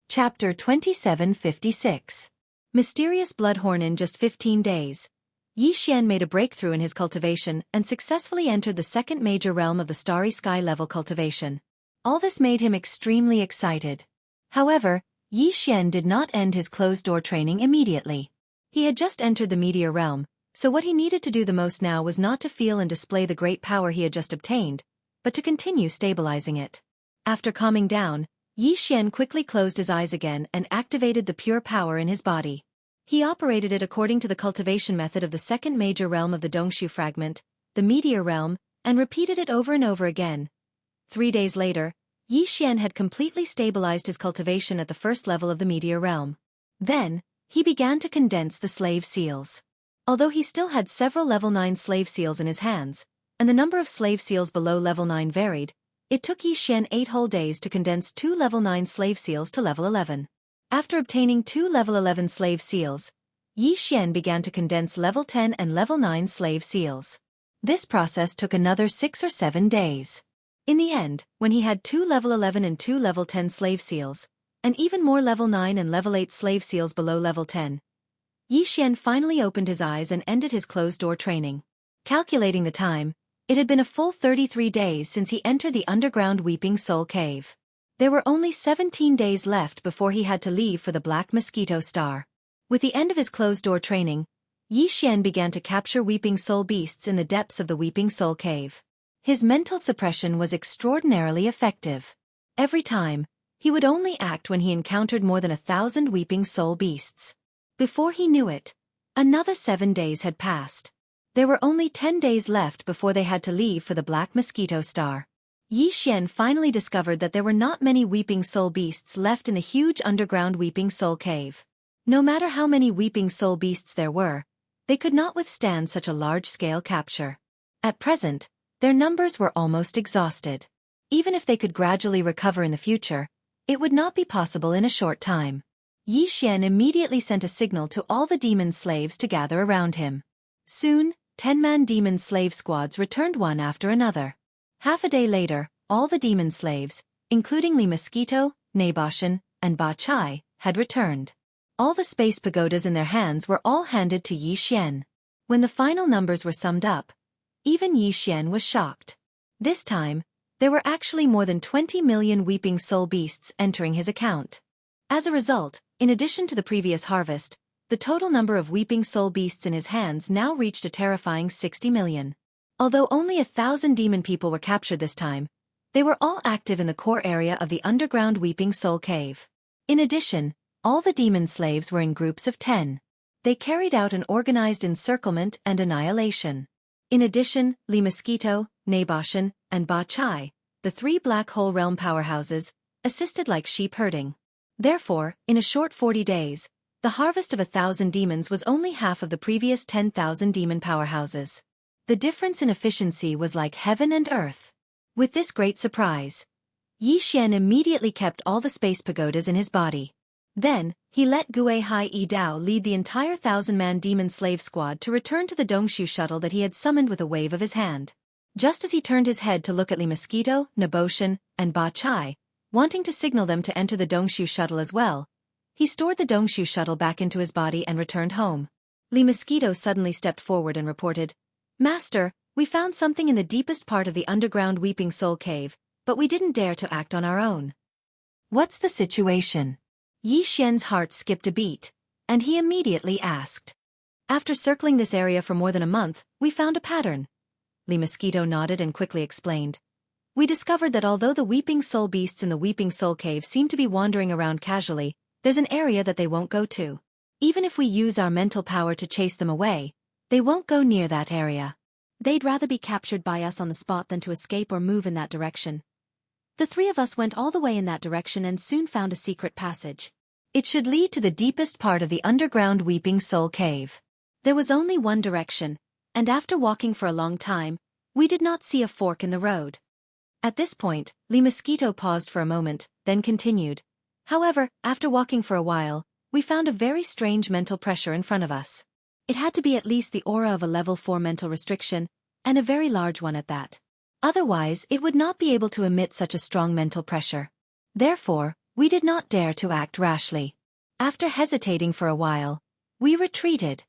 Chapter 2756. Mysterious Bloodhorn. In just 15 days, Yi Xian made a breakthrough in his cultivation and successfully entered the second major realm of the starry sky level cultivation. All this made him extremely excited. However, Yi Xian did not end his closed-door training immediately. He had just entered the meteor realm, so what he needed to do the most now was not to feel and display the great power he had just obtained, but to continue stabilizing it. After calming down, Yi Xian quickly closed his eyes again and activated the pure power in his body. He operated it according to the cultivation method of the second major realm of the Dongshu fragment, the meteor realm, and repeated it over and over again. 3 days later, Yi Xian had completely stabilized his cultivation at the first level of the meteor realm. Then, he began to condense the slave seals. Although he still had several level 9 slave seals in his hands, and the number of slave seals below level 9 varied, it took Yi Xian 8 whole days to condense 2 level 9 slave seals to level 11. After obtaining 2 level 11 slave seals, Yi Xian began to condense level 10 and level 9 slave seals. This process took another 6 or 7 days. In the end, when he had 2 level 11 and 2 level 10 slave seals, and even more level 9 and level 8 slave seals below level 10, Yi Xian finally opened his eyes and ended his closed-door training. Calculating the time, it had been a full 33 days since he entered the underground Weeping Soul Cave. There were only 17 days left before he had to leave for the Black Mosquito Star. With the end of his closed-door training, Yi Xian began to capture Weeping Soul beasts in the depths of the Weeping Soul Cave. His mental suppression was extraordinarily effective. Every time, he would only act when he encountered more than 1,000 Weeping Soul beasts. Before he knew it, Another 7 days had passed. There were only 10 days left before they had to leave for the Black Mosquito Star. Xian finally discovered that there were not many Weeping Soul beasts left in the huge underground Weeping Soul Cave. No matter how many Weeping Soul beasts there were, they could not withstand such a large-scale capture. At present, their numbers were almost exhausted. Even if they could gradually recover in the future, it would not be possible in a short time. Xian immediately sent a signal to all the demon slaves to gather around him. Soon, 10-man demon slave squads returned one after another. Half a day later, all the demon slaves, including Li Mosquito, Naboshan, and Ba Chai, had returned. All the space pagodas in their hands were all handed to Xian. When the final numbers were summed up, even Xian was shocked. This time, there were actually more than 20 million Weeping Soul beasts entering his account. As a result, in addition to the previous harvest, the total number of Weeping Soul beasts in his hands now reached a terrifying 60 million. Although only 1,000 demon people were captured this time, they were all active in the core area of the underground Weeping Soul Cave. In addition, all the demon slaves were in groups of 10. They carried out an organized encirclement and annihilation. In addition, Li Mosquito, Naboshan, and Ba Chai, the 3 Black Hole Realm powerhouses, assisted like sheep herding. Therefore, in a short 40 days, the harvest of 1,000 demons was only half of the previous 10,000 demon powerhouses. The difference in efficiency was like heaven and earth. With this great surprise, Xian immediately kept all the space pagodas in his body. Then, he let Gue Hai Yi Dao lead the entire 1,000-man demon slave squad to return to the Dongshu shuttle that he had summoned with a wave of his hand. Just as he turned his head to look at Li Mosquito, Naboshan, and Ba Chai, wanting to signal them to enter the Dongshu shuttle as well, he stored the Dongshu shuttle back into his body and returned home. Li Mosquito suddenly stepped forward and reported, "Master, we found something in the deepest part of the underground Weeping Soul Cave, but we didn't dare to act on our own." "What's the situation?" Xian's heart skipped a beat, and he immediately asked. "After circling this area for more than a month, we found a pattern." Li Mosquito nodded and quickly explained. "We discovered that although the Weeping Soul beasts in the Weeping Soul Cave seem to be wandering around casually, there's an area that they won't go to. Even if we use our mental power to chase them away, they won't go near that area. They'd rather be captured by us on the spot than to escape or move in that direction. The 3 of us went all the way in that direction and soon found a secret passage. It should lead to the deepest part of the underground Weeping Soul Cave. There was only one direction, and after walking for a long time, we did not see a fork in the road." At this point, Li Mosquito paused for a moment, then continued. "However, after walking for a while, we found a very strange mental pressure in front of us. It had to be at least the aura of a level 4 mental restriction, and a very large one at that. Otherwise, it would not be able to emit such a strong mental pressure. Therefore, we did not dare to act rashly. After hesitating for a while, we retreated."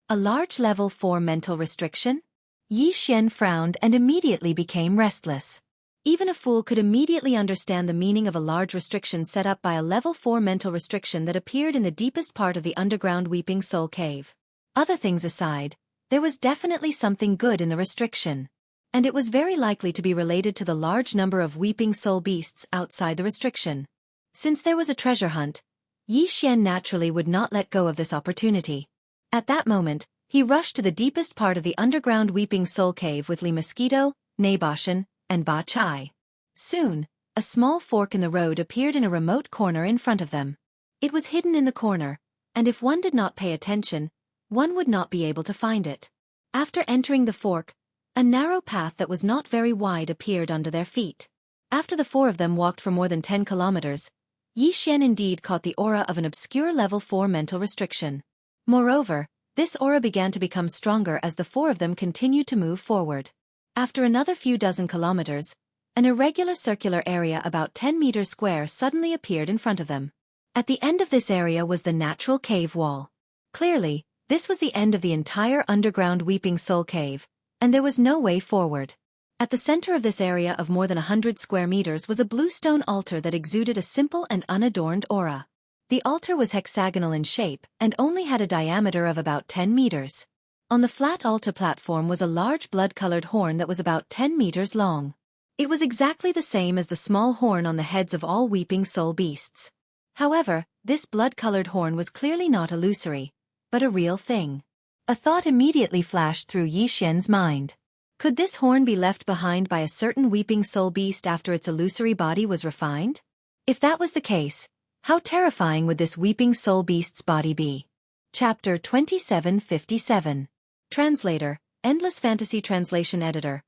"A large level 4 mental restriction?" Xian frowned and immediately became restless. Even a fool could immediately understand the meaning of a large restriction set up by a level 4 mental restriction that appeared in the deepest part of the underground Weeping Soul Cave. Other things aside, there was definitely something good in the restriction. And it was very likely to be related to the large number of Weeping Soul beasts outside the restriction. Since there was a treasure hunt, Xian naturally would not let go of this opportunity. At that moment, he rushed to the deepest part of the underground Weeping Soul Cave with Li Mosquito, Naboshan, and Ba Chai. Soon, a small fork in the road appeared in a remote corner in front of them. It was hidden in the corner, and if one did not pay attention, one would not be able to find it. After entering the fork, a narrow path that was not very wide appeared under their feet. After the 4 of them walked for more than 10 kilometers, Xian indeed caught the aura of an obscure level 4 mental restriction. Moreover, this aura began to become stronger as the 4 of them continued to move forward. After another few dozen kilometers, an irregular circular area about 10 meters square suddenly appeared in front of them. At the end of this area was the natural cave wall. Clearly, this was the end of the entire underground Weeping Soul Cave, and there was no way forward. At the center of this area of more than 100 square meters was a blue stone altar that exuded a simple and unadorned aura. The altar was hexagonal in shape and only had a diameter of about 10 meters. On the flat altar platform was a large blood-colored horn that was about 10 meters long. It was exactly the same as the small horn on the heads of all Weeping Soul beasts. However, this blood-colored horn was clearly not illusory, but a real thing. A thought immediately flashed through Yi Xian's mind. Could this horn be left behind by a certain weeping soul beast after its illusory body was refined? If that was the case, how terrifying would this weeping soul beast's body be? Chapter 2757. Translator, Endless Fantasy Translation Editor.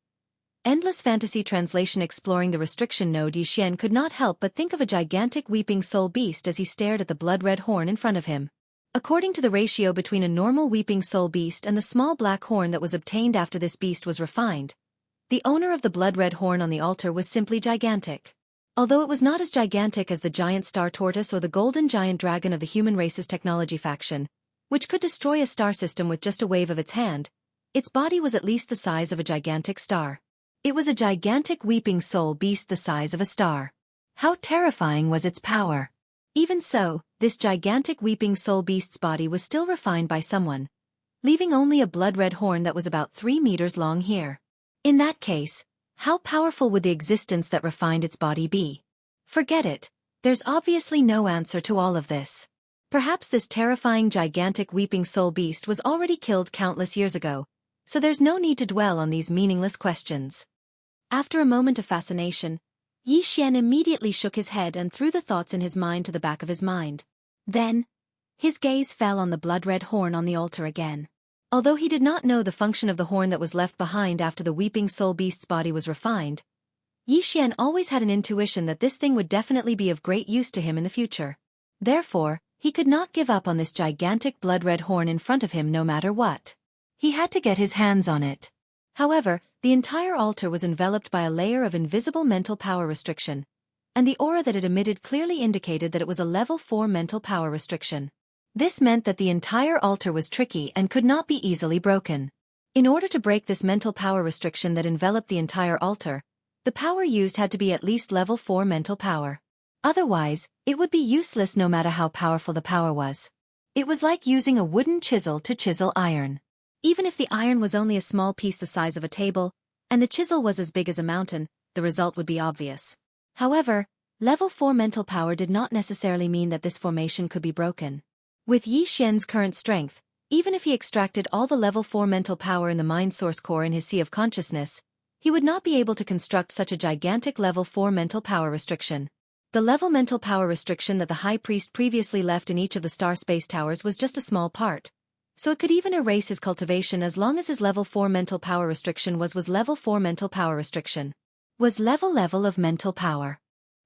Endless Fantasy Translation. Exploring the restriction node, Yi Xian could not help but think of a gigantic weeping soul beast as he stared at the blood-red horn in front of him. According to the ratio between a normal weeping soul beast and the small black horn that was obtained after this beast was refined, the owner of the blood-red horn on the altar was simply gigantic. Although it was not as gigantic as the giant star tortoise or the golden giant dragon of the human race's technology faction, which could destroy a star system with just a wave of its hand, its body was at least the size of a gigantic star. It was a gigantic weeping soul beast the size of a star. How terrifying was its power! Even so, this gigantic weeping soul beast's body was still refined by someone, leaving only a blood-red horn that was about 3 meters long here. In that case, how powerful would the existence that refined its body be? Forget it. There's obviously no answer to all of this. Perhaps this terrifying gigantic weeping soul beast was already killed countless years ago, so there's no need to dwell on these meaningless questions. After a moment of fascination, Yi Xian immediately shook his head and threw the thoughts in his mind to the back of his mind. Then, his gaze fell on the blood-red horn on the altar again. Although he did not know the function of the horn that was left behind after the weeping soul beast's body was refined, Yi Xian always had an intuition that this thing would definitely be of great use to him in the future. Therefore, he could not give up on this gigantic blood-red horn in front of him no matter what. He had to get his hands on it. However, the entire altar was enveloped by a layer of invisible mental power restriction, and the aura that it emitted clearly indicated that it was a level 4 mental power restriction. This meant that the entire altar was tricky and could not be easily broken. In order to break this mental power restriction that enveloped the entire altar, the power used had to be at least level 4 mental power. Otherwise, it would be useless no matter how powerful the power was. It was like using a wooden chisel to chisel iron. Even if the iron was only a small piece the size of a table, and the chisel was as big as a mountain, the result would be obvious. However, level 4 mental power did not necessarily mean that this formation could be broken. With Yi Xian's current strength, even if he extracted all the level 4 mental power in the mind source core in his sea of consciousness, he would not be able to construct such a gigantic level 4 mental power restriction. The level mental power restriction that the High Priest previously left in each of the star space towers was just a small part, so it could even erase his cultivation as long as his level 4 mental power restriction was level 4 mental power restriction. Was level of mental power.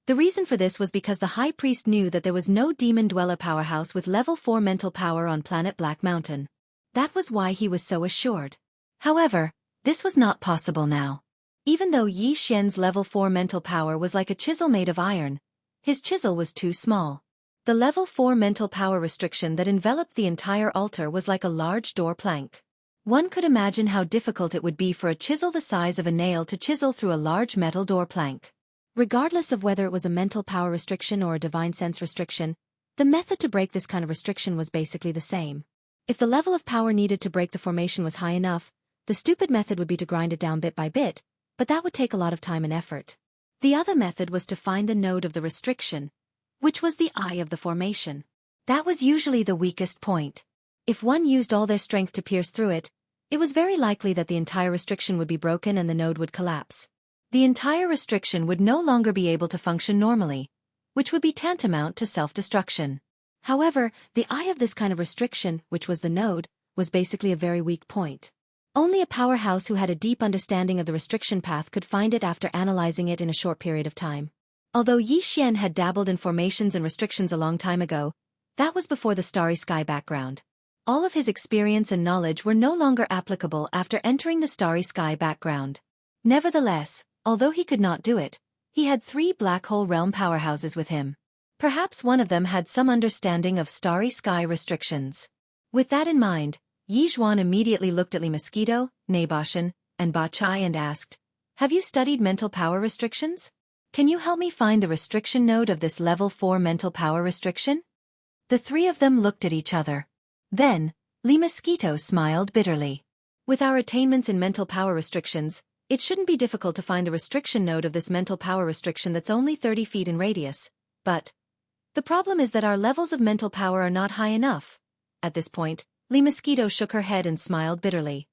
The reason for this was because the High Priest knew that there was no demon dweller powerhouse with level 4 mental power on planet Black Mountain. That was why he was so assured. However, this was not possible now. Even though Yi Xian's level 4 mental power was like a chisel made of iron, his chisel was too small. The level 4 mental power restriction that enveloped the entire altar was like a large door plank. One could imagine how difficult it would be for a chisel the size of a nail to chisel through a large metal door plank. Regardless of whether it was a mental power restriction or a divine sense restriction, the method to break this kind of restriction was basically the same. If the level of power needed to break the formation was high enough, the stupid method would be to grind it down bit by bit, but that would take a lot of time and effort. The other method was to find the node of the restriction, which was the eye of the formation. That was usually the weakest point. If one used all their strength to pierce through it, it was very likely that the entire restriction would be broken and the node would collapse. The entire restriction would no longer be able to function normally, which would be tantamount to self-destruction. However, the eye of this kind of restriction, which was the node, was basically a very weak point. Only a powerhouse who had a deep understanding of the restriction path could find it after analyzing it in a short period of time. Although Yi Xian had dabbled in formations and restrictions a long time ago, that was before the starry sky background. All of his experience and knowledge were no longer applicable after entering the starry sky background. Nevertheless, although he could not do it, he had 3 black hole realm powerhouses with him. Perhaps one of them had some understanding of starry sky restrictions. With that in mind, Yi Zhuan immediately looked at Li Mosquito, Naboshan, and Ba Chai and asked, "Have you studied mental power restrictions? Can you help me find the restriction node of this level 4 mental power restriction?" The 3 of them looked at each other. Then, Li Mosquito smiled bitterly. "With our attainments in mental power restrictions, it shouldn't be difficult to find the restriction node of this mental power restriction that's only 30 feet in radius, but the problem is that our levels of mental power are not high enough." At this point, Li Mosquito shook her head and smiled bitterly.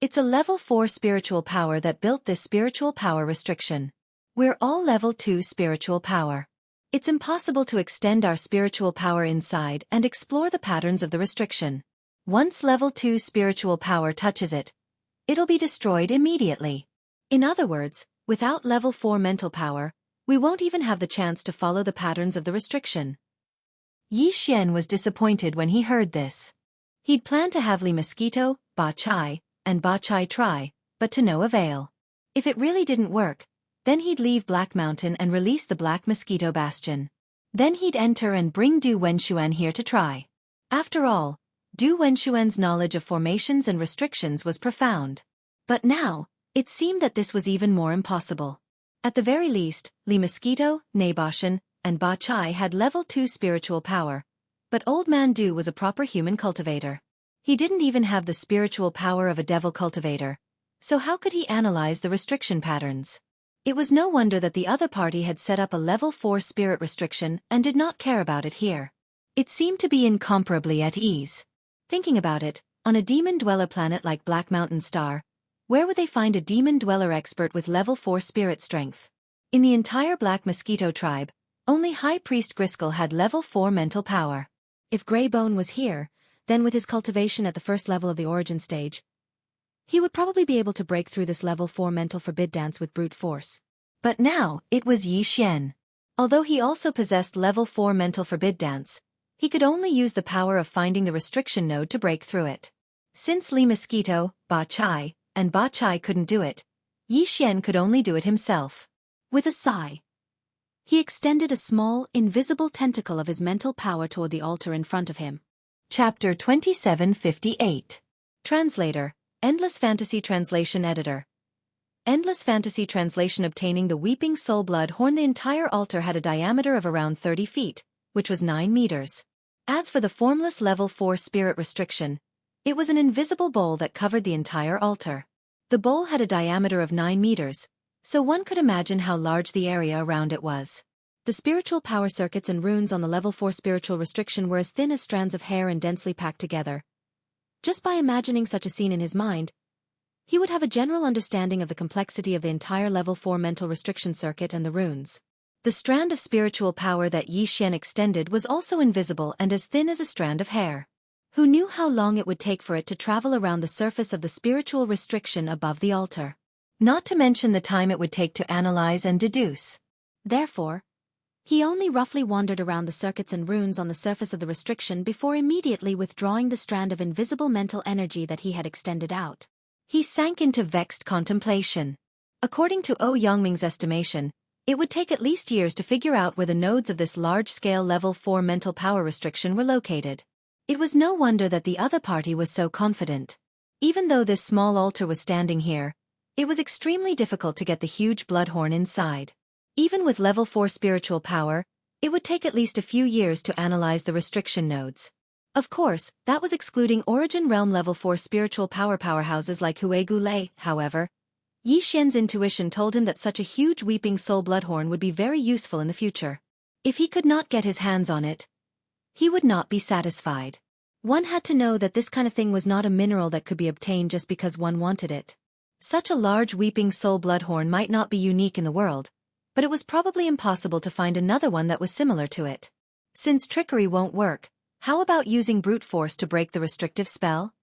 It's a level 4 spiritual power that built this spiritual power restriction. We're all level 2 spiritual power. It's impossible to extend our spiritual power inside and explore the patterns of the restriction. Once level 2 spiritual power touches it, it'll be destroyed immediately. In other words, without level 4 mental power, we won't even have the chance to follow the patterns of the restriction. Yi Xian was disappointed when he heard this. He'd planned to have Li Mosquito, Ba Chai, and Ba Chai try, but to no avail. If it really didn't work, then he'd leave Black Mountain and release the Black Mosquito Bastion. Then he'd enter and bring Du Wenxuan here to try. After all, Du Wenxuan's knowledge of formations and restrictions was profound. But now, it seemed that this was even more impossible. At the very least, Li Mosquito, Naboshan, and Ba Chai had level 2 spiritual power, but Old Man Du was a proper human cultivator. He didn't even have the spiritual power of a devil cultivator, so how could he analyze the restriction patterns? It was no wonder that the other party had set up a level 4 spirit restriction and did not care about it here. It seemed to be incomparably at ease. Thinking about it, on a demon dweller planet like Black Mountain Star, where would they find a demon dweller expert with level 4 spirit strength? In the entire Black Mosquito tribe, only High Priest Griskel had level 4 mental power. If Greybone was here, then with his cultivation at the first level of the origin stage, he would probably be able to break through this level 4 mental forbid dance with brute force. But now, it was Yi Xian. Although he also possessed level 4 mental forbid dance, he could only use the power of finding the restriction node to break through it. Since Li Mosquito, Ba Chai, and Ba Chai couldn't do it, Yi Xian could only do it himself. With a sigh, he extended a small, invisible tentacle of his mental power toward the altar in front of him. Chapter 2758. Translator, Endless Fantasy Translation Editor. Endless Fantasy Translation. Obtaining the Weeping Soul Blood Horn. The entire altar had a diameter of around 30 feet, which was 9 meters. As for the formless level 4 spirit restriction, it was an invisible bowl that covered the entire altar. The bowl had a diameter of 9 meters, so one could imagine how large the area around it was. The spiritual power circuits and runes on the level 4 spiritual restriction were as thin as strands of hair and densely packed together. Just by imagining such a scene in his mind, he would have a general understanding of the complexity of the entire level 4 mental restriction circuit and the runes. The strand of spiritual power that Yi Xian extended was also invisible and as thin as a strand of hair. Who knew how long it would take for it to travel around the surface of the spiritual restriction above the altar? Not to mention the time it would take to analyze and deduce. Therefore, he only roughly wandered around the circuits and runes on the surface of the restriction before immediately withdrawing the strand of invisible mental energy that he had extended out. He sank into vexed contemplation. According to O Yangming's estimation, it would take at least years to figure out where the nodes of this large-scale level 4 mental power restriction were located. It was no wonder that the other party was so confident. Even though this small altar was standing here, it was extremely difficult to get the huge bloodhorn inside. Even with level 4 spiritual power, it would take at least a few years to analyze the restriction nodes. Of course, that was excluding Origin Realm level 4 spiritual power powerhouses like Huegu Lei. However, Yi Xian's intuition told him that such a huge Weeping Soul bloodhorn would be very useful in the future. If he could not get his hands on it, he would not be satisfied. One had to know that this kind of thing was not a mineral that could be obtained just because one wanted it. Such a large Weeping Soul bloodhorn might not be unique in the world, but it was probably impossible to find another one that was similar to it. Since trickery won't work, how about using brute force to break the restrictive spell?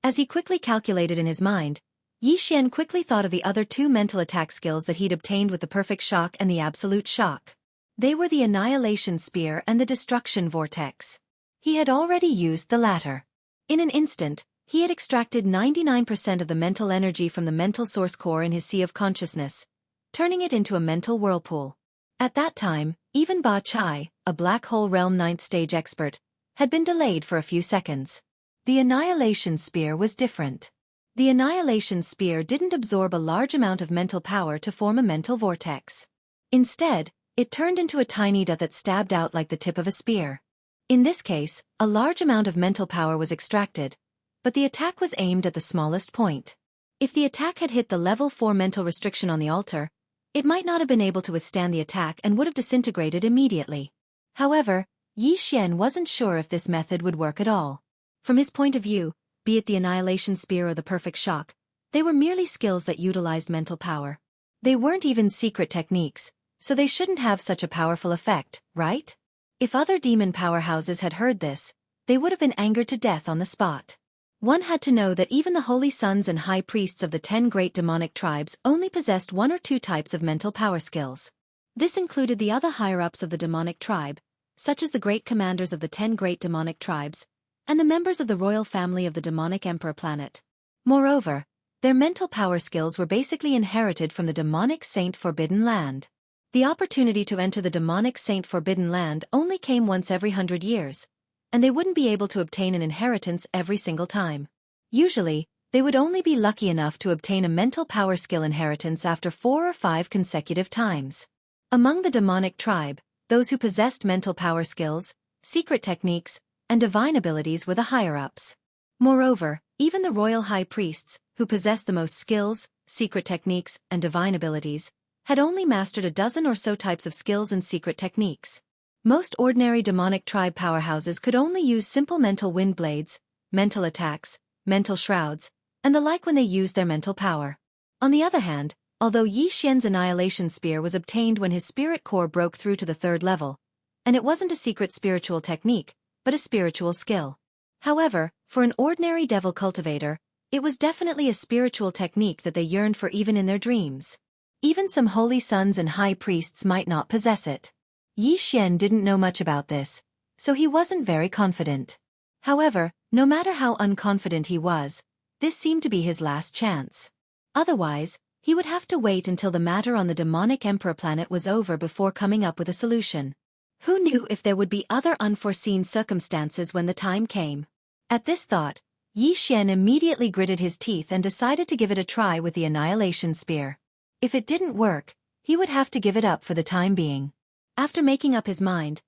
As he quickly calculated in his mind, Yi Xian quickly thought of the other 2 mental attack skills that he'd obtained with the Perfect Shock and the Absolute Shock. They were the Annihilation Spear and the Destruction Vortex. He had already used the latter. In an instant, he had extracted 99% of the mental energy from the mental source core in his sea of consciousness, turning it into a mental whirlpool. At that time, even Ba Chai, a Black Hole Realm 9th stage expert, had been delayed for a few seconds. The Annihilation Spear was different. The Annihilation Spear didn't absorb a large amount of mental power to form a mental vortex. Instead, it turned into a tiny dot that stabbed out like the tip of a spear. In this case, a large amount of mental power was extracted, but the attack was aimed at the smallest point. If the attack had hit the level 4 mental restriction on the altar, it might not have been able to withstand the attack and would have disintegrated immediately. However, Yi Xian wasn't sure if this method would work at all. From his point of view, be it the annihilation spear or the perfect shock, they were merely skills that utilized mental power. They weren't even secret techniques, so they shouldn't have such a powerful effect, right? If other demon powerhouses had heard this, they would have been angered to death on the spot. One had to know that even the holy sons and high priests of the 10 great demonic tribes only possessed 1 or 2 types of mental power skills. This included the other higher-ups of the demonic tribe, such as the great commanders of the 10 great demonic tribes, and the members of the royal family of the demonic emperor planet. Moreover, their mental power skills were basically inherited from the demonic Saint Forbidden Land. The opportunity to enter the demonic Saint Forbidden Land only came once every 100 years, and they wouldn't be able to obtain an inheritance every single time. Usually, they would only be lucky enough to obtain a mental power skill inheritance after 4 or 5 consecutive times. Among the demonic tribe, those who possessed mental power skills, secret techniques, and divine abilities were the higher-ups. Moreover, even the royal high priests, who possessed the most skills, secret techniques, and divine abilities, had only mastered a dozen or so types of skills and secret techniques. Most ordinary demonic tribe powerhouses could only use simple mental wind blades, mental attacks, mental shrouds, and the like when they used their mental power. On the other hand, although Yi Xian's annihilation spear was obtained when his spirit core broke through to the 3rd level, and it wasn't a secret spiritual technique, but a spiritual skill. However, for an ordinary devil cultivator, it was definitely a spiritual technique that they yearned for even in their dreams. Even some holy sons and high priests might not possess it. Yi Xian didn't know much about this, so he wasn't very confident. However, no matter how unconfident he was, this seemed to be his last chance. Otherwise, he would have to wait until the matter on the demonic emperor planet was over before coming up with a solution. Who knew if there would be other unforeseen circumstances when the time came? At this thought, Yi Xian immediately gritted his teeth and decided to give it a try with the annihilation spear. If it didn't work, he would have to give it up for the time being. After making up his mind,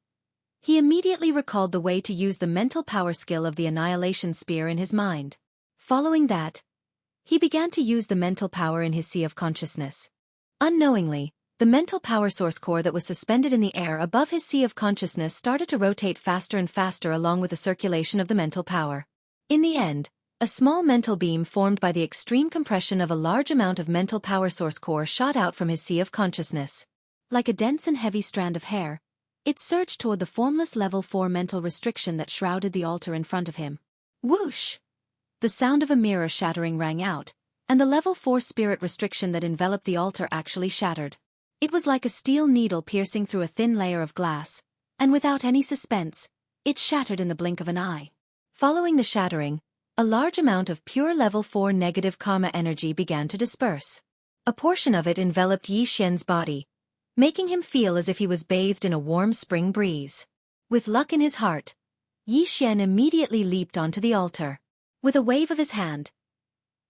he immediately recalled the way to use the mental power skill of the annihilation spear in his mind. Following that, he began to use the mental power in his sea of consciousness. Unknowingly, the mental power source core that was suspended in the air above his sea of consciousness started to rotate faster and faster along with the circulation of the mental power. In the end, a small mental beam formed by the extreme compression of a large amount of mental power source core shot out from his sea of consciousness. Like a dense and heavy strand of hair, it surged toward the formless level 4 mental restriction that shrouded the altar in front of him. Whoosh! The sound of a mirror shattering rang out, and the level 4 spirit restriction that enveloped the altar actually shattered. It was like a steel needle piercing through a thin layer of glass, and without any suspense, it shattered in the blink of an eye. Following the shattering, a large amount of pure level 4 negative karma energy began to disperse. A portion of it enveloped Yi Xian's body, making him feel as if he was bathed in a warm spring breeze. With luck in his heart, Yi Xian immediately leaped onto the altar. With a wave of his hand,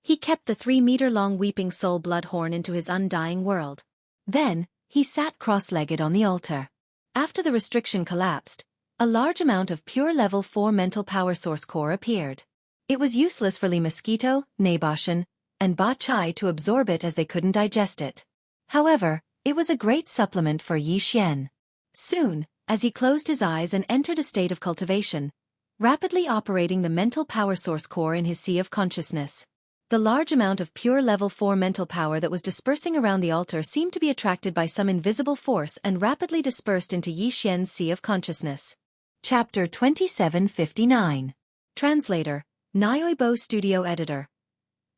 he kept the 3-meter-long weeping soul blood horn into his undying world. Then, he sat cross-legged on the altar. After the restriction collapsed, a large amount of pure level 4 mental power source core appeared. It was useless for Li Mosquito, Naboshan, and Ba Chai to absorb it as they couldn't digest it. However, it was a great supplement for Yi Xian. Soon, as he closed his eyes and entered a state of cultivation, rapidly operating the mental power source core in his sea of consciousness, the large amount of pure level 4 mental power that was dispersing around the altar seemed to be attracted by some invisible force and rapidly dispersed into Yi Xian's sea of consciousness. Chapter 2759. Translator, Nyoibo Studio Editor.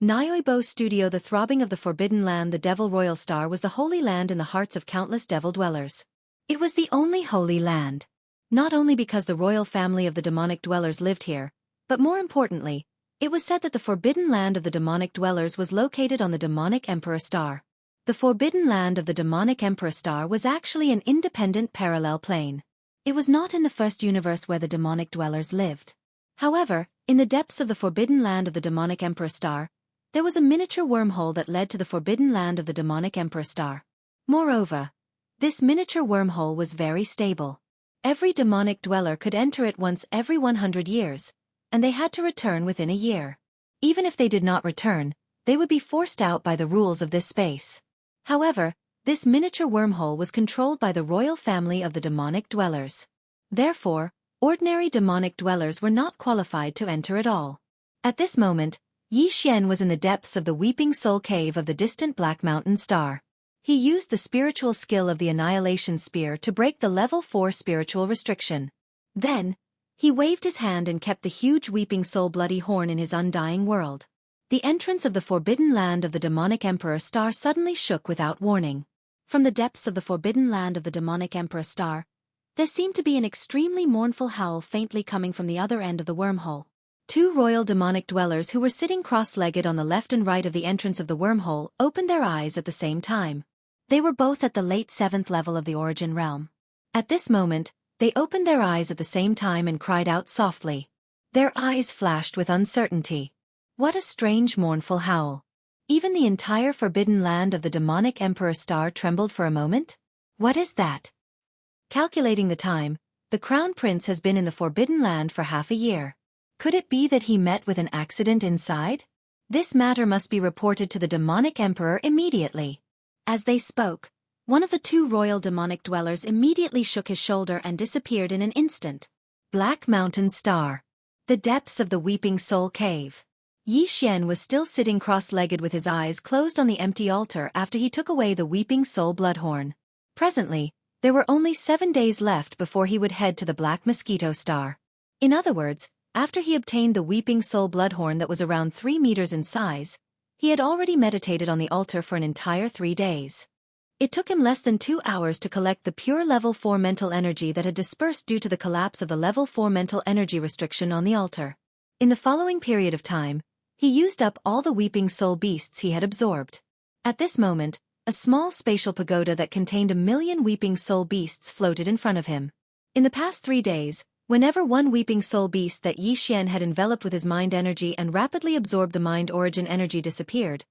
Nyoibo Studio. The throbbing of the Forbidden Land. The Devil Royal Star was the holy land in the hearts of countless devil dwellers. It was the only holy land. Not only because the royal family of the demonic dwellers lived here, but more importantly, it was said that the Forbidden Land of the demonic dwellers was located on the demonic Emperor Star. The Forbidden Land of the demonic Emperor Star was actually an independent parallel plane. It was not in the first universe where the demonic dwellers lived. However, in the depths of the Forbidden Land of the demonic Emperor Star, there was a miniature wormhole that led to the Forbidden Land of the demonic Emperor Star. Moreover, this miniature wormhole was very stable. Every demonic dweller could enter it once every 100 years, and they had to return within a year. Even if they did not return, they would be forced out by the rules of this space. However, this miniature wormhole was controlled by the royal family of the demonic dwellers. Therefore, Ordinary demonic dwellers were not qualified to enter at all. At this moment, Xian was in the depths of the Weeping Soul Cave of the distant Black Mountain Star. He used the spiritual skill of the Annihilation Spear to break the level 4 spiritual restriction. Then, he waved his hand and kept the huge Weeping Soul Bloody Horn in his undying world. The entrance of the forbidden land of the demonic Emperor Star suddenly shook without warning. From the depths of the forbidden land of the demonic Emperor Star, there seemed to be an extremely mournful howl faintly coming from the other end of the wormhole. Two royal demonic dwellers who were sitting cross-legged on the left and right of the entrance of the wormhole opened their eyes at the same time. They were both at the late 7th level of the Origin Realm. At this moment, they opened their eyes at the same time and cried out softly. Their eyes flashed with uncertainty. What a strange mournful howl. Even the entire forbidden land of the demonic Emperor Star trembled for a moment. What is that? Calculating the time, the Crown Prince has been in the forbidden land for half a year. Could it be that he met with an accident inside? This matter must be reported to the demonic Emperor immediately. As they spoke, one of the two royal demonic dwellers immediately shook his shoulder and disappeared in an instant. Black Mountain Star. The depths of the Weeping Soul Cave. Xian was still sitting cross-legged with his eyes closed on the empty altar after he took away the Weeping Soul Bloodhorn. Presently, there were only 7 days left before he would head to the Black Mosquito Star. In other words, after he obtained the Weeping Soul Bloodhorn that was around 3 meters in size, he had already meditated on the altar for an entire 3 days. It took him less than 2 hours to collect the pure level 4 mental energy that had dispersed due to the collapse of the level 4 mental energy restriction on the altar. In the following period of time, he used up all the Weeping Soul beasts he had absorbed. At this moment, a small spatial pagoda that contained 1,000,000 Weeping Soul beasts floated in front of him. In the past 3 days, whenever one Weeping Soul beast that Xian had enveloped with his mind energy and rapidly absorbed the mind origin energy disappeared,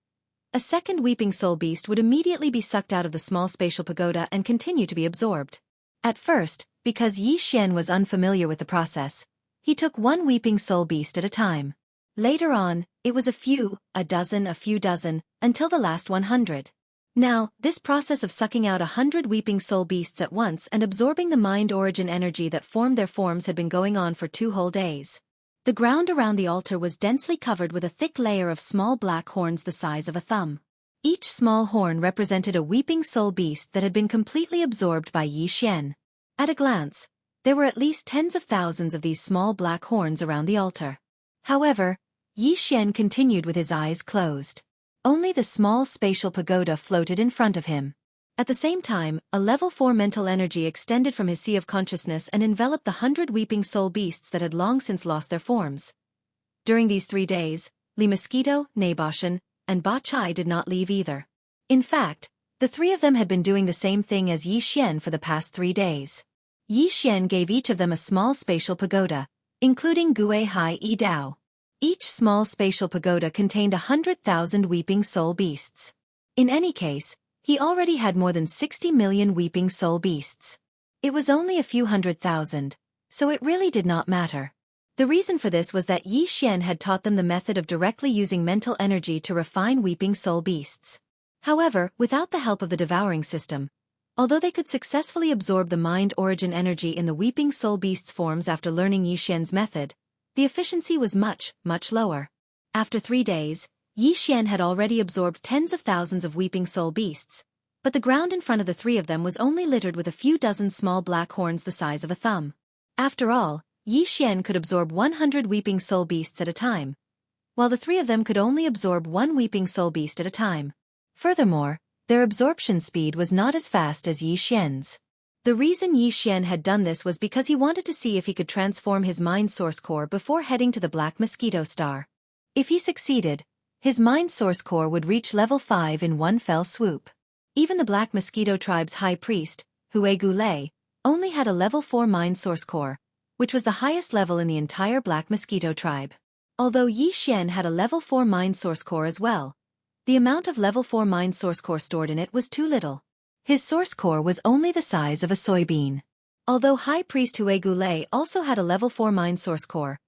a second Weeping Soul beast would immediately be sucked out of the small spatial pagoda and continue to be absorbed. At first, because Xian was unfamiliar with the process, he took one Weeping Soul beast at a time. Later on, it was a few dozen, until the last 100. Now, this process of sucking out 100 Weeping Soul beasts at once and absorbing the mind origin energy that formed their forms had been going on for 2 whole days. The ground around the altar was densely covered with a thick layer of small black horns the size of a thumb. Each small horn represented a Weeping Soul beast that had been completely absorbed by Xian. At a glance, there were at least tens of thousands of these small black horns around the altar. However, Xian continued with his eyes closed. Only the small spatial pagoda floated in front of him. At the same time, a level 4 mental energy extended from his sea of consciousness and enveloped the 100 Weeping Soul beasts that had long since lost their forms. During these 3 days, Li Mosquito, Naboshan, and Ba Chai did not leave either. In fact, the 3 of them had been doing the same thing as Xian for the past 3 days. Xian gave each of them a small spatial pagoda, including Gue Hai Yi Dao. Each small spatial pagoda contained 100,000 Weeping Soul beasts. In any case, he already had more than 60 million Weeping Soul beasts. It was only a few 100,000, so it really did not matter. The reason for this was that Xian had taught them the method of directly using mental energy to refine Weeping Soul beasts. However, without the help of the devouring system, although they could successfully absorb the mind origin energy in the Weeping Soul beasts' forms after learning Xian's method, the efficiency was much lower. After 3 days, Xian had already absorbed tens of thousands of Weeping Soul beasts, but the ground in front of the 3 of them was only littered with a few dozen small black horns the size of a thumb. After all, Xian could absorb 100 Weeping Soul beasts at a time, while the 3 of them could only absorb 1 Weeping Soul beast at a time. Furthermore, their absorption speed was not as fast as Xian's. The reason Xian had done this was because he wanted to see if he could transform his mind source core before heading to the Black Mosquito Star. If he succeeded, his mind source core would reach level 5 in one fell swoop. Even the Black Mosquito tribe's high priest, Hue Gulei, only had a level 4 mind source core, which was the highest level in the entire Black Mosquito tribe. Although Xian had a level 4 mind source core as well, the amount of level 4 mind source core stored in it was too little. His source core was only the size of a soybean. Although High Priest Hue Gulei also had a level 4 mind source core,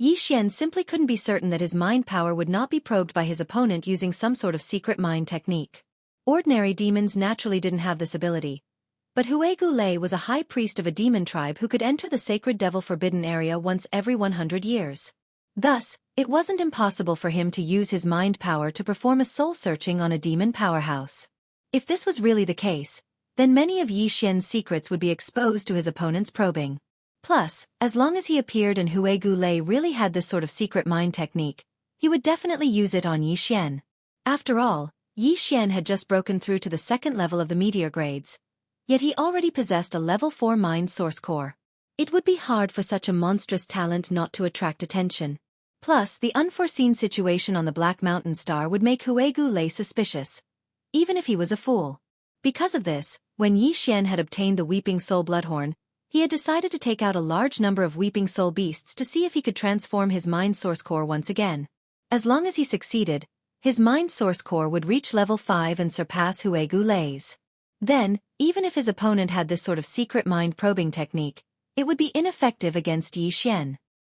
Xian simply couldn't be certain that his mind power would not be probed by his opponent using some sort of secret mind technique. Ordinary demons naturally didn't have this ability, But Hu Lei was a high priest of a demon tribe who could enter the sacred devil forbidden area once every 100 years. Thus, it wasn't impossible for him to use his mind power to perform a soul-searching on a demon powerhouse. If this was really the case, then many of Yi Xian's secrets would be exposed to his opponent's probing. Plus, as long as he appeared and Hu Lei really had this sort of secret mind technique, he would definitely use it on Yi Xian. After all, Yi Xian had just broken through to the second level of the meteor grades, yet he already possessed a level 4 mind source core. It would be hard for such a monstrous talent not to attract attention. Plus, the unforeseen situation on the Black Mountain Star would make Hu Lei suspicious, even if he was a fool. Because of this, when Yi Xian had obtained the Weeping Soul Bloodhorn, he had decided to take out a large number of Weeping Soul beasts to see if he could transform his mind source core once again. As long as he succeeded, his mind source core would reach level 5 and surpass Hu Lei's. Then, even if his opponent had this sort of secret mind probing technique, it would be ineffective against Yi Xian.